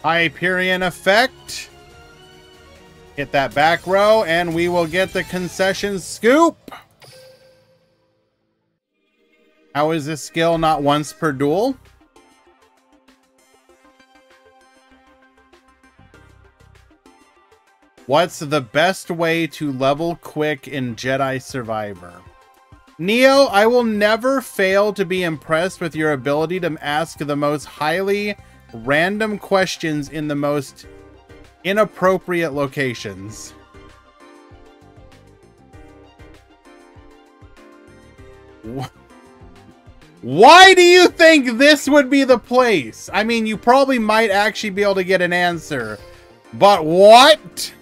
Hyperion effect. Hit that back row, and we will get the concession scoop. How is this skill not once per duel? What's the best way to level quick in Jedi Survivor? Neo, I will never fail to be impressed with your ability to ask the most highly random questions in the most inappropriate locations. Why do you think this would be the place? I mean, you probably might actually be able to get an answer, but what?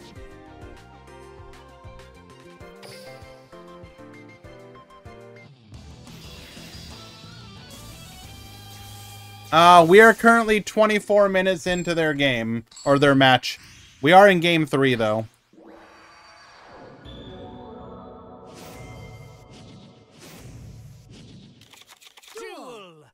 We are currently 24 minutes into their game, or their match. We are in game 3, though. Duel.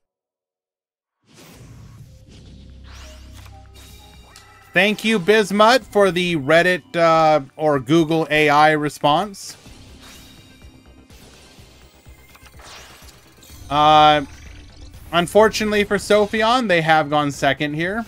Thank you, Bismuth, for the Reddit or Google AI response. Unfortunately for Sophion, they have gone second here.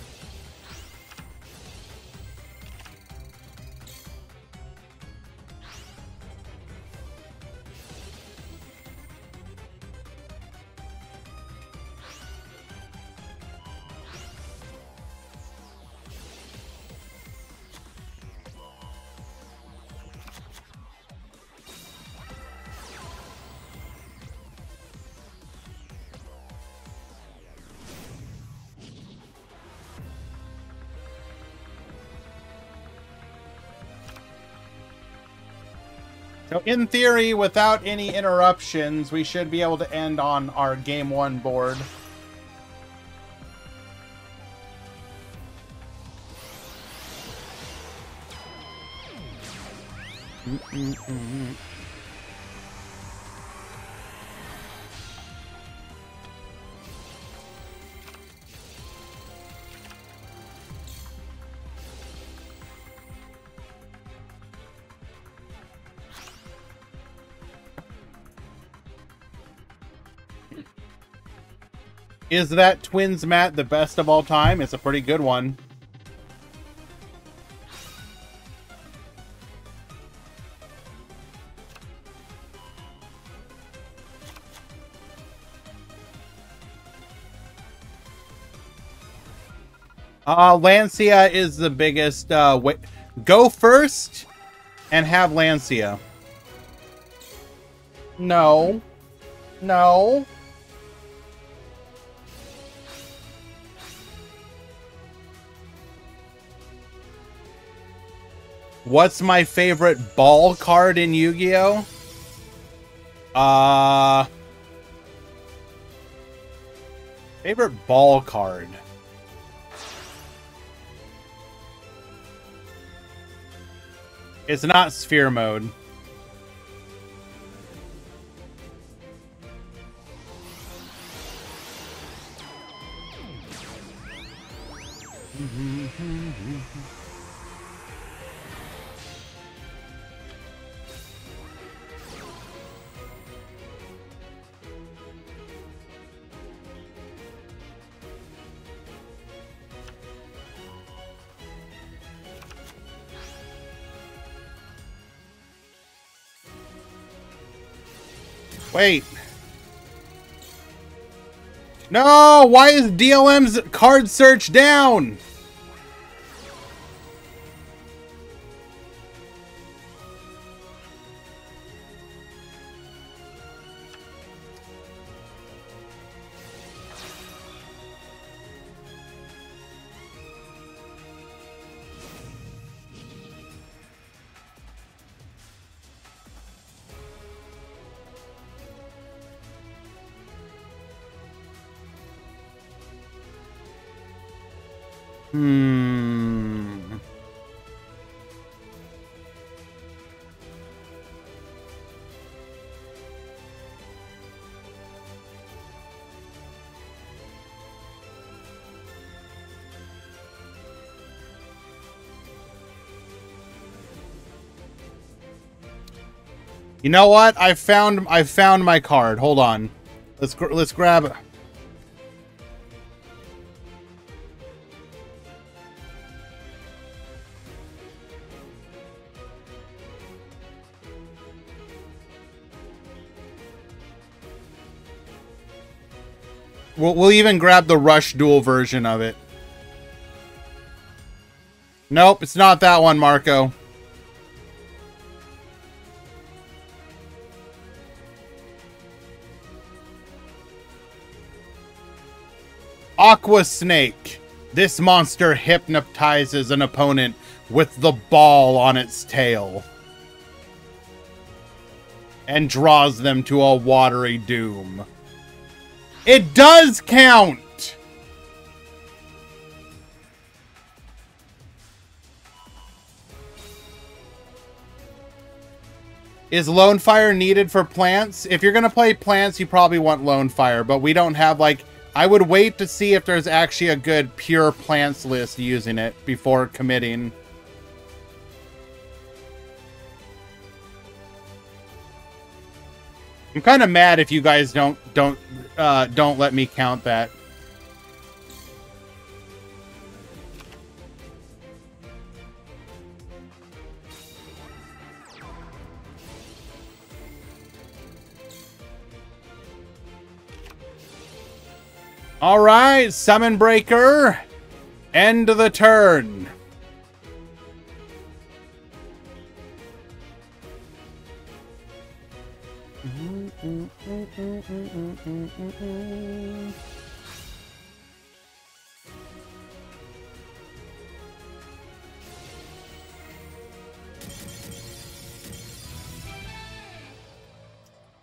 So in theory, without any interruptions, we should be able to end on our game 1 board. Is that Twins mat the best of all time? It's a pretty good one. Lancia is the biggest. Go first and have Lancia. No. No. What's my favorite ball card in Yu-Gi-Oh? Favorite ball card. It's not Sphere Mode. Wait. No! Why is DLM's card search down? You know what? I found my card. Hold on. Let's grab it. We'll even grab the Rush Duel version of it. Nope, it's not that one, Marco. Aqua Snake. This monster hypnotizes an opponent with the ball on its tail and draws them to a watery doom. It does count! Is Lone Fire needed for plants? If you're gonna play plants, you probably want Lone Fire, but we don't have, like... I would wait to see if there's actually a good pure plants list using it before committing. I'm kind of mad if you guys don't let me count that. All right, Summon Breaker. End of the turn.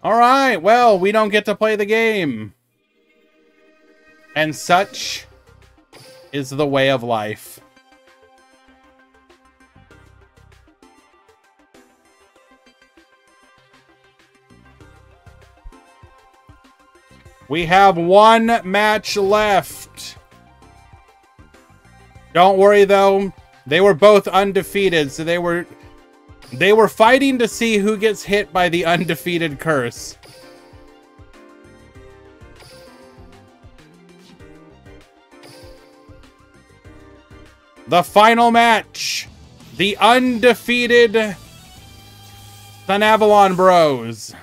All right, well, we don't get to play the game. And such is the way of life. We have one match left. Don't worry though, they were both undefeated, so they were fighting to see who gets hit by the undefeated curse. The final match. The undefeated Sun Avalon Bros.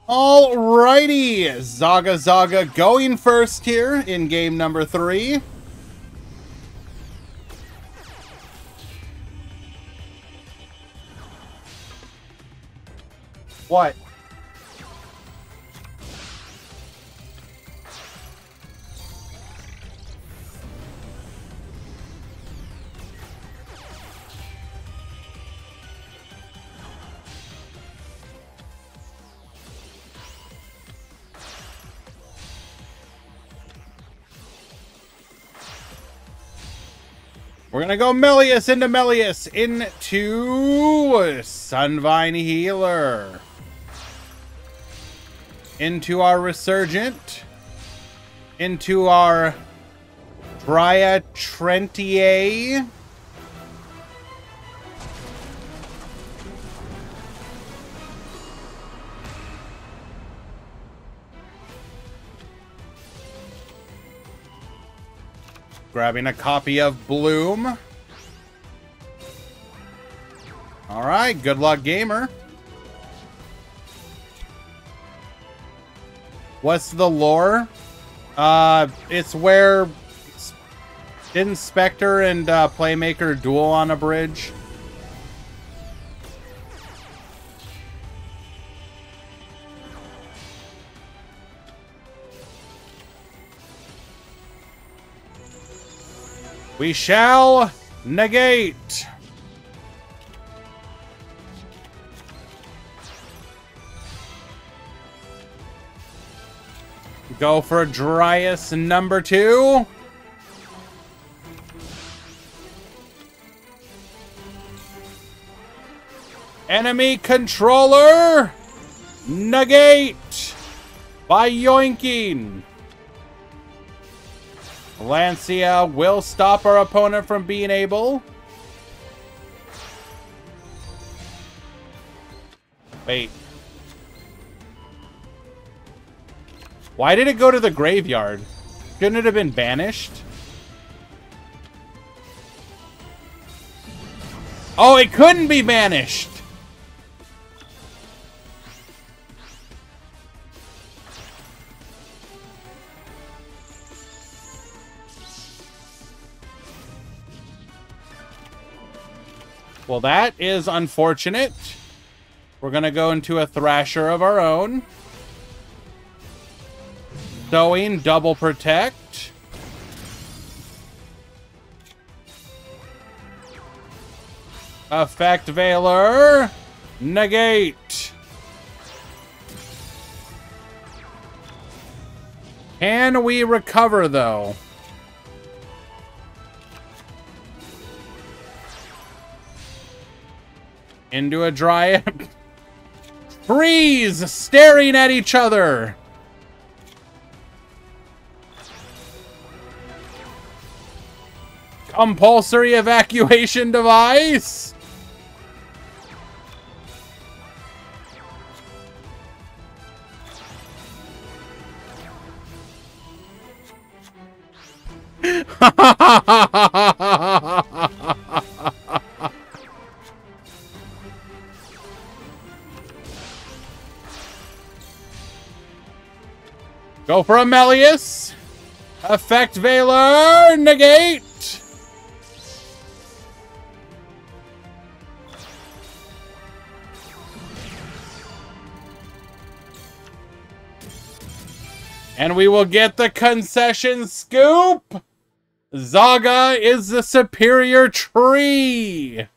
Alrighty, Zaga Zaga going first here in game number 3. What? We're gonna go Melius into Sunvine Healer. Into our Resurgent. Into our Dryad Trentier. Grabbing a copy of Bloom. Alright, good luck, gamer. What's the lore? It's where... Didn't Spectre and Playmaker duel on a bridge? We shall negate. Go for Dryas number 2. Enemy controller. Negate by yoinking. Lancia will stop our opponent from being able. Wait. Why did it go to the graveyard? Shouldn't it have been banished? Oh, it couldn't be banished! Well, that is unfortunate. We're gonna go into a Thrasher of our own. Sowing, double protect. Effect Veiler. Negate. Can we recover, though? Into a Dryad. Freeze! Staring at each other. Compulsory evacuation device. Go for Amelius. Effect Veiler. Negate. And we will get the concession scoop. Zaga is the superior tree.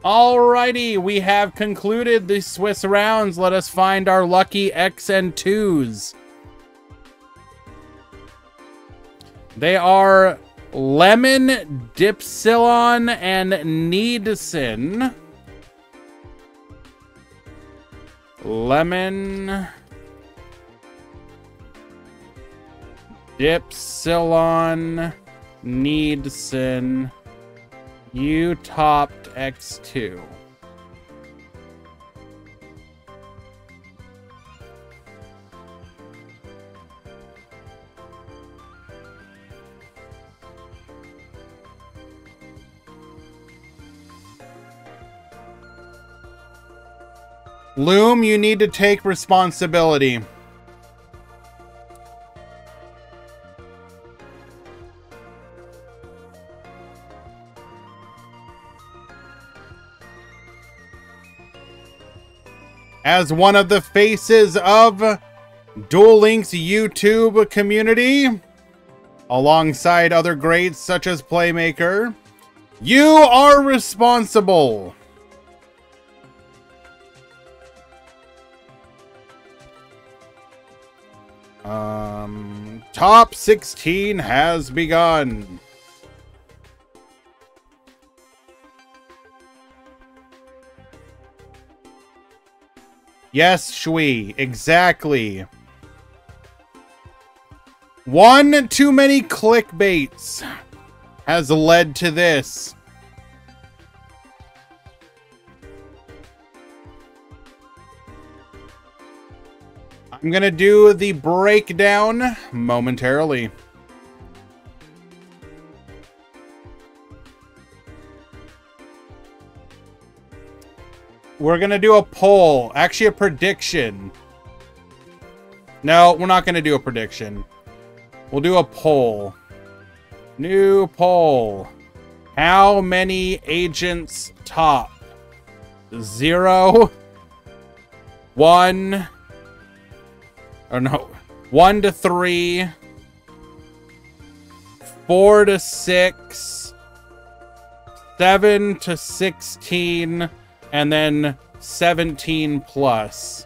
Alrighty, we have concluded the Swiss rounds. Let us find our lucky X and 2s. They are Lemon, Dipsilon, and Needson. Lemon, Dipsilon, Needson. You topped X2. Loom, you need to take responsibility. As one of the faces of Duel Links YouTube community, alongside other greats such as Playmaker, you are responsible. Top 16 has begun. Yes, Shui, exactly. One too many clickbaits has led to this. I'm gonna do the breakdown momentarily. We're gonna do a poll, actually a prediction. No, we're not gonna do a prediction. We'll do a poll. New poll. How many agents top? 0, 1, or no, 1 to 3, 4 to 6, 7 to 16, and then 17 plus.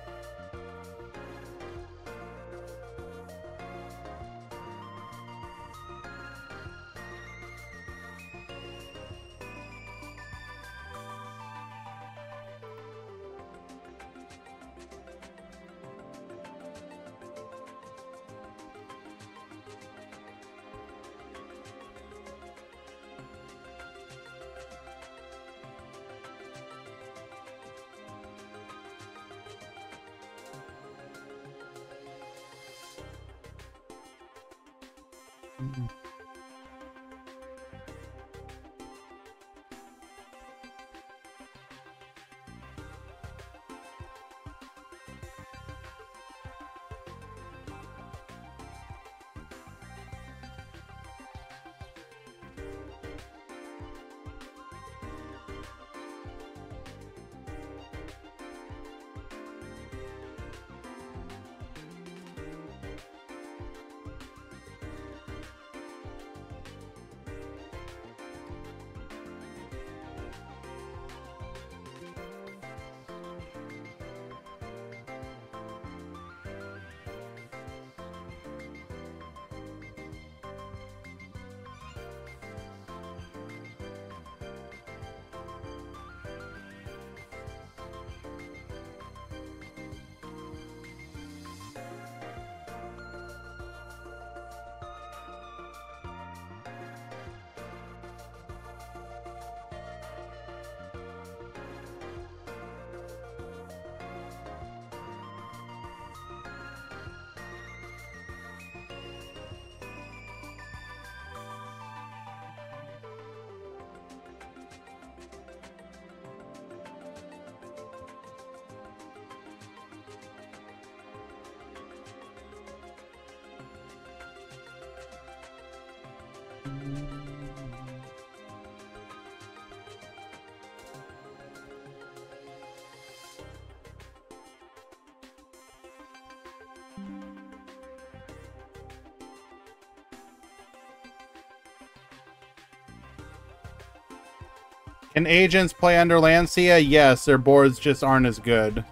Can agents play under Lancia? Yes, their boards just aren't as good.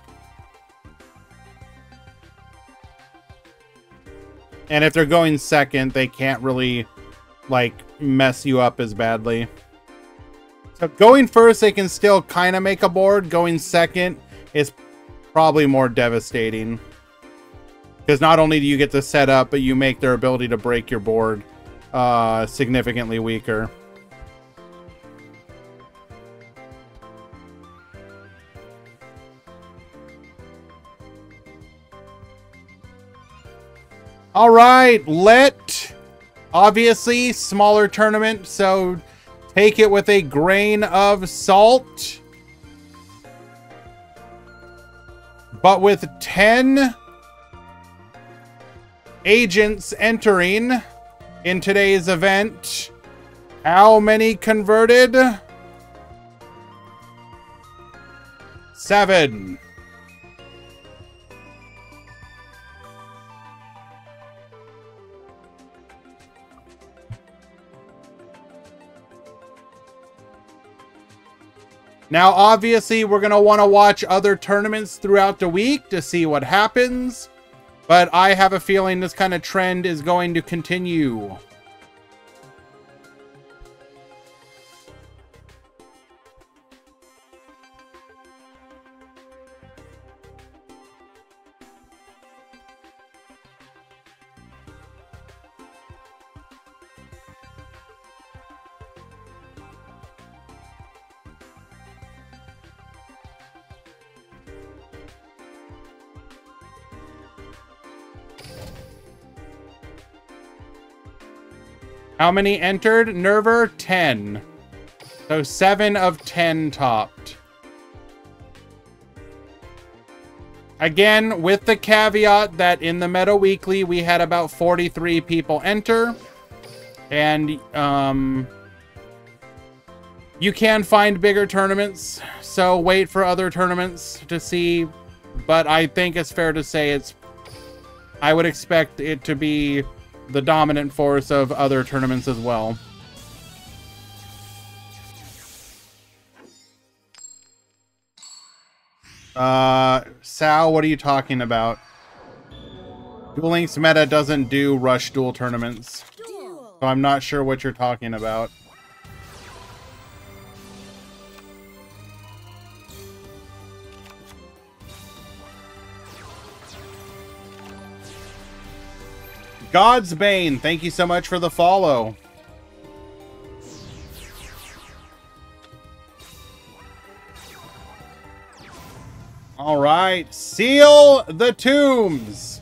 And if they're going second, they can't really, like, mess you up as badly. So going first, they can still kind of make a board. Going second is probably more devastating. Because not only do you get the setup, but you make their ability to break your board significantly weaker. All right, obviously smaller tournament, so take it with a grain of salt. But with 10 agents entering in today's event, how many converted? 7. Now, obviously, we're going to want to watch other tournaments throughout the week to see what happens. But I have a feeling this kind of trend is going to continue. How many entered? Nerver, 10. So 7 of 10 topped. Again, with the caveat that in the Meta Weekly, we had about 43 people enter. And you can find bigger tournaments, so wait for other tournaments to see. But I think it's fair to say I would expect it to be the dominant force of other tournaments as well. Sal, what are you talking about? Duel Links meta doesn't do Rush Duel tournaments. So I'm not sure what you're talking about. God's Bane, thank you so much for the follow. All right, seal the tombs.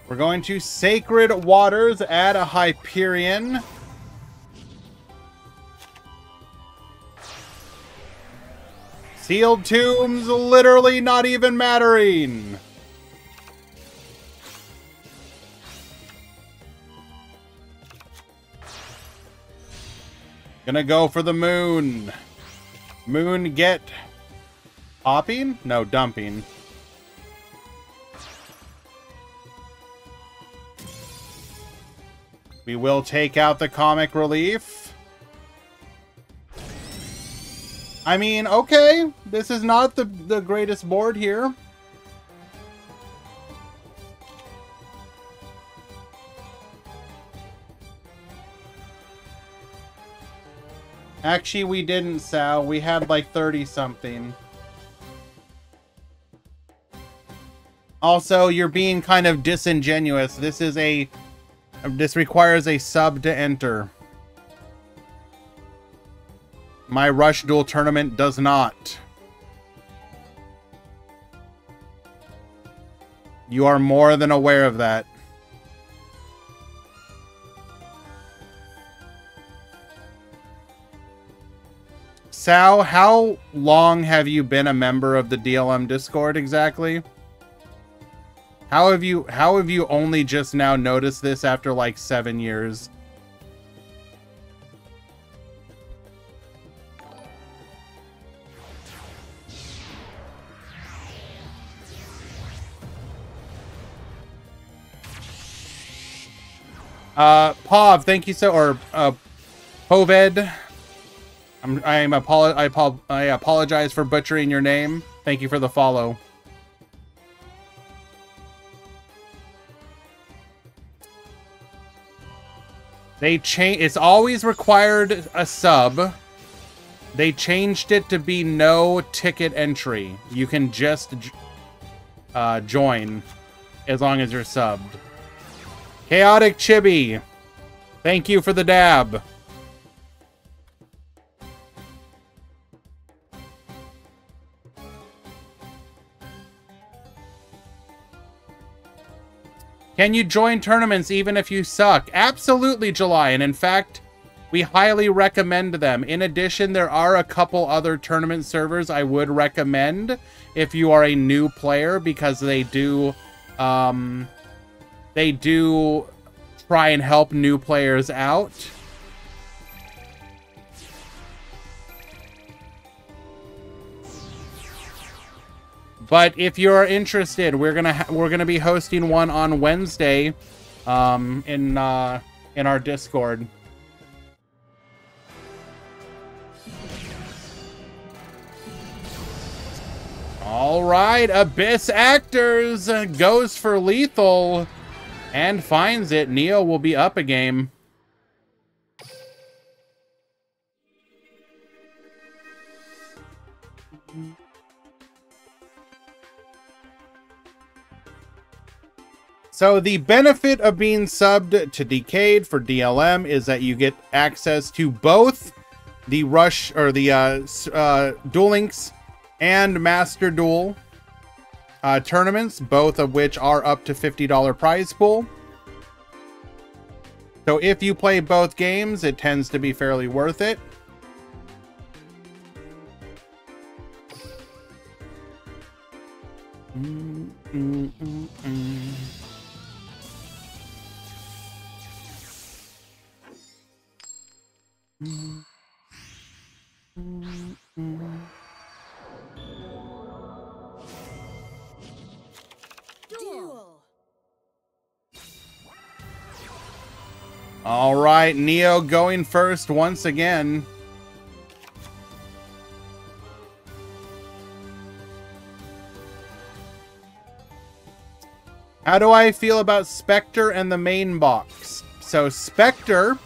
We're going to Sacred Waters, add a Hyperion. Sealed tombs literally not even mattering. Gonna go for the moon. Moon get popping? No, dumping. We will take out the comic relief. I mean, okay, this is not the greatest board here. Actually, we didn't, Sal. We had like 30-something. Also, you're being kind of disingenuous. This requires a sub to enter. My Rush Duel tournament does not. You are more than aware of that. Sal, how long have you been a member of the DLM Discord exactly? How have you only just now noticed this after like 7 years? Pav, thank you Poved. I apologize for butchering your name. Thank you for the follow. It's always required a sub. They changed it to be no ticket entry. You can just join as long as you're subbed. Chaotic Chibi, thank you for the dab. Can you join tournaments even if you suck? Absolutely, July. And in fact, we highly recommend them. In addition, there are a couple other tournament servers I would recommend if you are a new player, because they do try and help new players out. But if you're interested, we're gonna be hosting one on Wednesday, in our Discord. All right, Abyss Actors goes for lethal and finds it. Neo will be up a game. So the benefit of being subbed to Decade for DLM is that you get access to both the Rush or the Duel Links and Master Duel tournaments, both of which are up to $50 prize pool. So if you play both games, it tends to be fairly worth it. Duel. All right, Neo going first once again. How do I feel about Spectre and the main box? So Spectre,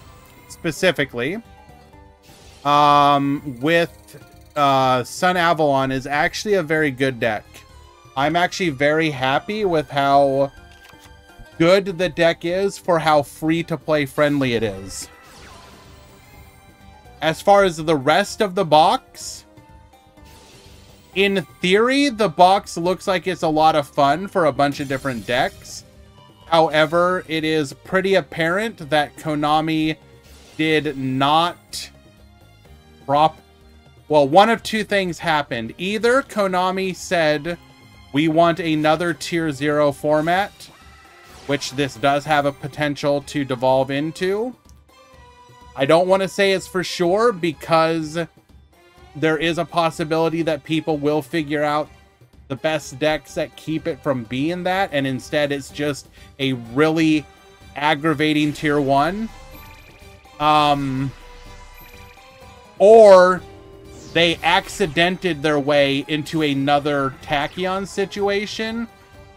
specifically, with Sun Avalon is actually a very good deck. I'm actually very happy with how good the deck is for how free-to-play friendly it is. As far as the rest of the box, in theory, the box looks like it's a lot of fun for a bunch of different decks. However, it is pretty apparent that Konami did not well, one of two things happened. Either Konami said, we want another Tier 0 format, which this does have a potential to devolve into. I don't want to say it's for sure, because there is a possibility that people will figure out the best decks that keep it from being that, and instead it's just a really aggravating Tier 1. Or they accidented their way into another Tachyon situation,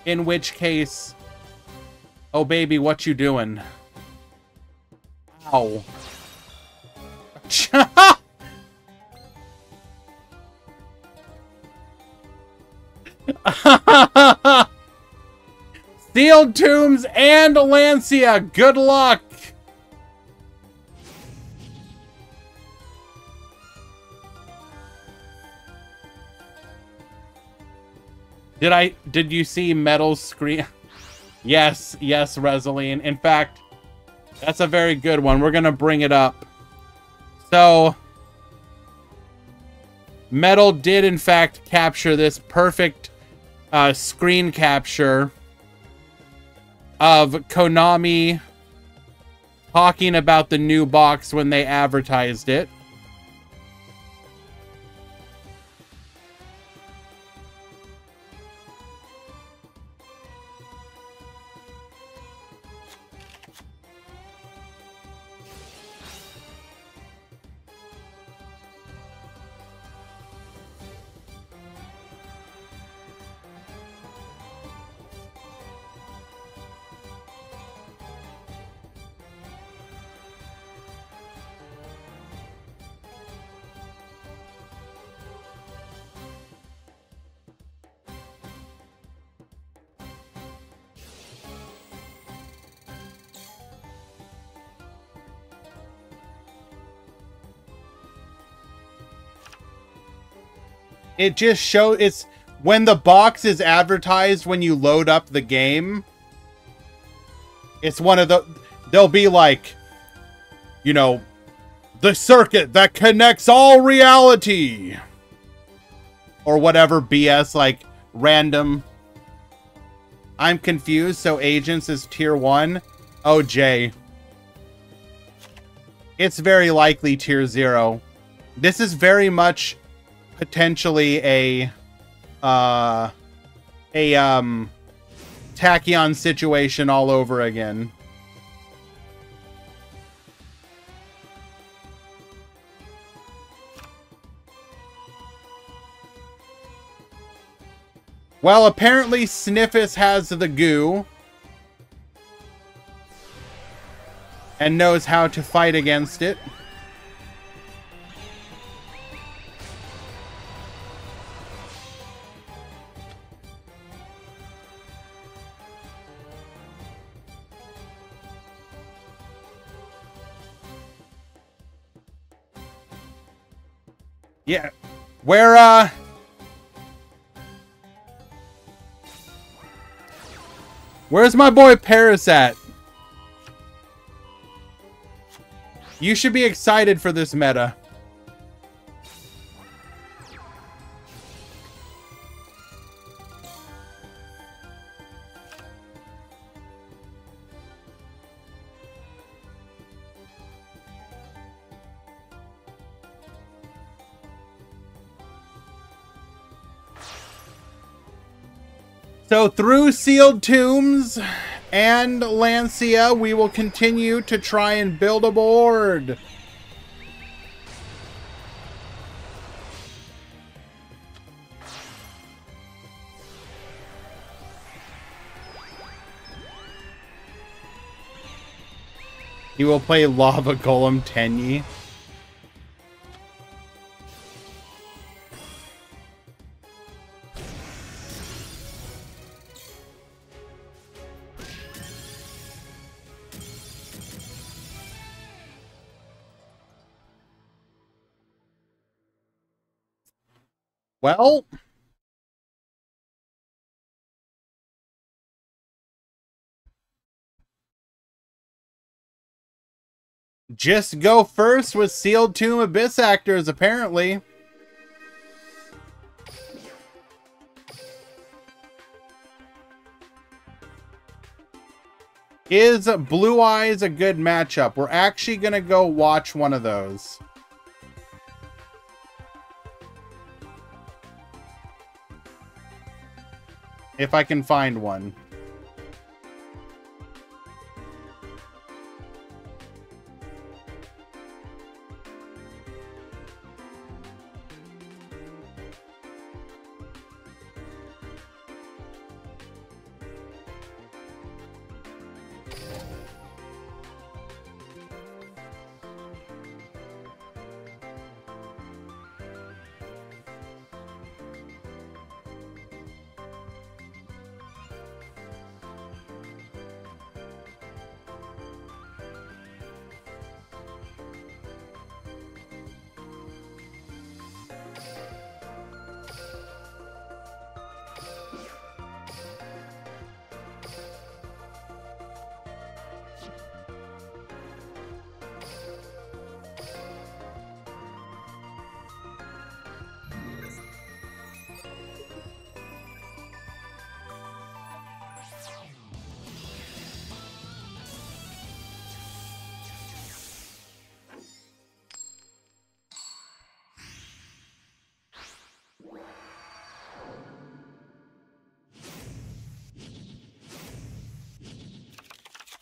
in which case, oh baby, what you doing? Ow. Sealed Tombs and Lancia, good luck. Did you see Metal's screen? Yes, Reseline. In fact, that's a very good one. We're gonna bring it up. So, Metal did in fact capture this perfect screen capture of Konami talking about the new box when they advertised it. It just shows, it's when the box is advertised when you load up the game, It's one of the... They'll be like, you know, the circuit that connects all reality. Or whatever BS, like, random. I'm confused, so Agents is tier 1? Oh, Jay. It's very likely tier 0. This is very much potentially a Tachyon situation all over again. Well, apparently Sniffus has the goo and knows how to fight against it. Yeah, where's my boy Paris at? You should be excited for this meta. So through Sealed Tombs and Lancia, we will continue to try and build a board. He will play Lava Golem Tenyi. Well, just go first with Sealed Tomb Abyss Actors, apparently. Is Blue Eyes a good matchup? We're actually going to go watch one of those. If I can find one.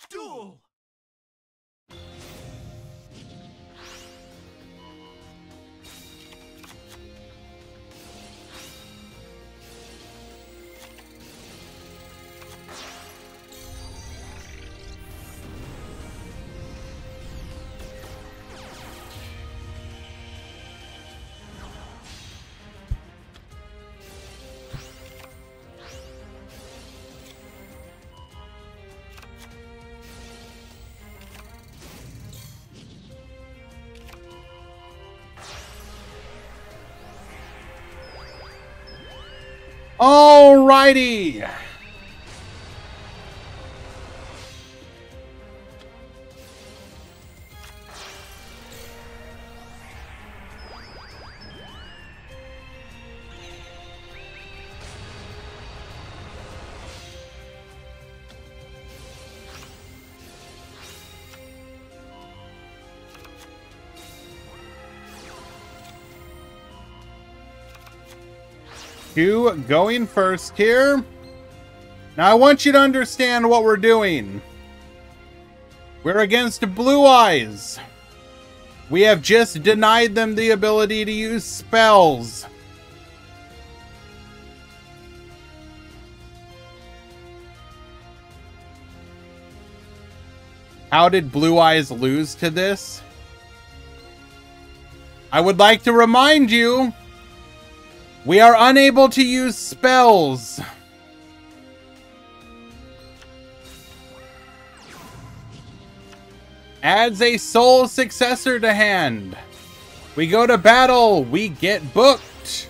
Duel! Alrighty. 2 going first here. Now I want you to understand what we're doing. We're against Blue Eyes. We have just denied them the ability to use spells. How did Blue Eyes lose to this? I would like to remind you, we are unable to use spells. Adds a soul successor to hand. We go to battle, we get booked.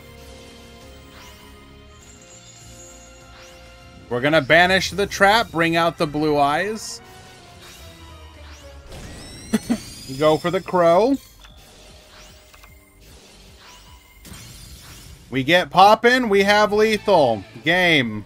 We're gonna banish the trap, bring out the Blue Eyes. Go for the crow. We get poppin', we have lethal. Game.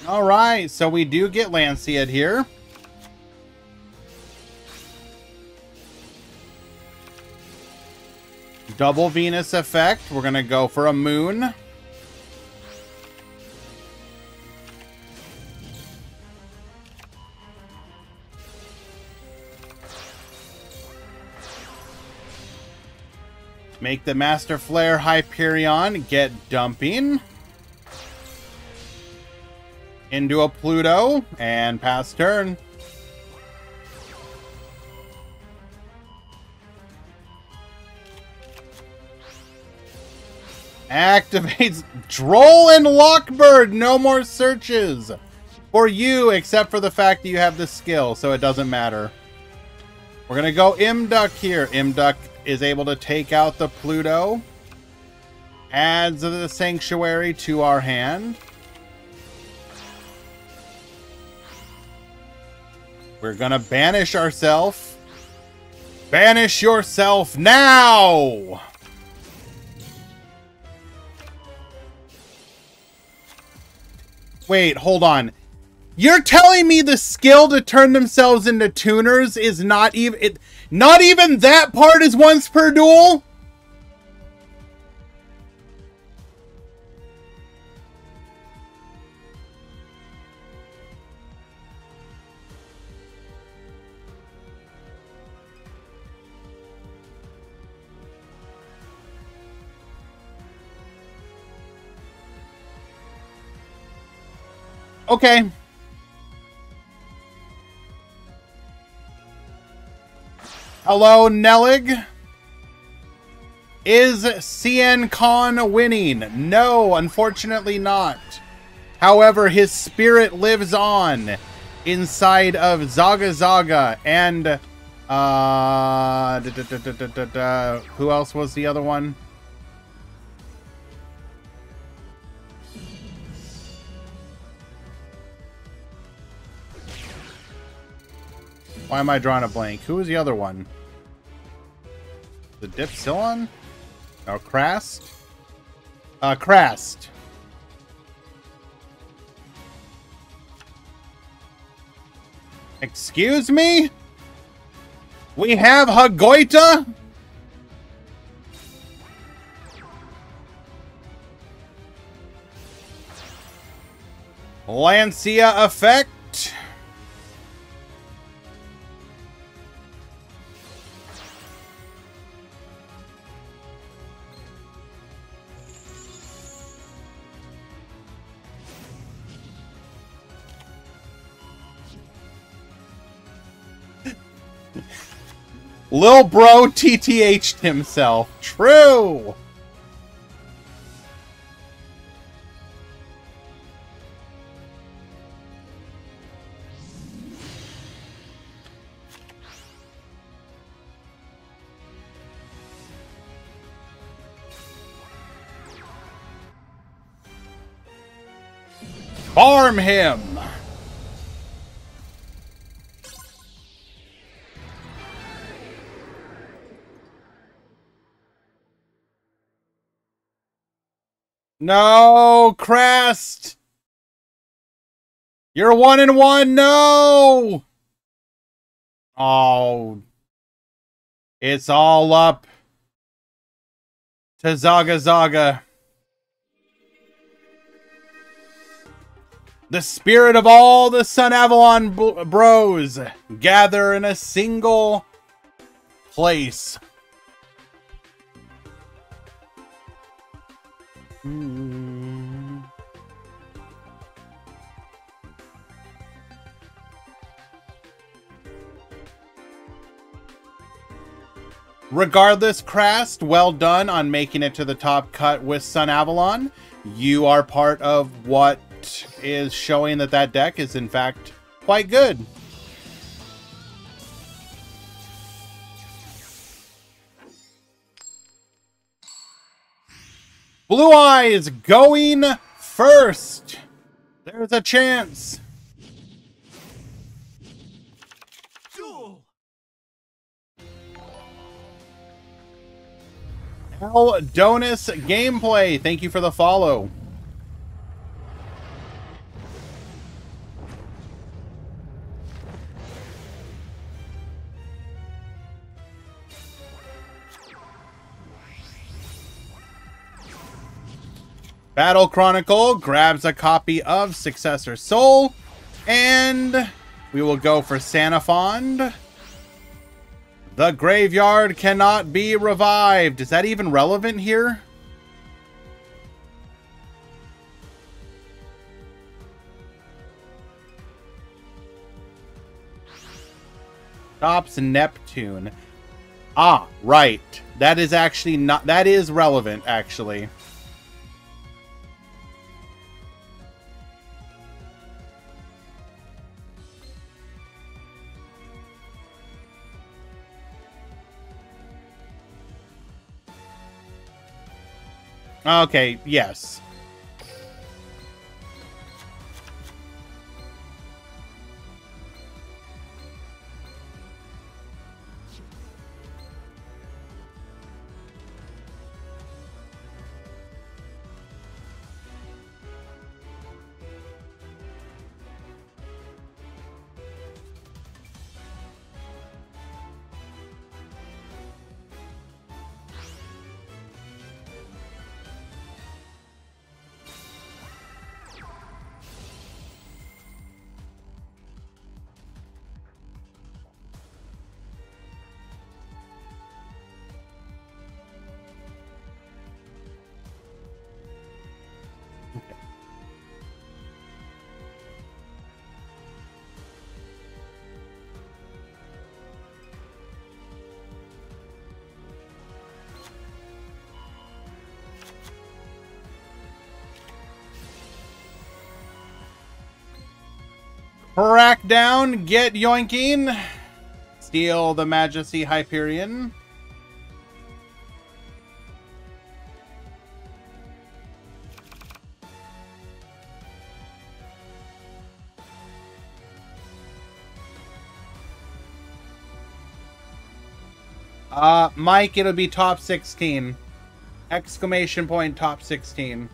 All right, so we do get Lancea here. Double Venus effect. We're going to go for a moon. Make the Master Flare Hyperion get dumping. Into a Pluto and pass turn. Activates Droll and Lockbird. No more searches for you, except for the fact that you have the skill, so it doesn't matter. We're gonna go Imduck here. Imduck is able to take out the Pluto. Adds the Sanctuary to our hand. We're gonna banish ourselves. Banish yourself now! Wait, hold on. You're telling me the skill to turn themselves into tuners is not even... not even that part is once per duel? Okay. Hello, Nellig. Is CN Khan winning? No, unfortunately not. However, his spirit lives on inside of Zaga Zaga and who else was the other one? Why am I drawing a blank? Who was the other one? The Dipsilon? Oh, Krast? Krast. Excuse me? We have Hagoita? Lancea effect? Lil Bro TTH'd himself. True! Farm him! No, Crest! You're 1-1, no! Oh. It's all up to Zaga Zaga. The spirit of all the Sun Avalon bros gather in a single place. Regardless, Krast, well done on making it to the top cut with Sun Avalon. You are part of what is showing that that deck is in fact quite good. Blue Eyes going first. There's a chance. Eldonis Gameplay, thank you for the follow. Battle Chronicle grabs a copy of Successor Soul, and we will go for Sanafond. The graveyard cannot be revived. Is that even relevant here? Stops Neptune. Ah, right. That is actually not... That is relevant, actually. Okay, yes. Crack down, get yoinking. Steal the Majesty Hyperion. Mike, it'll be top 16. Exclamation point top 16.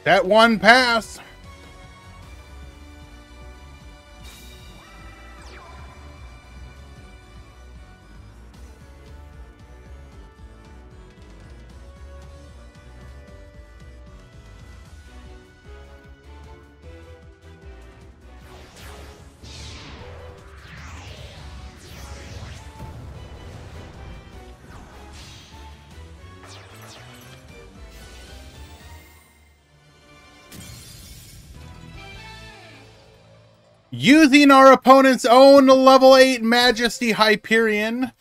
That one pass. Using our opponent's own level 8 Majesty Hyperion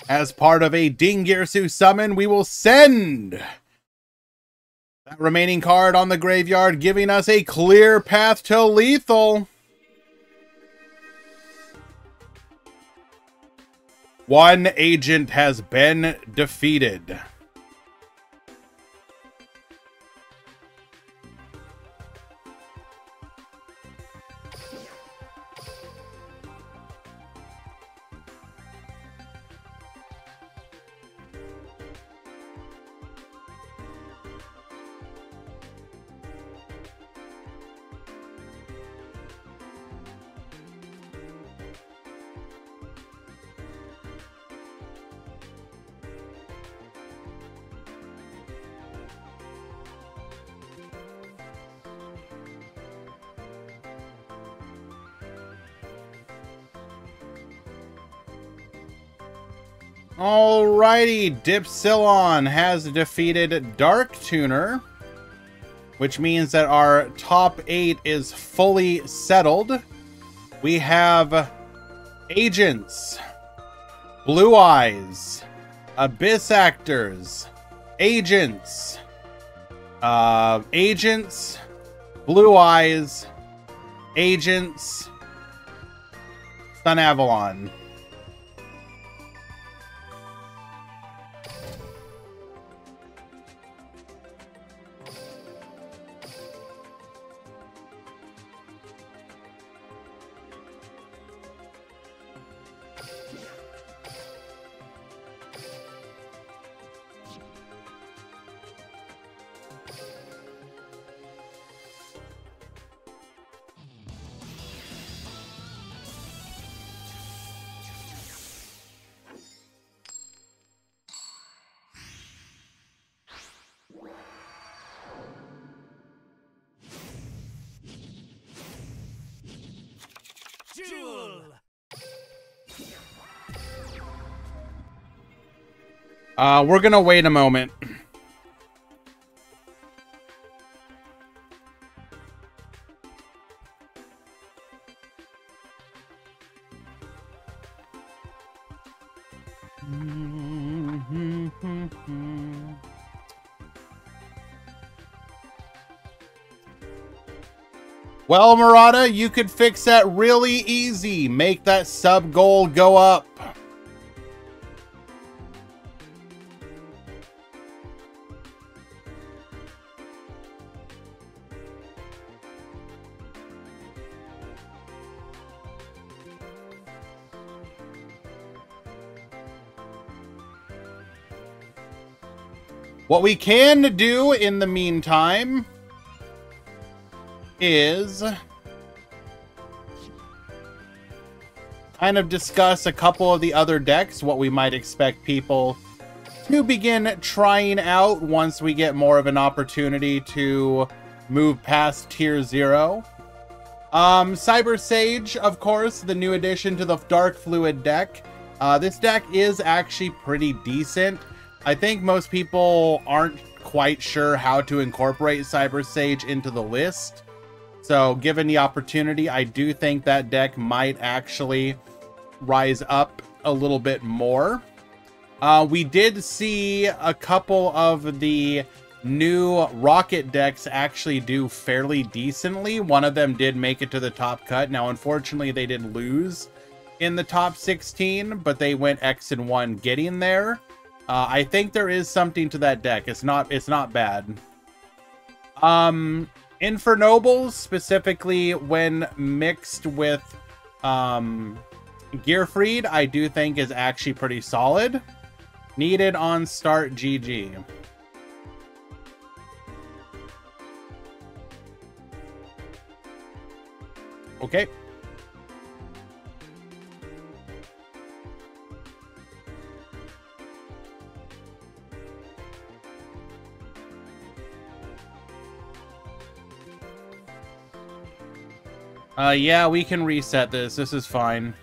as part of a Dingirsu summon, we will send that remaining card on the graveyard, giving us a clear path to lethal. One agent has been defeated. Alrighty, Dipsilon has defeated Dark Tuner, which means that our top 8 is fully settled. We have Agents, Blue Eyes, Abyss Actors, Agents, Agents, Blue Eyes, Agents, Sun Avalon. Duel! We're gonna wait a moment. Well, Murata, you could fix that really easy. Make that sub goal go up. What we can do in the meantime is kind of discuss a couple of the other decks, what we might expect people to begin trying out once we get more of an opportunity to move past Tier 0. Cyber Sage, of course, the new addition to the Dark Fluid deck. This deck is actually pretty decent. I think most people aren't quite sure how to incorporate Cyber Sage into the list. So given the opportunity, I do think that deck might actually rise up a little bit more. We did see a couple of the new Rocket decks actually do fairly decently. One of them did make it to the top cut. Now, unfortunately, they did lose in the top 16, but they went X and 1 getting there. I think there is something to that deck. It's not bad. Infernobles, specifically when mixed with Gearfried, I do think is actually pretty solid. Needed on start GG. Okay. Yeah, we can reset this. This is fine.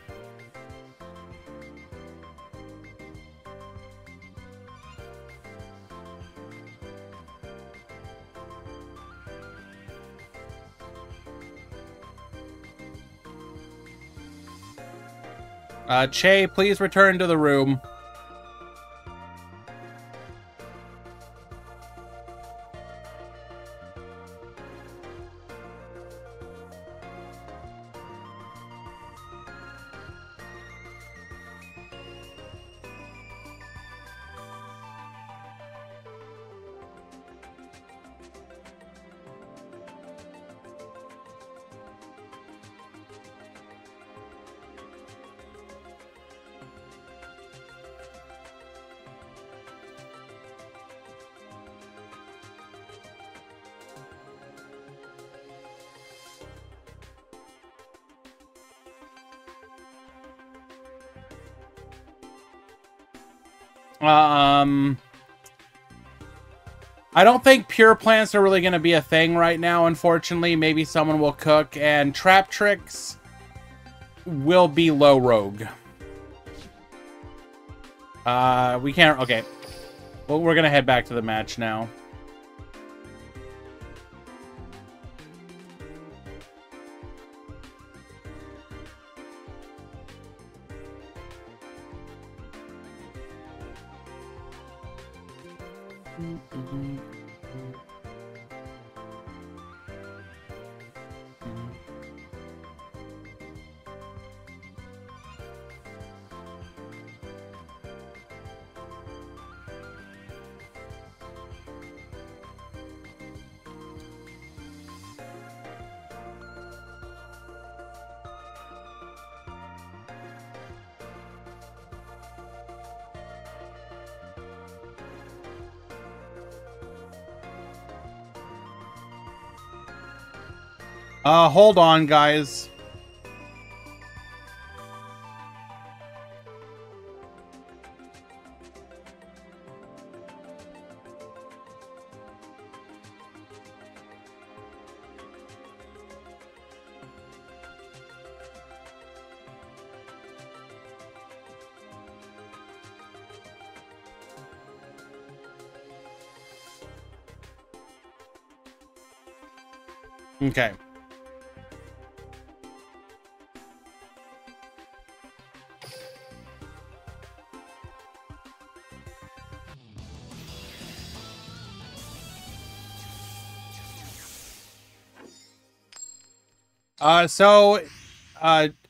Che, please return to the room. I don't think pure plants are really going to be a thing right now, unfortunately. Maybe someone will cook, and trap tricks will be low rogue. We can't... Okay. Well, we're going to head back to the match now. Hold on, guys. Okay.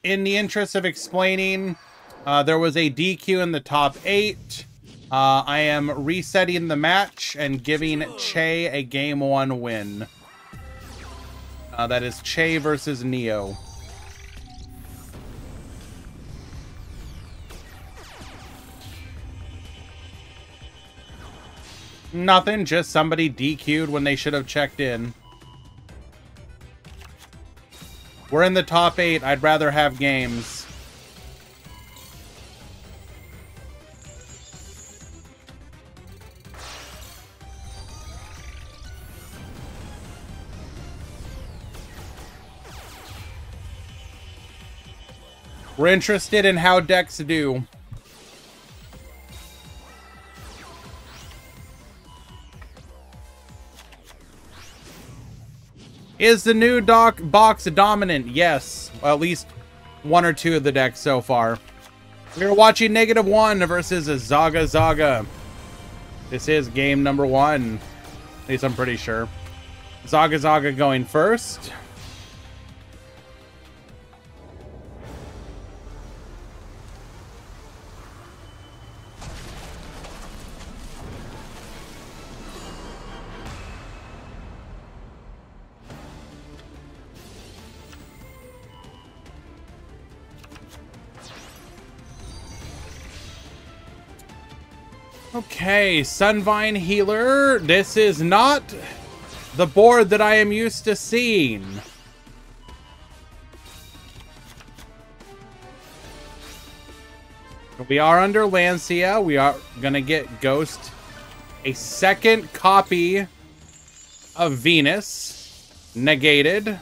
In the interest of explaining, there was a DQ in the top 8. I am resetting the match and giving Che a game 1 win. That is Che versus Neo. Nothing, just somebody DQ'd when they should have checked in. We're in the top 8. I'd rather have games. We're interested in how decks do. Is the new box dominant? Yes. Well, at least 1 or 2 of the decks so far. We're watching -1 versus Zaga Zaga. This is game number 1. At least I'm pretty sure. Zaga Zaga going first. Okay, Sunvine Healer. This is not the board that I am used to seeing. We are under Lancia. We are gonna get Ghost a second copy of Venus. Negated.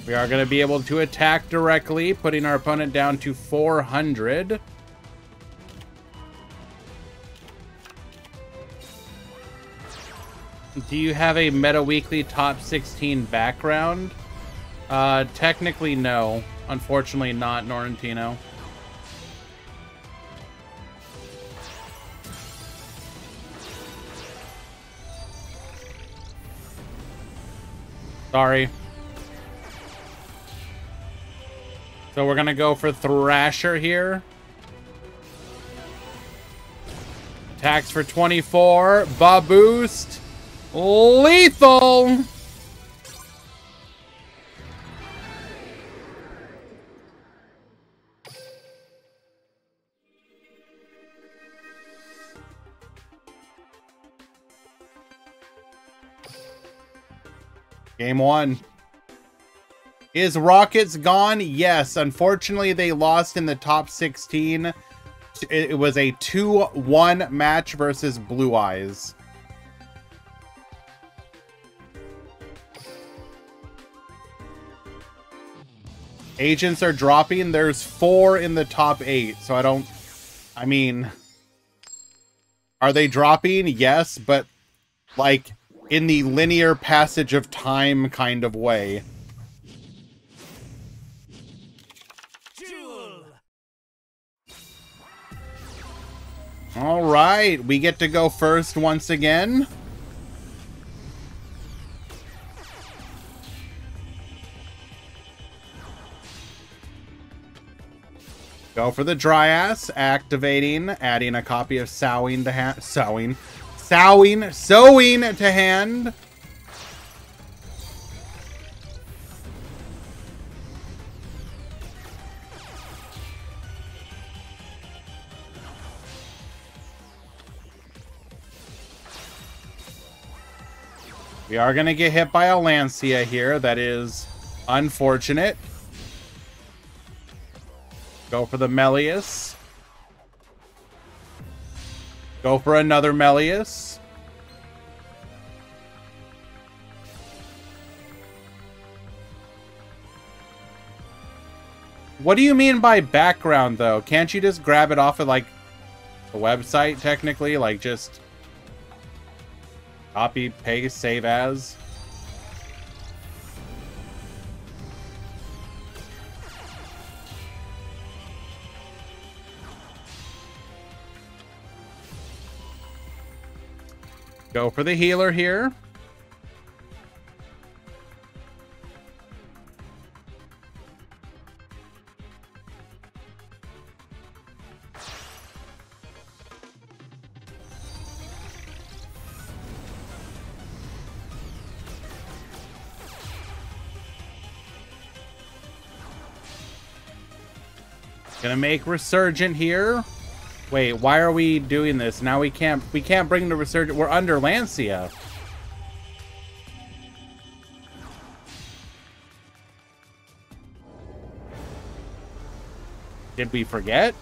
We are going to be able to attack directly, putting our opponent down to 400. Do you have a Meta Weekly top 16 background? Technically, no. Unfortunately, not, Norrentino. Sorry. So we're gonna go for Thrasher here. Attacks for 24. Ba-boost. Lethal! Game 1. Is Rockets gone? Yes. Unfortunately, they lost in the top 16. It was a 2-1 match versus Blue Eyes. Agents are dropping. There's 4 in the top 8. So I mean, are they dropping? Yes, but like in the linear passage of time kind of way. All right, we get to go first once again. Go for the Dryas, activating, adding a copy of Sowing to hand. Sowing to hand. We are going to get hit by a Lancia here. That is unfortunate. Go for the Melius. Go for another Melius. What do you mean by background, though? Can't you just grab it off of, like, the website, technically? Like, just copy, paste, save as? Go for the healer here. Gonna make Resurgent here. Wait, why are we doing this? Now we can't bring the Resurgent. We're under Lancia. Did we forget?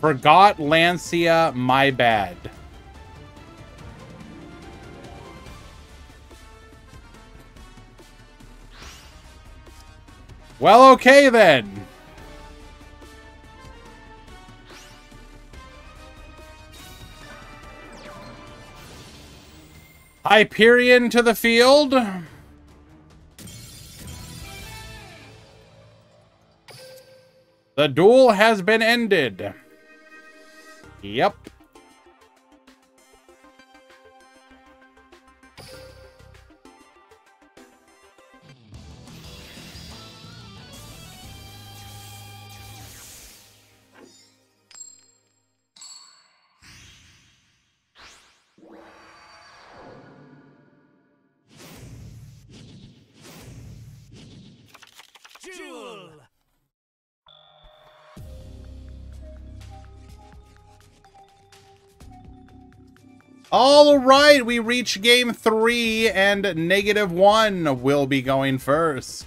Forgot Lancia, my bad. Well, okay then. Hyperion to the field. The duel has been ended. Yep. All right, we reach game 3, and -1 will be going first.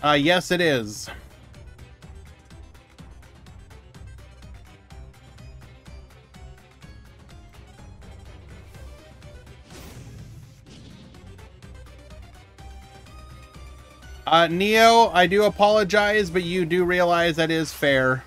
Yes, it is. Neo, I do apologize, but you do realize that is fair.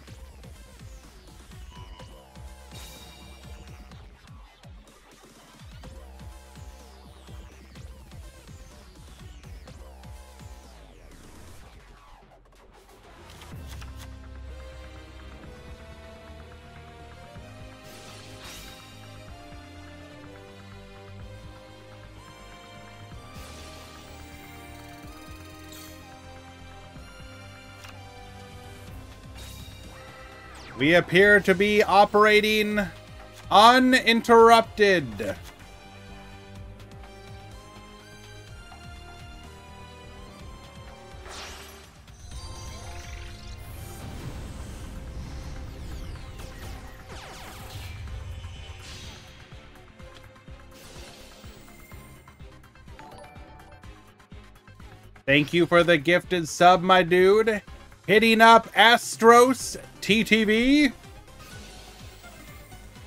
We appear to be operating uninterrupted. Thank you for the gifted sub, my dude. Hitting up Astros TTV.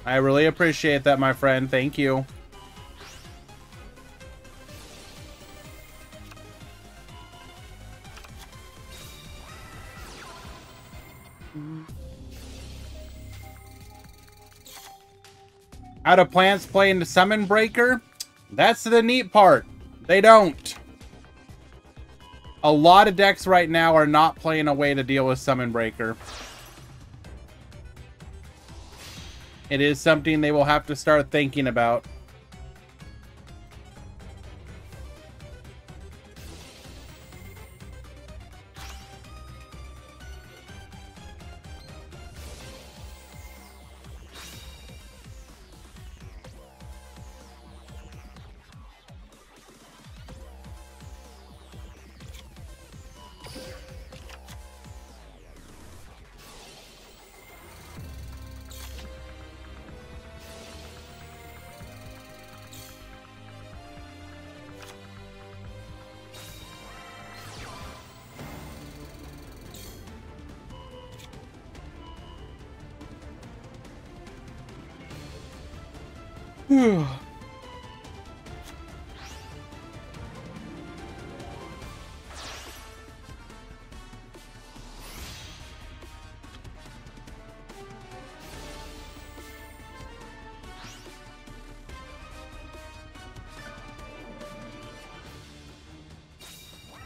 I really appreciate that, my friend. Thank you. How do plants play into Summon Breaker? That's the neat part. They don't. A lot of decks right now are not playing a way to deal with Summon Breaker. It is something they will have to start thinking about.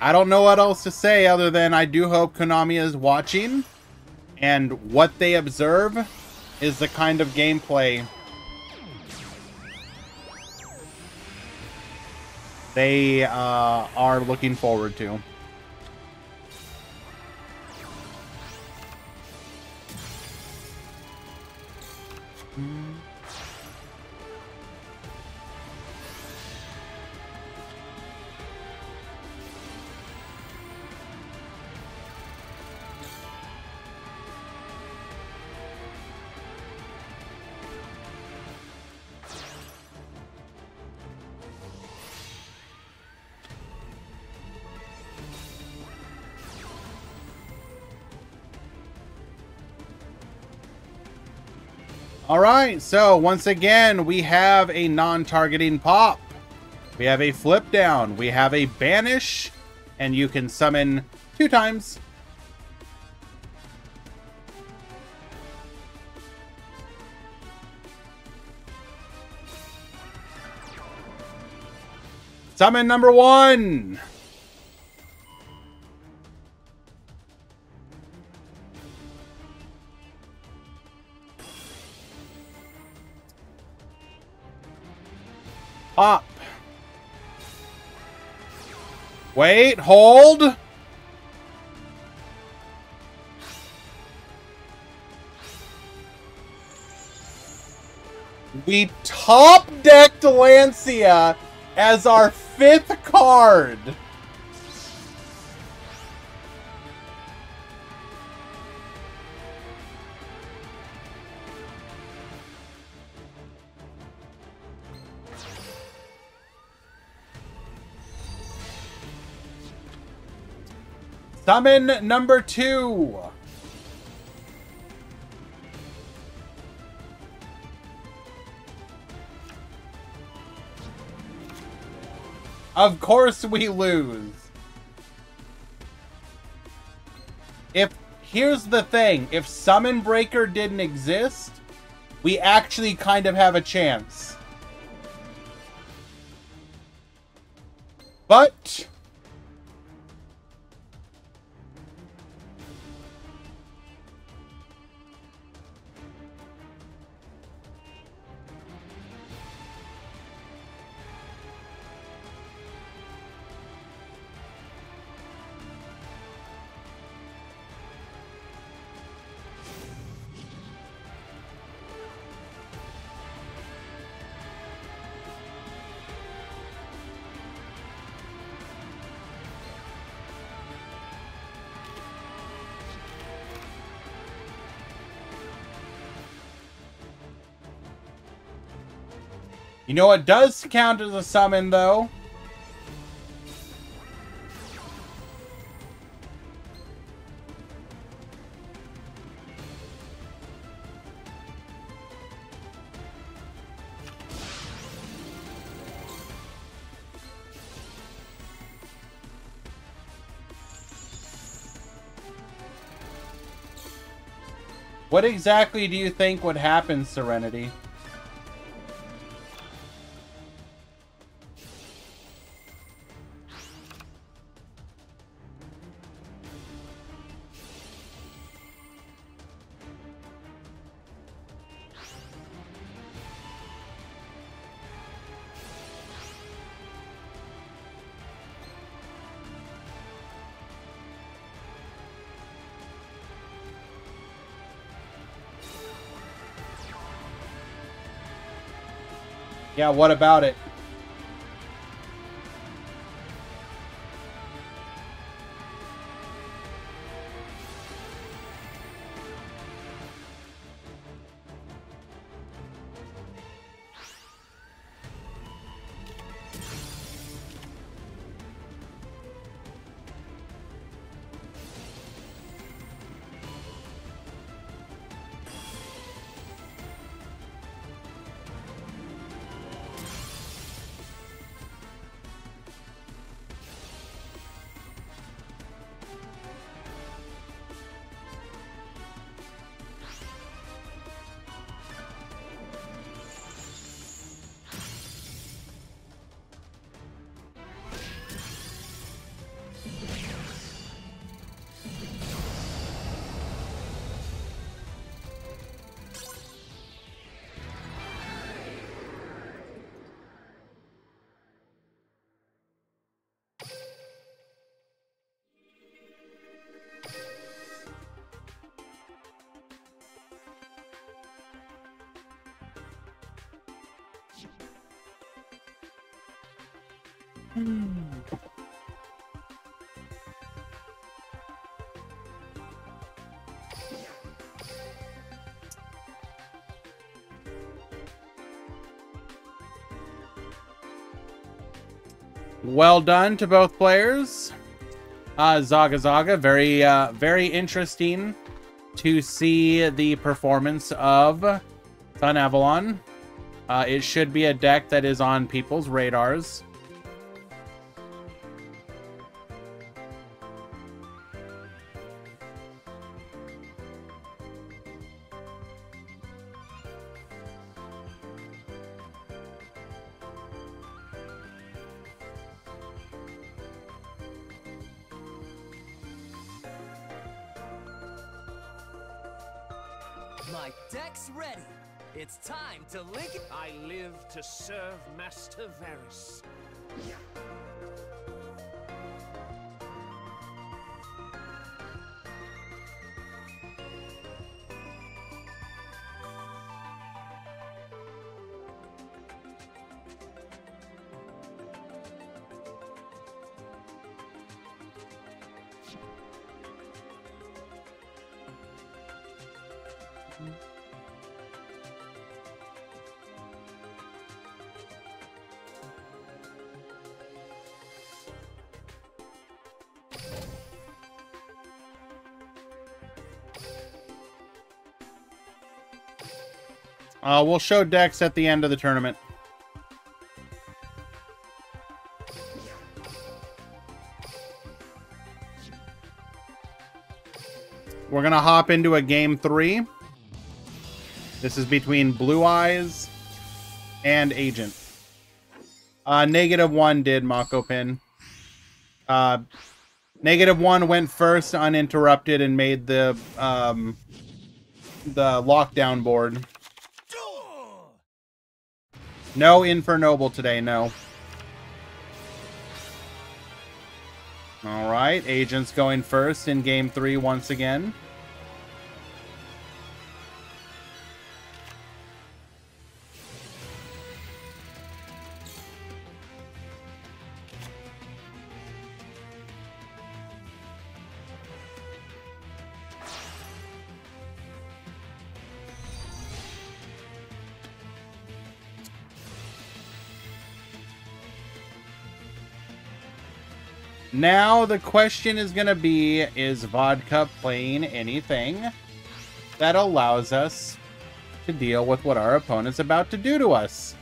I don't know what else to say other than I do hope Konami is watching, and what they observe is the kind of gameplay they are looking forward to. Alright, so once again, we have a non-targeting pop. We have a flip down. We have a banish. And you can summon 2 times. Summon number 1. Pop. Wait, hold. We top decked Lancia as our 5th card. Summon number 2. Of course we lose. Here's the thing, if Summon Breaker didn't exist, we actually kind of have a chance. But you know what does count as a summon, though? What exactly do you think would happen, Serenity? Yeah, what about it? Well done to both players. Zaga Zaga, very interesting to see the performance of Sun Avalon. It should be a deck that is on people's radars. My deck's ready. It's time to link it. I live to serve Master Varus. We'll show decks at the end of the tournament. We're going to hop into a game 3. This is between Blue Eyes and Agent. -1 did Mako Pin. -1 went first uninterrupted and made the lockdown board. No Infernoble today, no. Alright, Agent's going first in game 3 once again. Now the question is going to be, is Vodka playing anything that allows us to deal with what our opponent's about to do to us?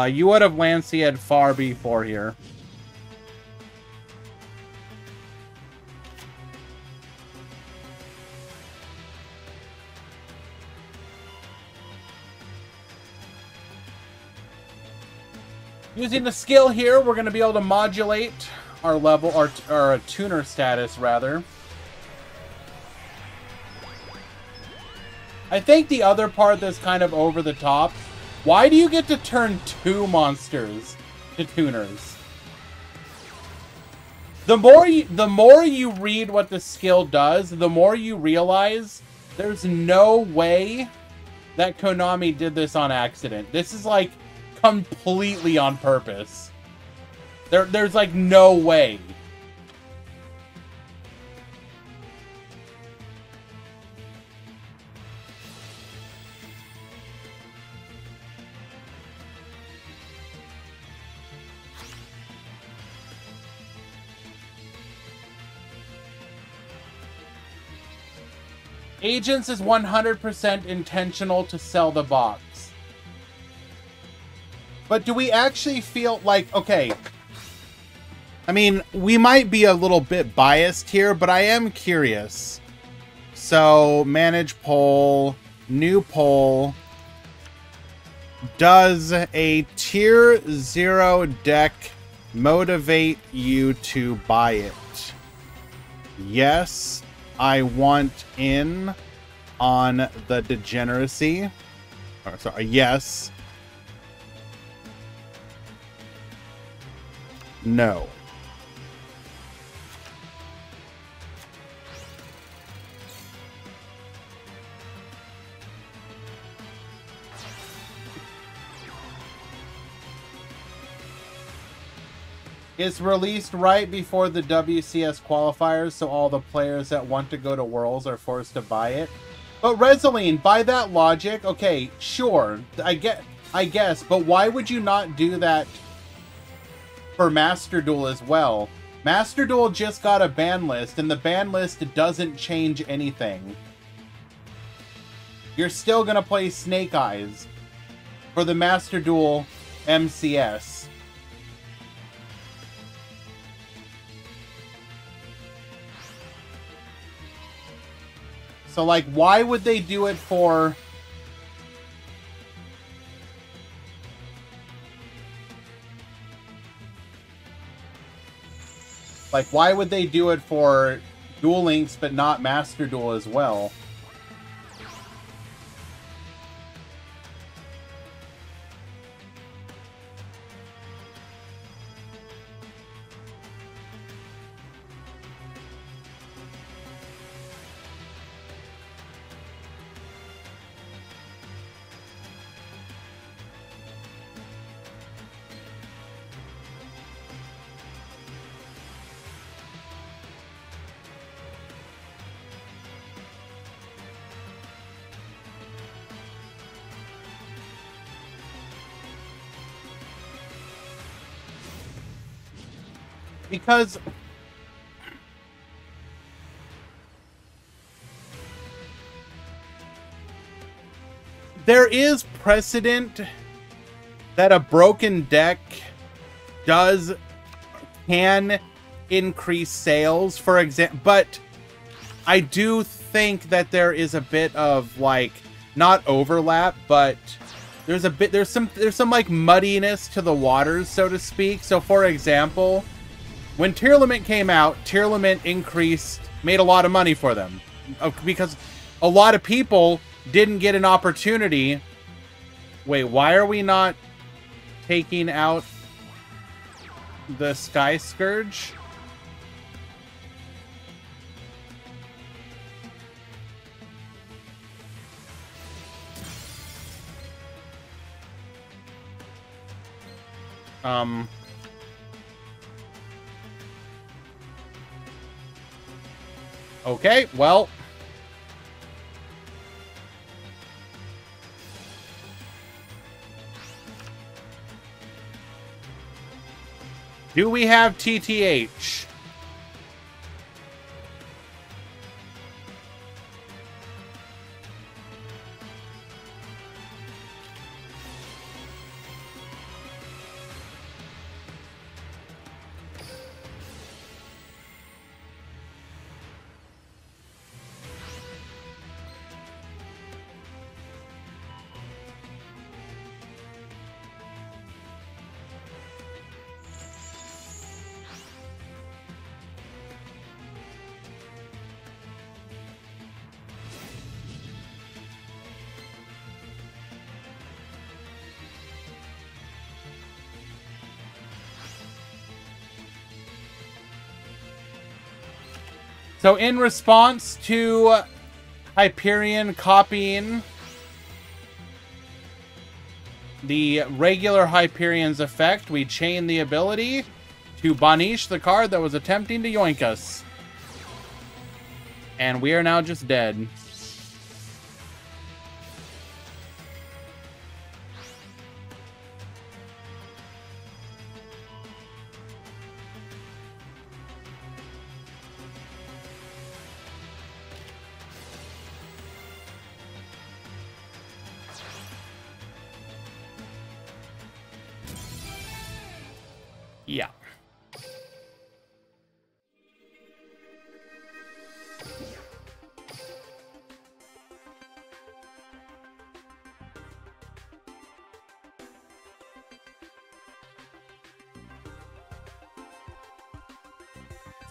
You would have Lanciad far before here. Using the skill here, we're going to be able to modulate our level, our tuner status, rather. I think the other part that's kind of over the top, why do you get to turn 2 monsters to tuners? The more you read what the skill does, the more you realize there's no way that Konami did this on accident. This is like completely on purpose. There's like no way. Agents is 100% intentional to sell the box. But do we actually feel like, okay, I mean, we might be a little bit biased here, but I am curious. So, manage poll, new poll. Does a tier 0 deck motivate you to buy it? Yes, I want in on the degeneracy. Oh, sorry, yes. No. It's released right before the WCS qualifiers, so all the players that want to go to Worlds are forced to buy it. But Resoline, by that logic, okay, sure, I guess, but why would you not do that for Master Duel as well? Master Duel just got a ban list, and the ban list doesn't change anything. You're still gonna play Snake Eyes for the Master Duel MCS. So, like, why would they do it for... Like, why would they do it for Duel Links but not Master Duel as well? Because there is precedent that a broken deck can increase sales, for example, but I do think that there is a bit of like not overlap, but there's some like muddiness to the waters, so to speak. So for example, when Tearlament came out, Tearlament made a lot of money for them because a lot of people didn't get an opportunity. Wait, why are we not taking out the Sky Scourge? Okay, well. Do we have TTH? So in response to Hyperion copying the regular Hyperion's effect, we chain the ability to banish the card that was attempting to yoink us. And we are now just dead. Yeah.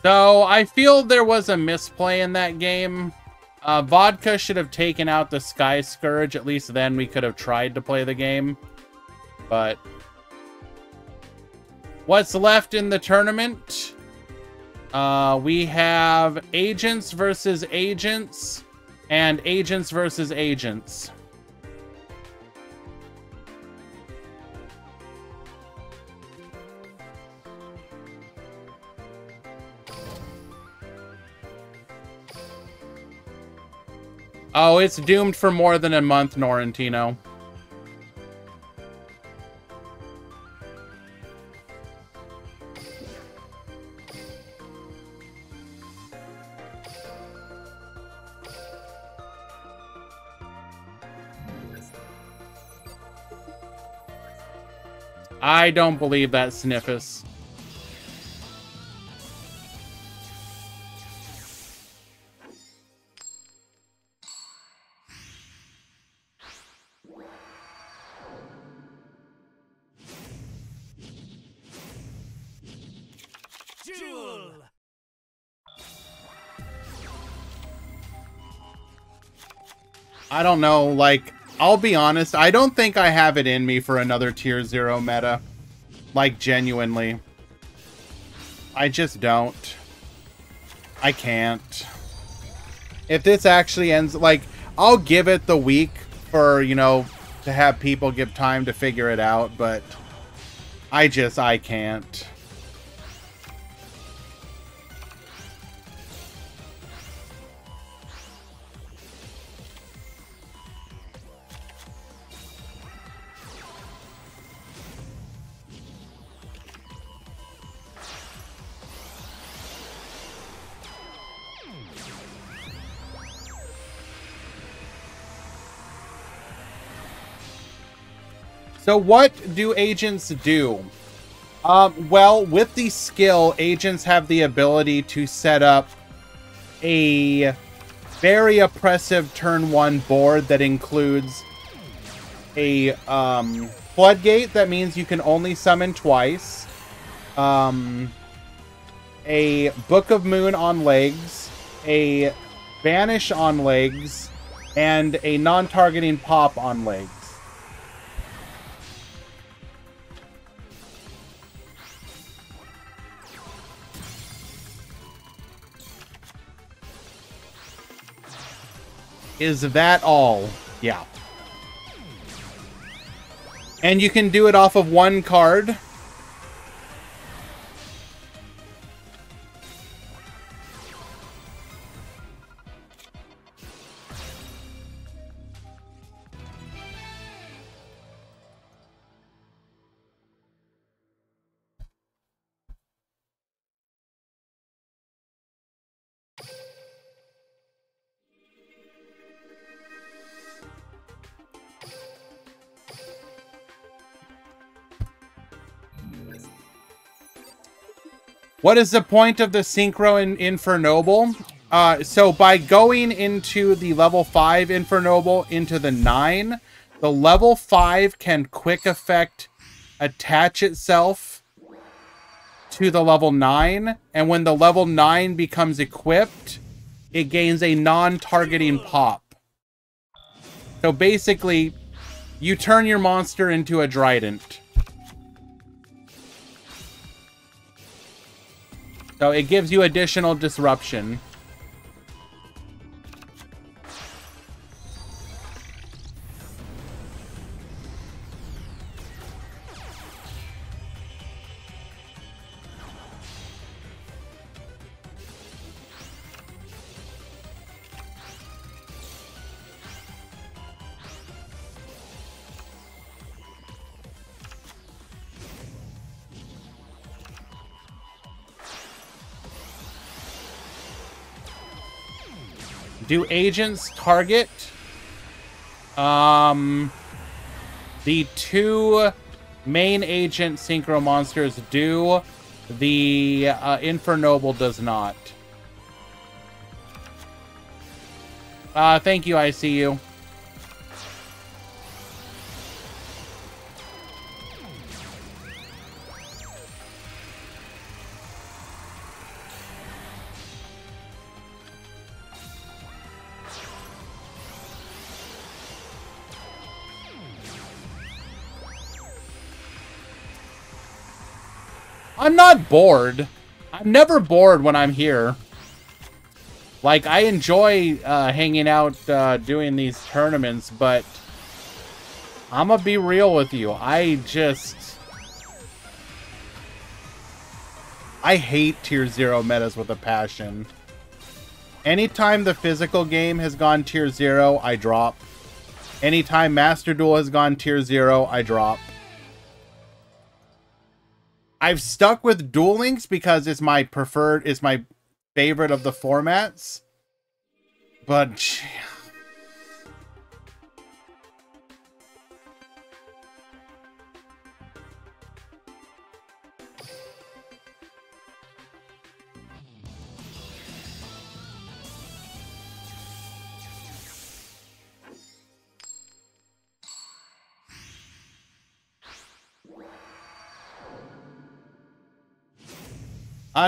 So I feel there was a misplay in that game. Vodka should have taken out the Sky Scourge. At least then we could have tried to play the game. But what's left in the tournament? We have Agents versus Agents and Agents versus Agents. Oh, it's doomed for more than a month, Norrentino. I don't believe that, Sniffus. Duel! I don't know, like, I'll be honest, I don't think I have it in me for another Tier 0 meta. Like, genuinely. I just don't. I can't. If this actually ends, like, I'll give it the week for, you know, to have people give time to figure it out, but I can't. So what do agents do? Well, with the skill, agents have the ability to set up a very oppressive turn 1 board that includes a floodgate, that means you can only summon twice, a Book of Moon on legs, a Banish on legs, and a non-targeting pop on legs. Is that all? Yeah. And you can do it off of 1 card. What is the point of the Synchro in Infernoble? So by going into the level 5 Infernoble into the 9, the level 5 can quick effect attach itself to the level 9, and when the level 9 becomes equipped, it gains a non-targeting pop. So basically, you turn your monster into a Trident. So it gives you additional disruption. Do agents target? The 2 main agent synchro monsters do. The Infernoble does not. Thank you, I see you. I'm not bored. I'm never bored when I'm here. Like, I enjoy hanging out doing these tournaments, but I'm gonna be real with you. I hate Tier 0 metas with a passion. Anytime the physical game has gone Tier 0, I drop. Anytime Master Duel has gone Tier 0, I drop. I've stuck with Duel Links because it's my preferred, it's my favorite of the formats. But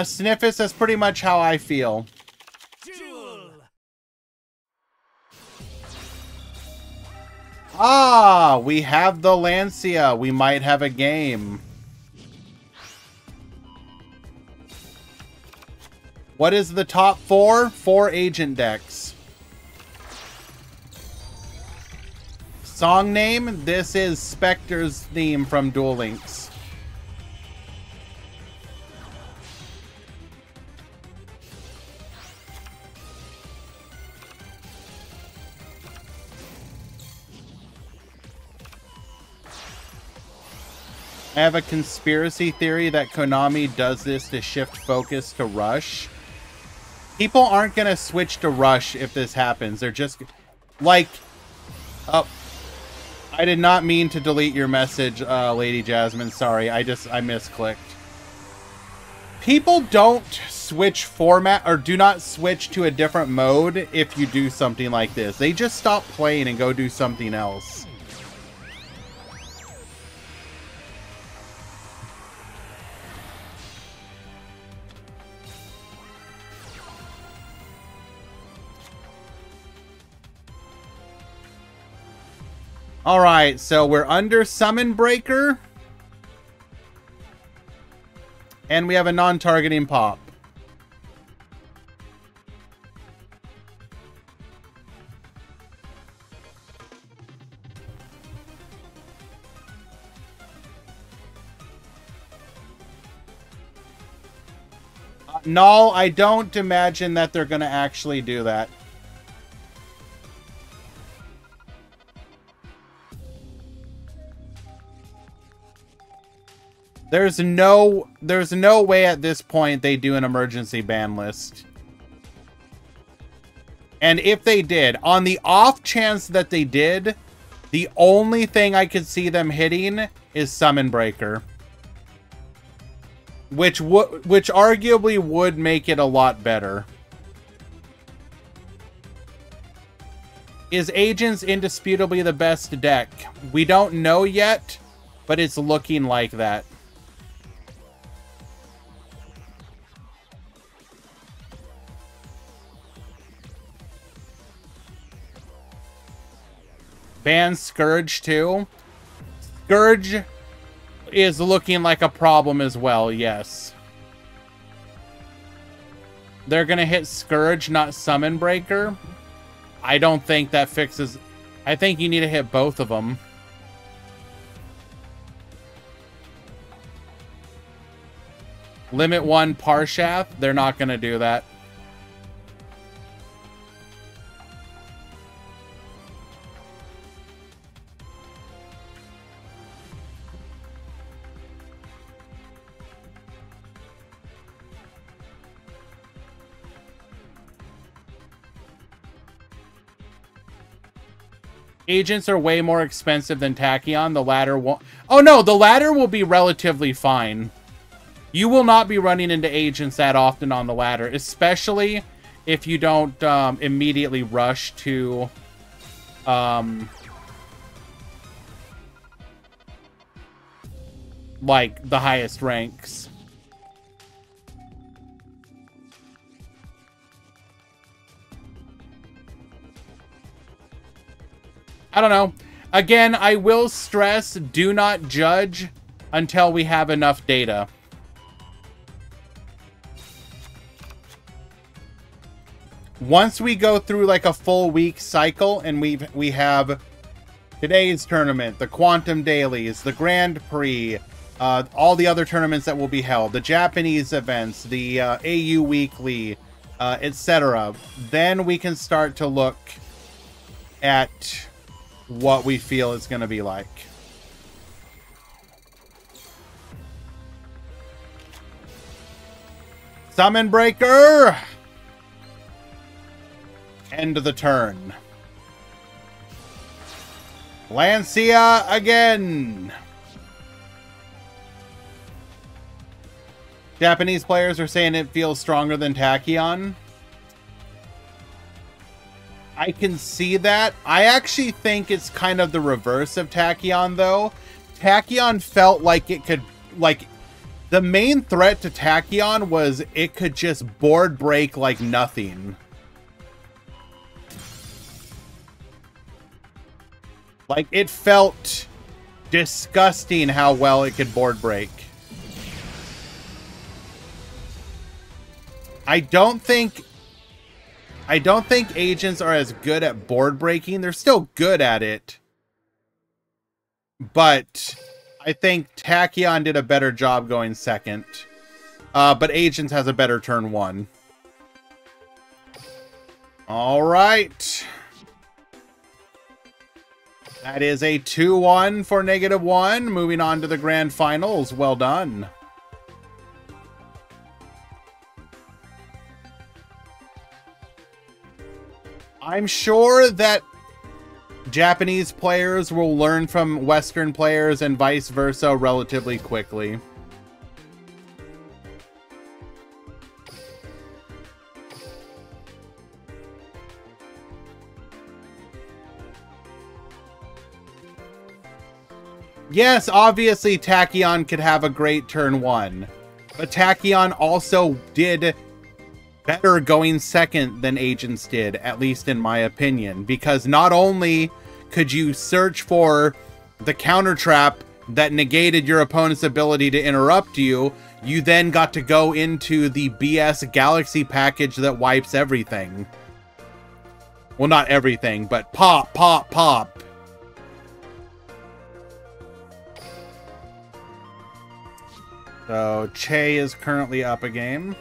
Sniffus, that's pretty much how I feel. Duel. Ah, we have the Lancia. We might have a game. What is the top 4? 4 agent decks. Song name? This is Spectre's theme from Duel Links. I have a conspiracy theory that Konami does this to shift focus to Rush. People aren't going to switch to Rush if this happens. They're just... Like... I did not mean to delete your message, Lady Jasmine. Sorry, I misclicked. People don't switch format or do not switch to a different mode if you do something like this. They just stop playing and go do something else. All right, so we're under Summon Breaker. And we have a non-targeting pop. No, I don't imagine that they're going to actually do that. There's no way at this point they do an emergency ban list. And if they did, on the off chance that they did, the only thing I could see them hitting is Summon Breaker. Which arguably would make it a lot better. Is Agents indisputably the best deck? We don't know yet, but it's looking like that. Ban Scourge too. Scourge is looking like a problem as well, yes. They're gonna hit Scourge, not Summon Breaker. I don't think that fixes... I think you need to hit both of them. Limit 1 Parshath. They're not gonna do that. Agents are way more expensive than Tachyon. The latter won't... Oh no, the latter will be relatively fine. You will not be running into agents that often on the ladder, especially if you don't immediately rush to... like, the highest ranks. I don't know. Again, I will stress, do not judge until we have enough data. Once we go through like a full week cycle and we have today's tournament, the Quantum Dailies, the Grand Prix, all the other tournaments that will be held, the Japanese events, the AU Weekly, etc., then we can start to look at what we feel it's going to be like. Summon Breaker! End of the turn. Lancia again! Japanese players are saying it feels stronger than Tachyon. I can see that. I actually think it's kind of the reverse of Tachyon, though. Tachyon felt like it could... like, the main threat to Tachyon was it could just board break like nothing. Like, it felt disgusting how well it could board break. I don't think agents are as good at board breaking. They're still good at it. But I think Tachyon did a better job going second. But agents has a better turn one. All right. That is a 2-1 for -1. Moving on to the grand finals. Well done. I'm sure that Japanese players will learn from Western players and vice versa relatively quickly. Yes, obviously Tachyon could have a great turn 1, but Tachyon also did better going second than Agents did, at least in my opinion, because not only could you search for the counter trap that negated your opponent's ability to interrupt you, you then got to go into the BS Galaxy package that wipes everything. Well, not everything, but pop, pop, pop. So, Che is currently up a game.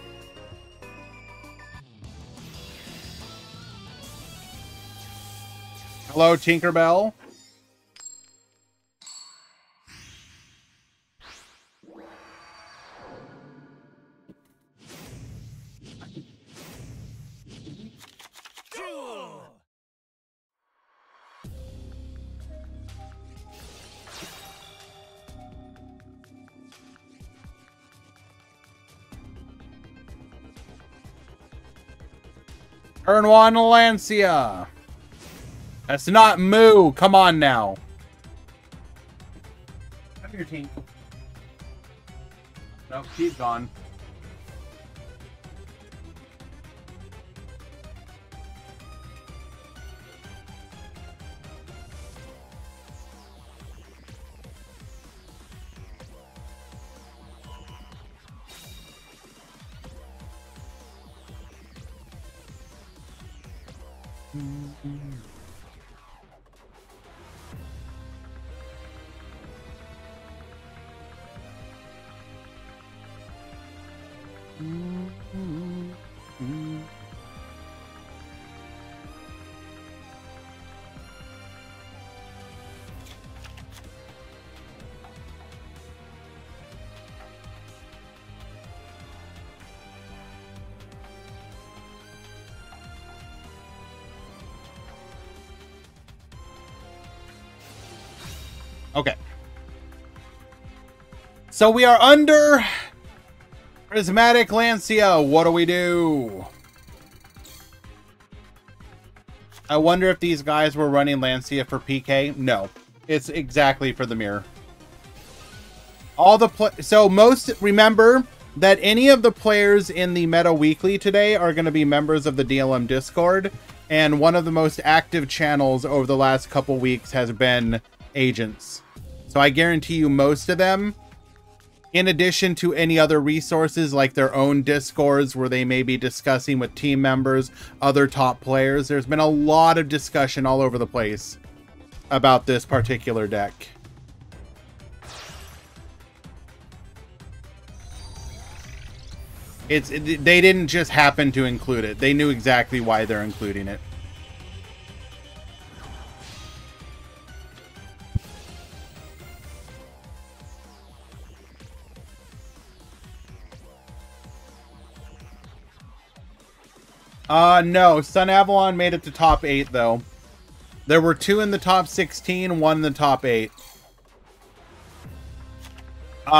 Hello, Tinkerbell. Turn 1, Lancia. That's not Moo. Come on now. Have your team. Nope, she's gone. Okay. So we are under Prismatic Lancia. What do we do? I wonder if these guys were running Lancia for PK. No, it's exactly for the mirror. All the remember that any of the players in the Meta Weekly today are going to be members of the DLM Discord, and one of the most active channels over the last couple weeks has been Agents. So I guarantee you most of them, in addition to any other resources like their own Discords where they may be discussing with team members, other top players, there's been a lot of discussion all over the place about this particular deck. They didn't just happen to include it. They knew exactly why they're including it. No, Sun Avalon made it to top 8 though. There were 2 in the top 16, 1 in the top 8.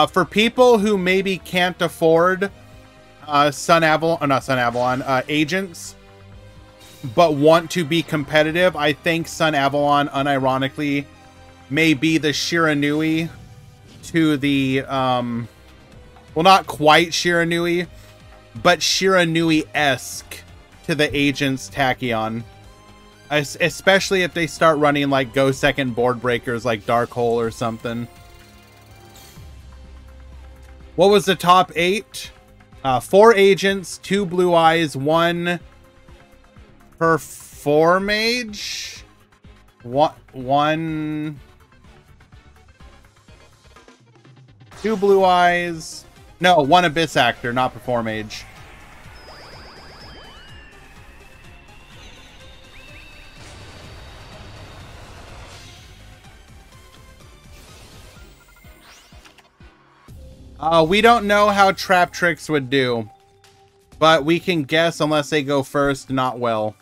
For people who maybe can't afford Agents, but want to be competitive, I think Sun Avalon, unironically, may be the Shiranui to the, well, not quite Shiranui, but Shiranui-esque to the Agents Tachyon. Especially if they start running like Go Second board breakers like Dark Hole or something. What was the top 8? 4 Agents, 2 Blue Eyes, 1 Performage, 1 2 Blue Eyes, no, 1 Abyss Actor, not Performage. We don't know how Trap Tricks would do, but we can guess unless they go first, not well.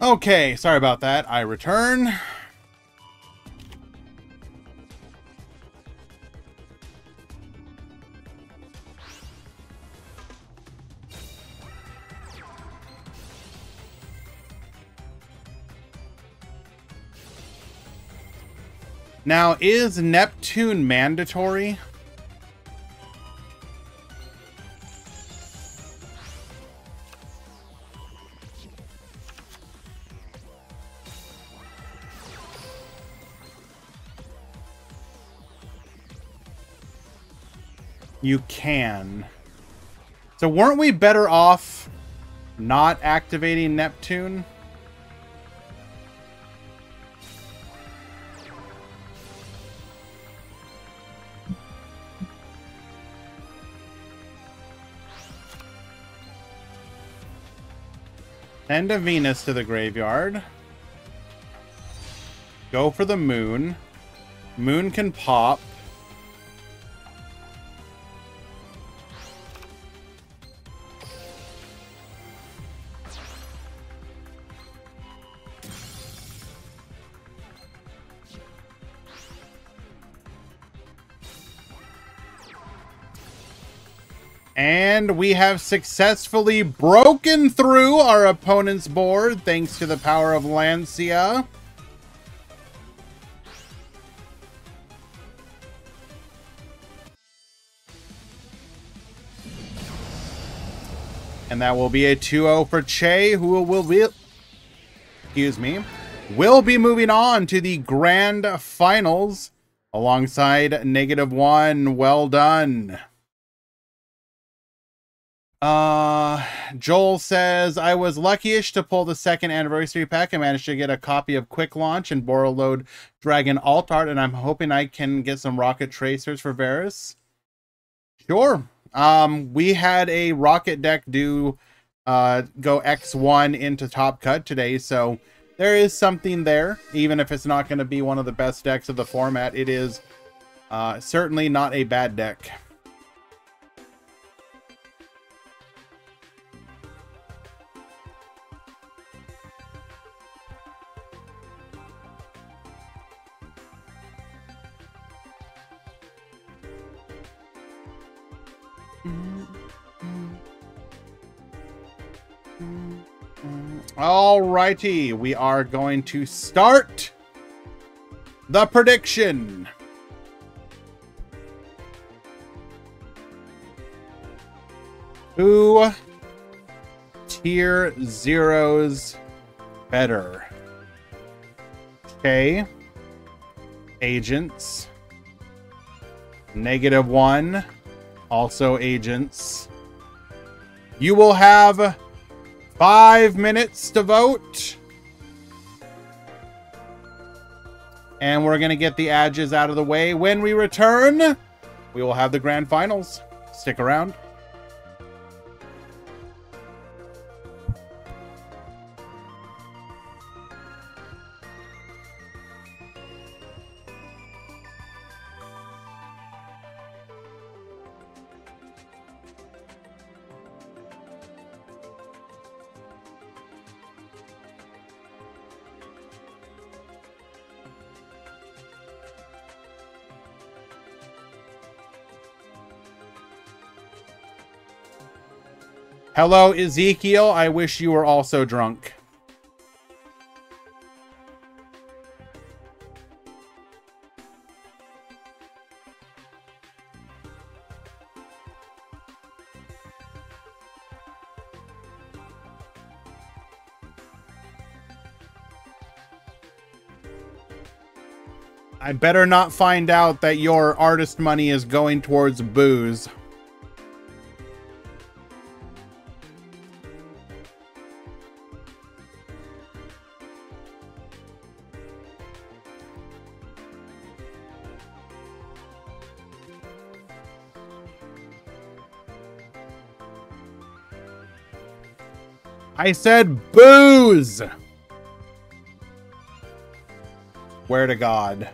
Okay, sorry about that. I return. Now, is Neptune mandatory? You can. So weren't we better off not activating Neptune? Send a Venus to the graveyard. Go for the moon. Moon can pop. And we have successfully broken through our opponent's board thanks to the power of Lancia. And that will be a 2-0 for Che, who will be, will be moving on to the grand finals alongside -1. Well done. Joel says, I was lucky-ish to pull the second anniversary pack. I managed to get a copy of Quick Launch and Borreload Dragon Alt Art, and I'm hoping I can get some Rocket Tracers for Varus. Sure. We had a Rocket deck go X1 into Top Cut today, so there is something there. Even if it's not going to be one of the best decks of the format, it is certainly not a bad deck. Alrighty, we are going to start the prediction. Who tier 0's better? Okay. Agents. -1. Also agents. You will have 5 minutes to vote. And we're going to get the edges out of the way. When we return, we will have the grand finals. Stick around. Hello, Ezekiel. I wish you were also drunk. I better not find out that your artist money is going towards booze. I said booze! Swear to God.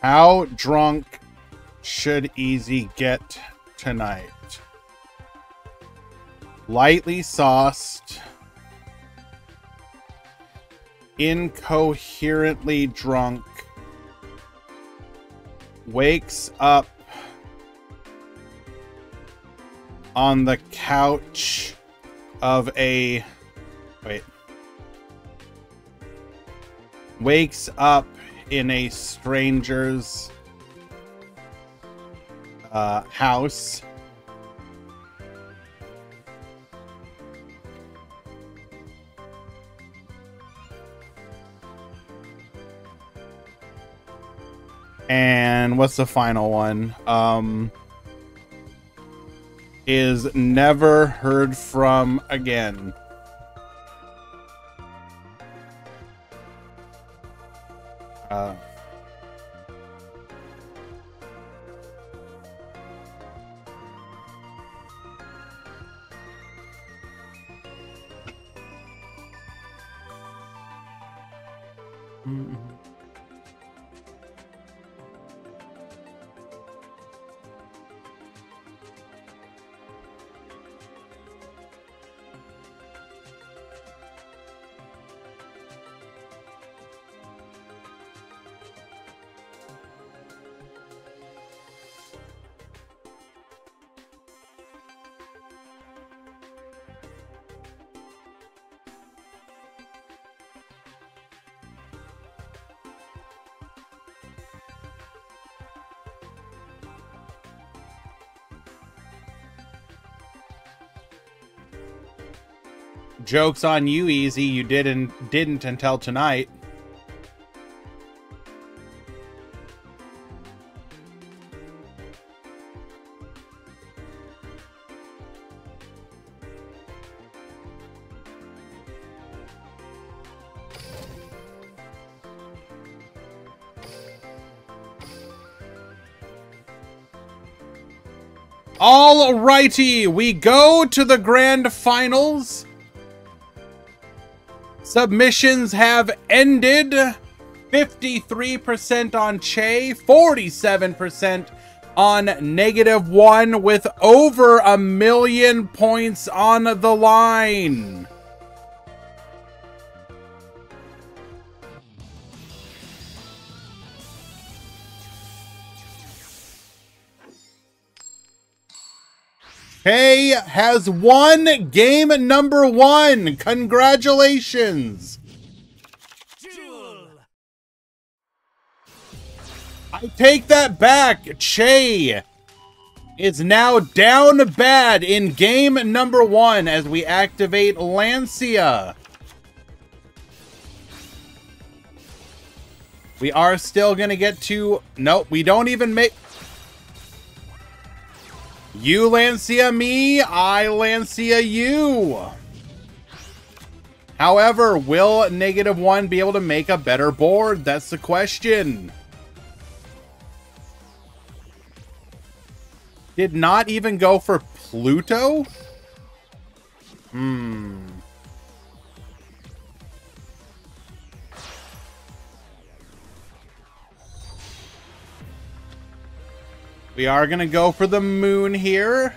How drunk should Easy get tonight? Lightly sauced, incoherently drunk, wakes up on the couch of a... Wait. Wakes up in a stranger's house. And what's the final one? Is never heard from again. Joke's on you, Easy. You didn't until tonight. Alrighty, we go to the grand finals. Submissions have ended. 53% on Che, 47% on -1, with over 1 million points on the line. Che has won game number 1. Congratulations. Duel. I take that back. Che is now down bad in game number 1 as we activate Lancia. We are still going to get to... Nope, we don't even make... You Lancia me, I Lancia you. However, will -1 be able to make a better board? That's the question. Did not even go for Pluto? We are going to go for the moon here.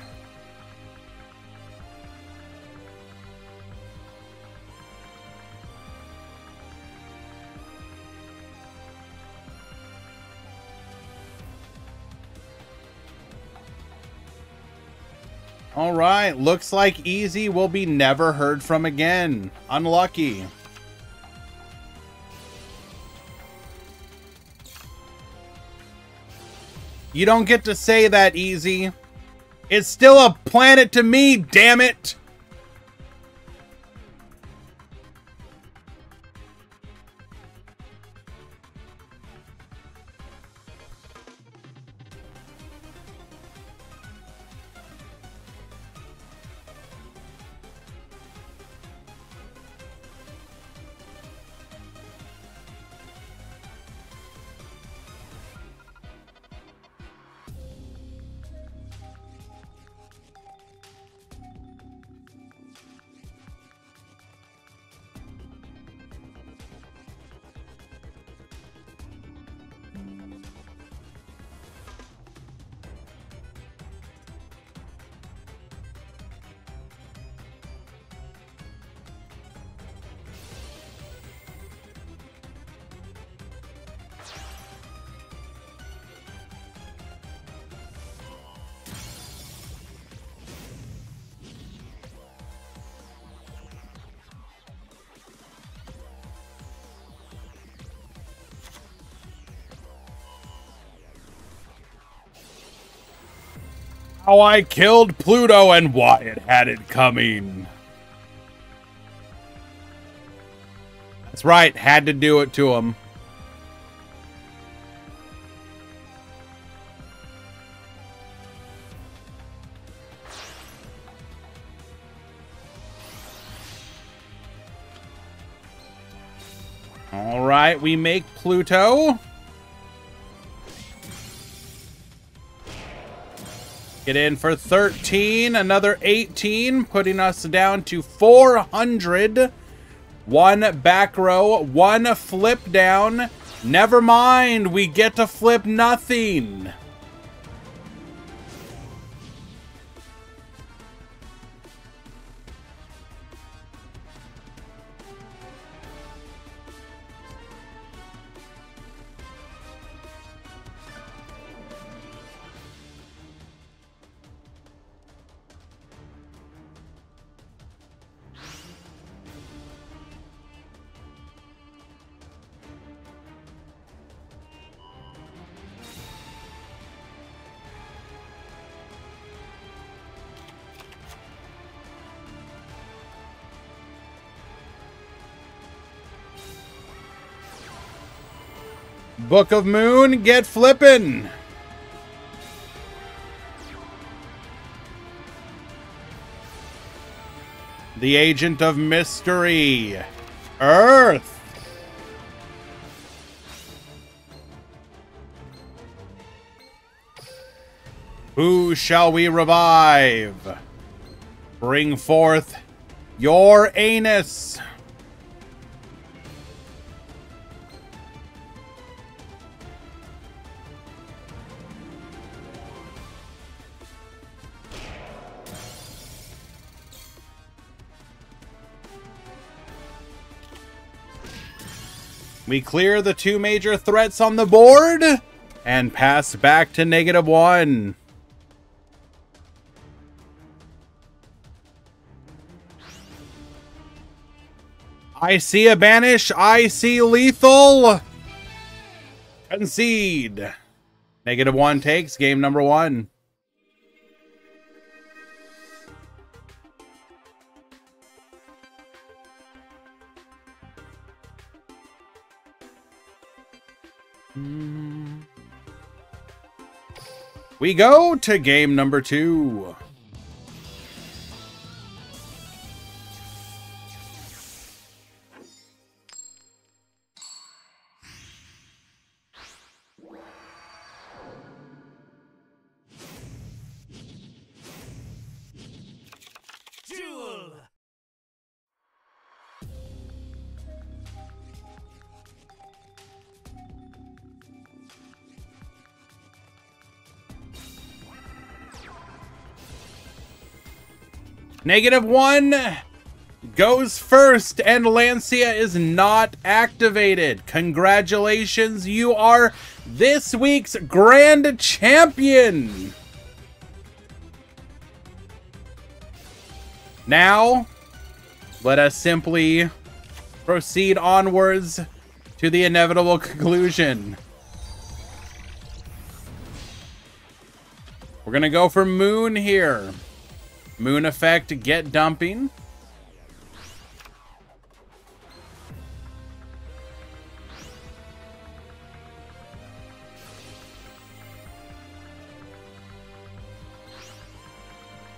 All right, looks like Easy will be never heard from again. Unlucky. You don't get to say that, Easy. It's still a planet to me, damn it! How I killed Pluto and why it had it coming. That's right, had to do it to him. All right, we make Pluto. Get in for 13, another 18, putting us down to 400. One back row, one flip down. Never mind, we get to flip nothing. Book of Moon, get flippin'. The Agent of Mystery, Earth. Who shall we revive? Bring forth your anus. We clear the two major threats on the board and pass back to -1. I see a banish. I see lethal. Concede. -1 takes game number 1. We go to game number 2. Duel! -1 goes first, and Lancia is not activated. Congratulations, you are this week's Grand Champion. Now, let us simply proceed onwards to the inevitable conclusion. We're gonna go for Moon here. Moon effect, get dumping.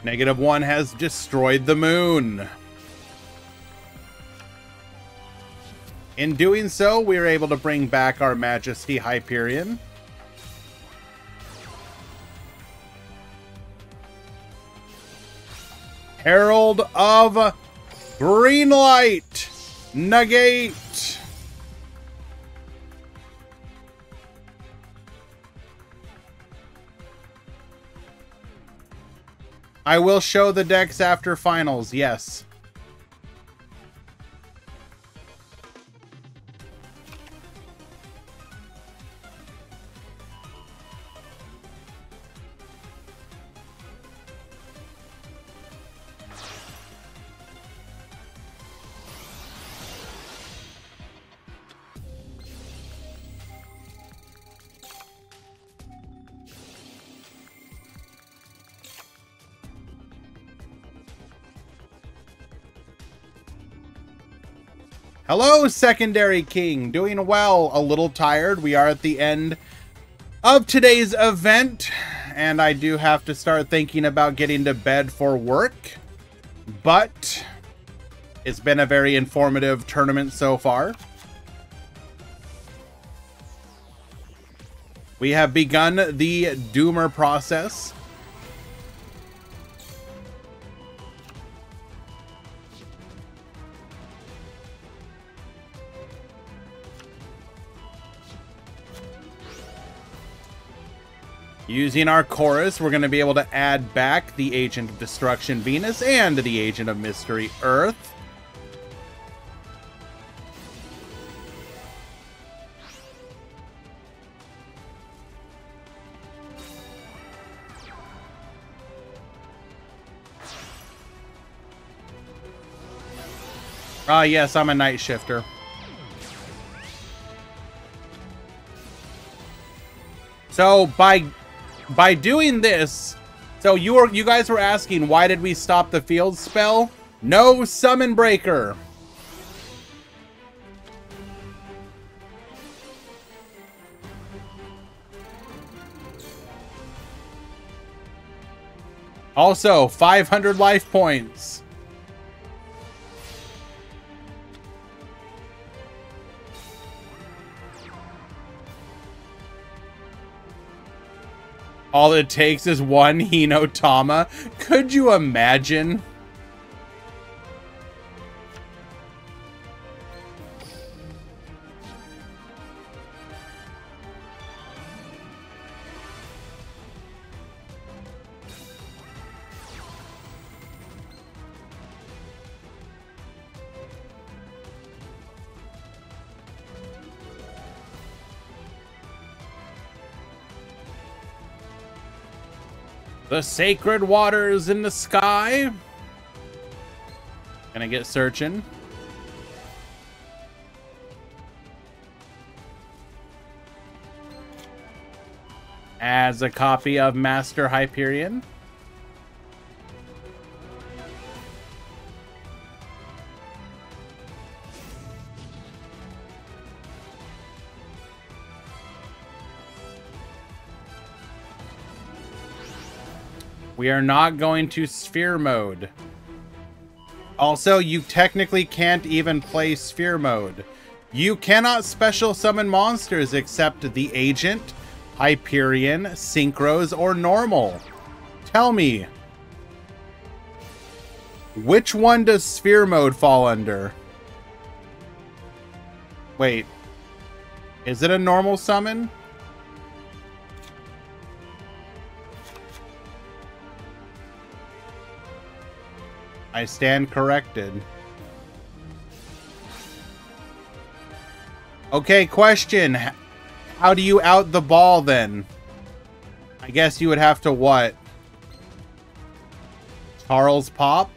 -1 has destroyed the moon. In doing so, we are able to bring back our Majesty Hyperion. Herald of Greenlight. Negate. I will show the decks after finals, yes. Hello, Secondary King. Doing well. A little tired. We are at the end of today's event, and I do have to start thinking about getting to bed for work. But it's been a very informative tournament so far. We have begun the Doomer process. Using our chorus, we're going to be able to add back the Agent of Destruction Venus and the Agent of Mystery Earth. Ah, yes, I'm a night shifter. So by doing this, so you guys were asking, why did we stop the field spell? No summon breaker. Also, 500 life points. All it takes is one Hinotama. Could you imagine? The sacred waters in the sky. Gonna get searching. As a copy of Master Hyperion. We are not going to sphere mode. Also, you technically can't even play sphere mode. You cannot special summon monsters except the Agent, Hyperion, Synchros, or Normal. Tell me, which one does sphere mode fall under? Wait, is it a normal summon? I stand corrected. Okay, question. How do you out the ball then? I guess you would have to what? Charles Pop?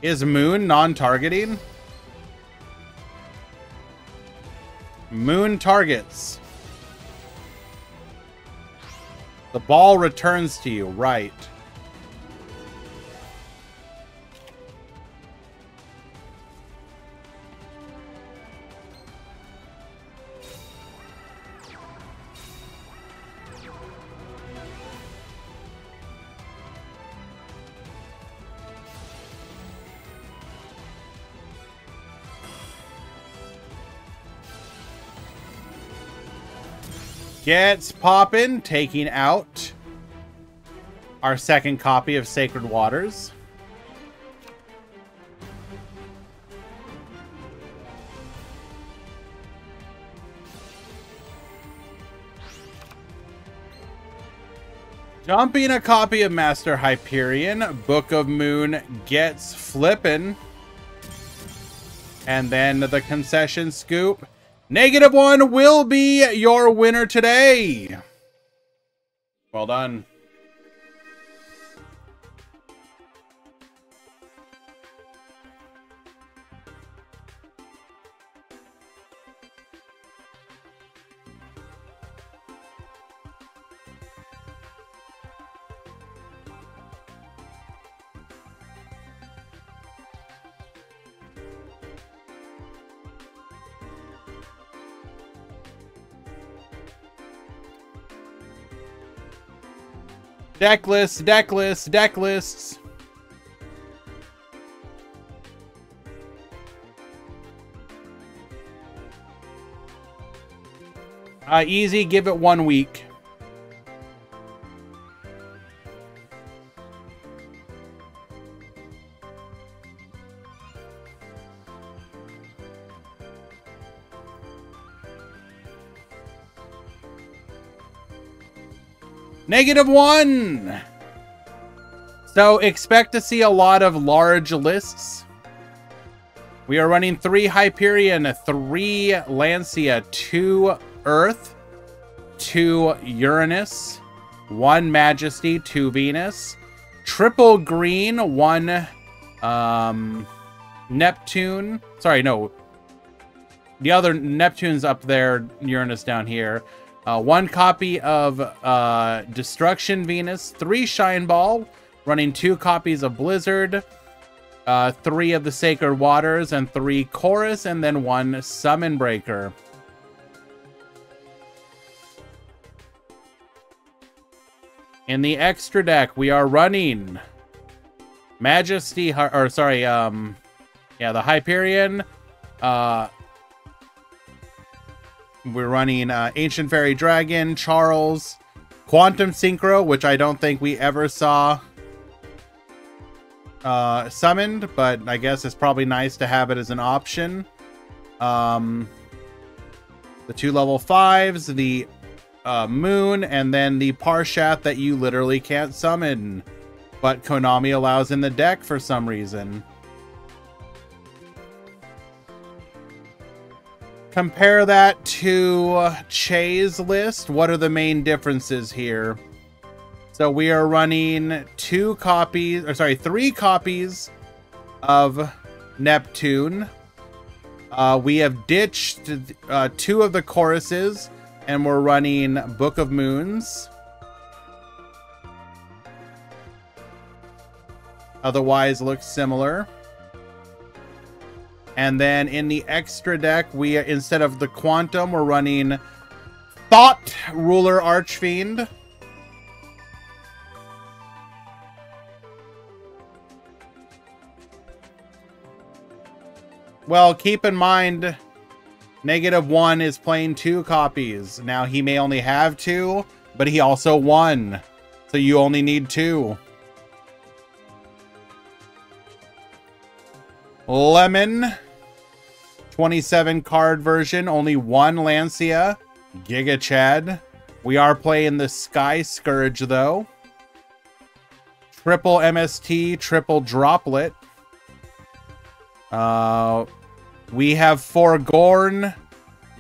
Is Moon non-targeting? Moon targets. The ball returns to you, right? Gets poppin', taking out our second copy of Sacred Waters. Dumping a copy of Master Hyperion. Book of Moon gets flippin'. And then the concession scoop. -1 will be your winner today. Well done. Deck lists, deck lists, deck lists. Easy, give it 1 week. -1. So expect to see a lot of large lists. We are running 3 Hyperion, 3 Lancia, 2 Earth, 2 Uranus, 1 Majesty, 2 Venus, triple green, 1 Neptune. Sorry, no. The other Neptune's up there, Uranus down here. 1 copy of Destruction Venus, 3 Shine Ball, running 2 copies of Blizzard, 3 of the Sacred Waters, and 3 Chorus, and then 1 Summon Breaker. In the extra deck, we are running Majesty, or sorry, yeah, the Hyperion. We're running Ancient Fairy Dragon, Charles, Quantum Synchro, which I don't think we ever saw summoned, but I guess it's probably nice to have it as an option. The 2 level 5s, the Moon, and then the Parshath that you literally can't summon, but Konami allows in the deck for some reason. Compare that to Che's list. What are the main differences here? So we are running 3 copies of Neptune. We have ditched 2 of the choruses, and we're running Book of Moons. Otherwise looks similar. And then in the extra deck, we, instead of the Quantum, we're running Thought Ruler Archfiend. Well, keep in mind, -1 is playing 2 copies. Now, he may only have 2, but he also won. So you only need 2. Lemon, 27 card version, only 1 Lancia, Giga Chad. We are playing the Sky Scourge though. Triple MST, triple Droplet. We have foregone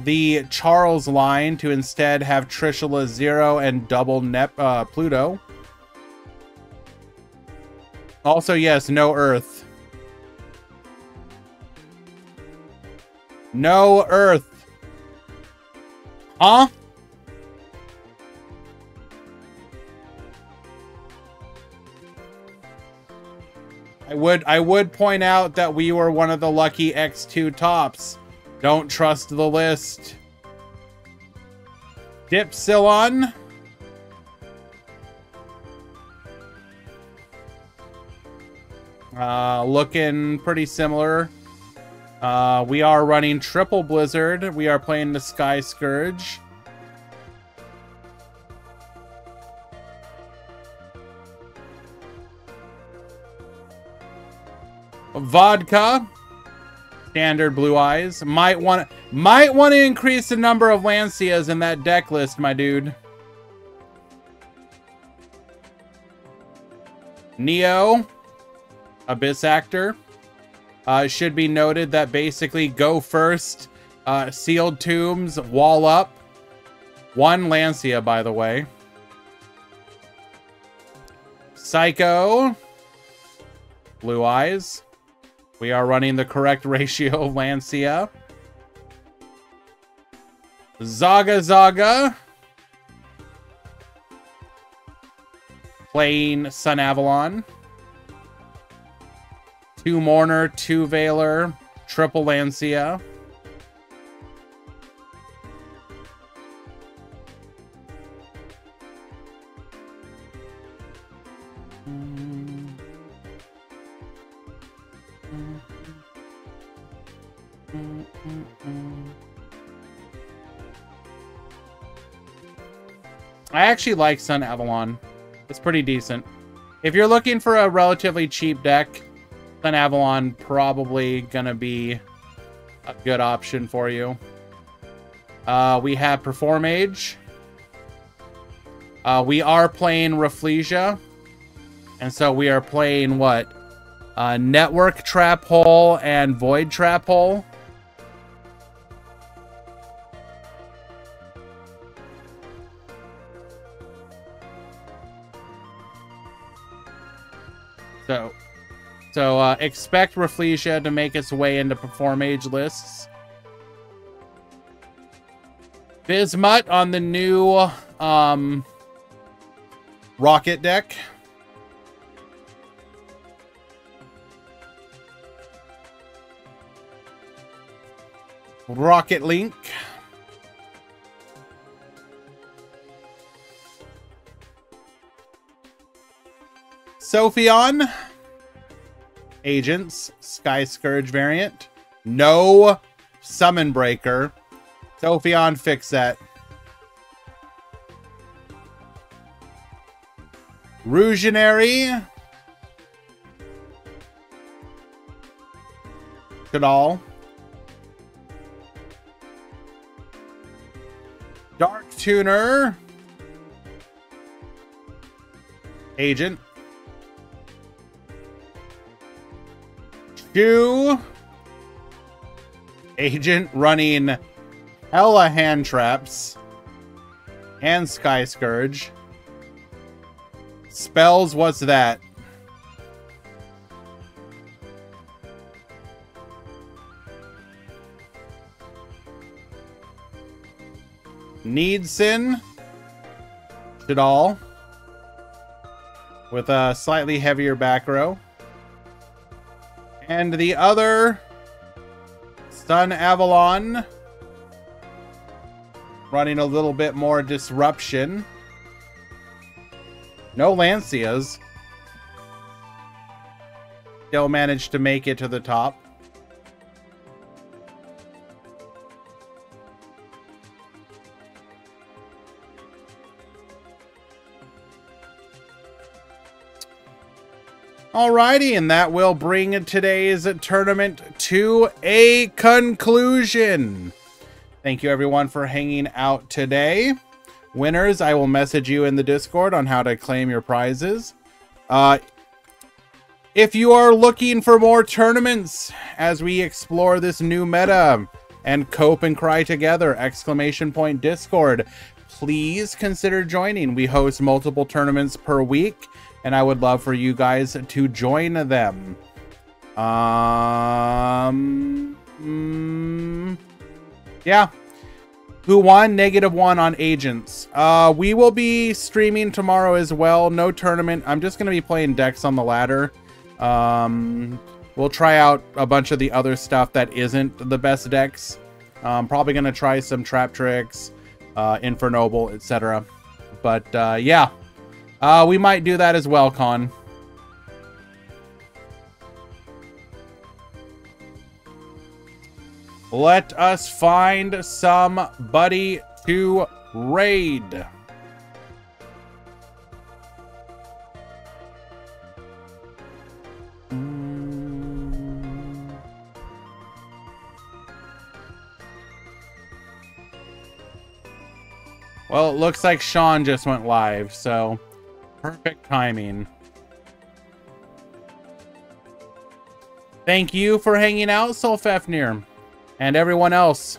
the Charles line to instead have Trishula 0 and double Pluto. Also, yes, no Earth. No Earth. Huh? I would point out that we were one of the lucky X2 tops. Don't trust the list. Dipsilon. Looking pretty similar. We are running triple Blizzard. We are playing the Sky Scourge. Vodka. Standard Blue Eyes. Might want to increase the number of Lancias in that deck list, my dude. Neo. Abyss Actor. It should be noted that basically go first, Sealed Tombs, wall up. 1 Lancia, by the way. Psycho. Blue Eyes. We are running the correct ratio of Lancia. Zaga Zaga. Playing Sun Avalon. 2 Mourner, 2 Veiler, triple Lancia. I actually like Sun Avalon. It's pretty decent. If you're looking for a relatively cheap deck, Sun Avalon probably gonna be a good option for you. We have Performage. We are playing Rafflesia. And so we are playing what? Network Trap Hole and Void Trap Hole. So expect Rafflesia to make its way into Performage lists. Bismuth on the new Rocket deck. Rocket Link. Sophion. Agents. Sky Scourge variant. No Summon Breaker. Sophion, fix that. Rougeonary. Kadal. Dark Tuner. Agent. Shu. Agent running hella hand traps. And Sky Scourge. Spells, what's that? Needsin. Shadal. With a slightly heavier back row. And the other Sun Avalon. Running a little bit more disruption. No Lancias. Still managed to make it to the top. Alrighty, and that will bring today's tournament to a conclusion. Thank you everyone for hanging out today. Winners, I will message you in the Discord on how to claim your prizes. If you are looking for more tournaments as we explore this new meta and cope and cry together, ! Discord, please consider joining. We host multiple tournaments per week, and I would love for you guys to join them. Yeah. Who won? -1 on Agents. We will be streaming tomorrow as well. No tournament. I'm just going to be playing decks on the ladder. We'll try out a bunch of the other stuff that isn't the best decks. Probably going to try some Trap Tricks, Infernoble, etc. But yeah. We might do that as well, Con. Let us find somebody to raid. Well, it looks like Sean just went live, so perfect timing. Thank you for hanging out, Solfafnir. And everyone else.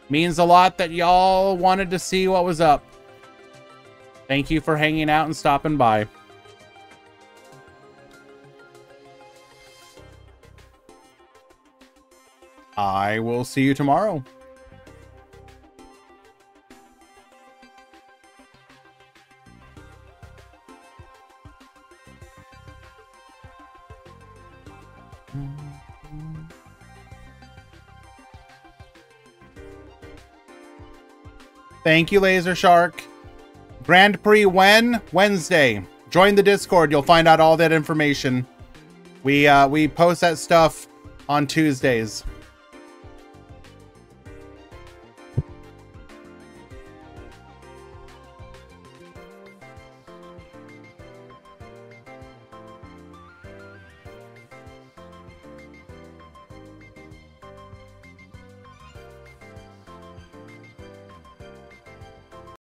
Means a lot that y'all wanted to see what was up. Thank you for hanging out and stopping by. I will see you tomorrow. Thank you, Laser Shark. Grand Prix when? Wednesday. Join the Discord. You'll find out all that information. We post that stuff on Tuesdays.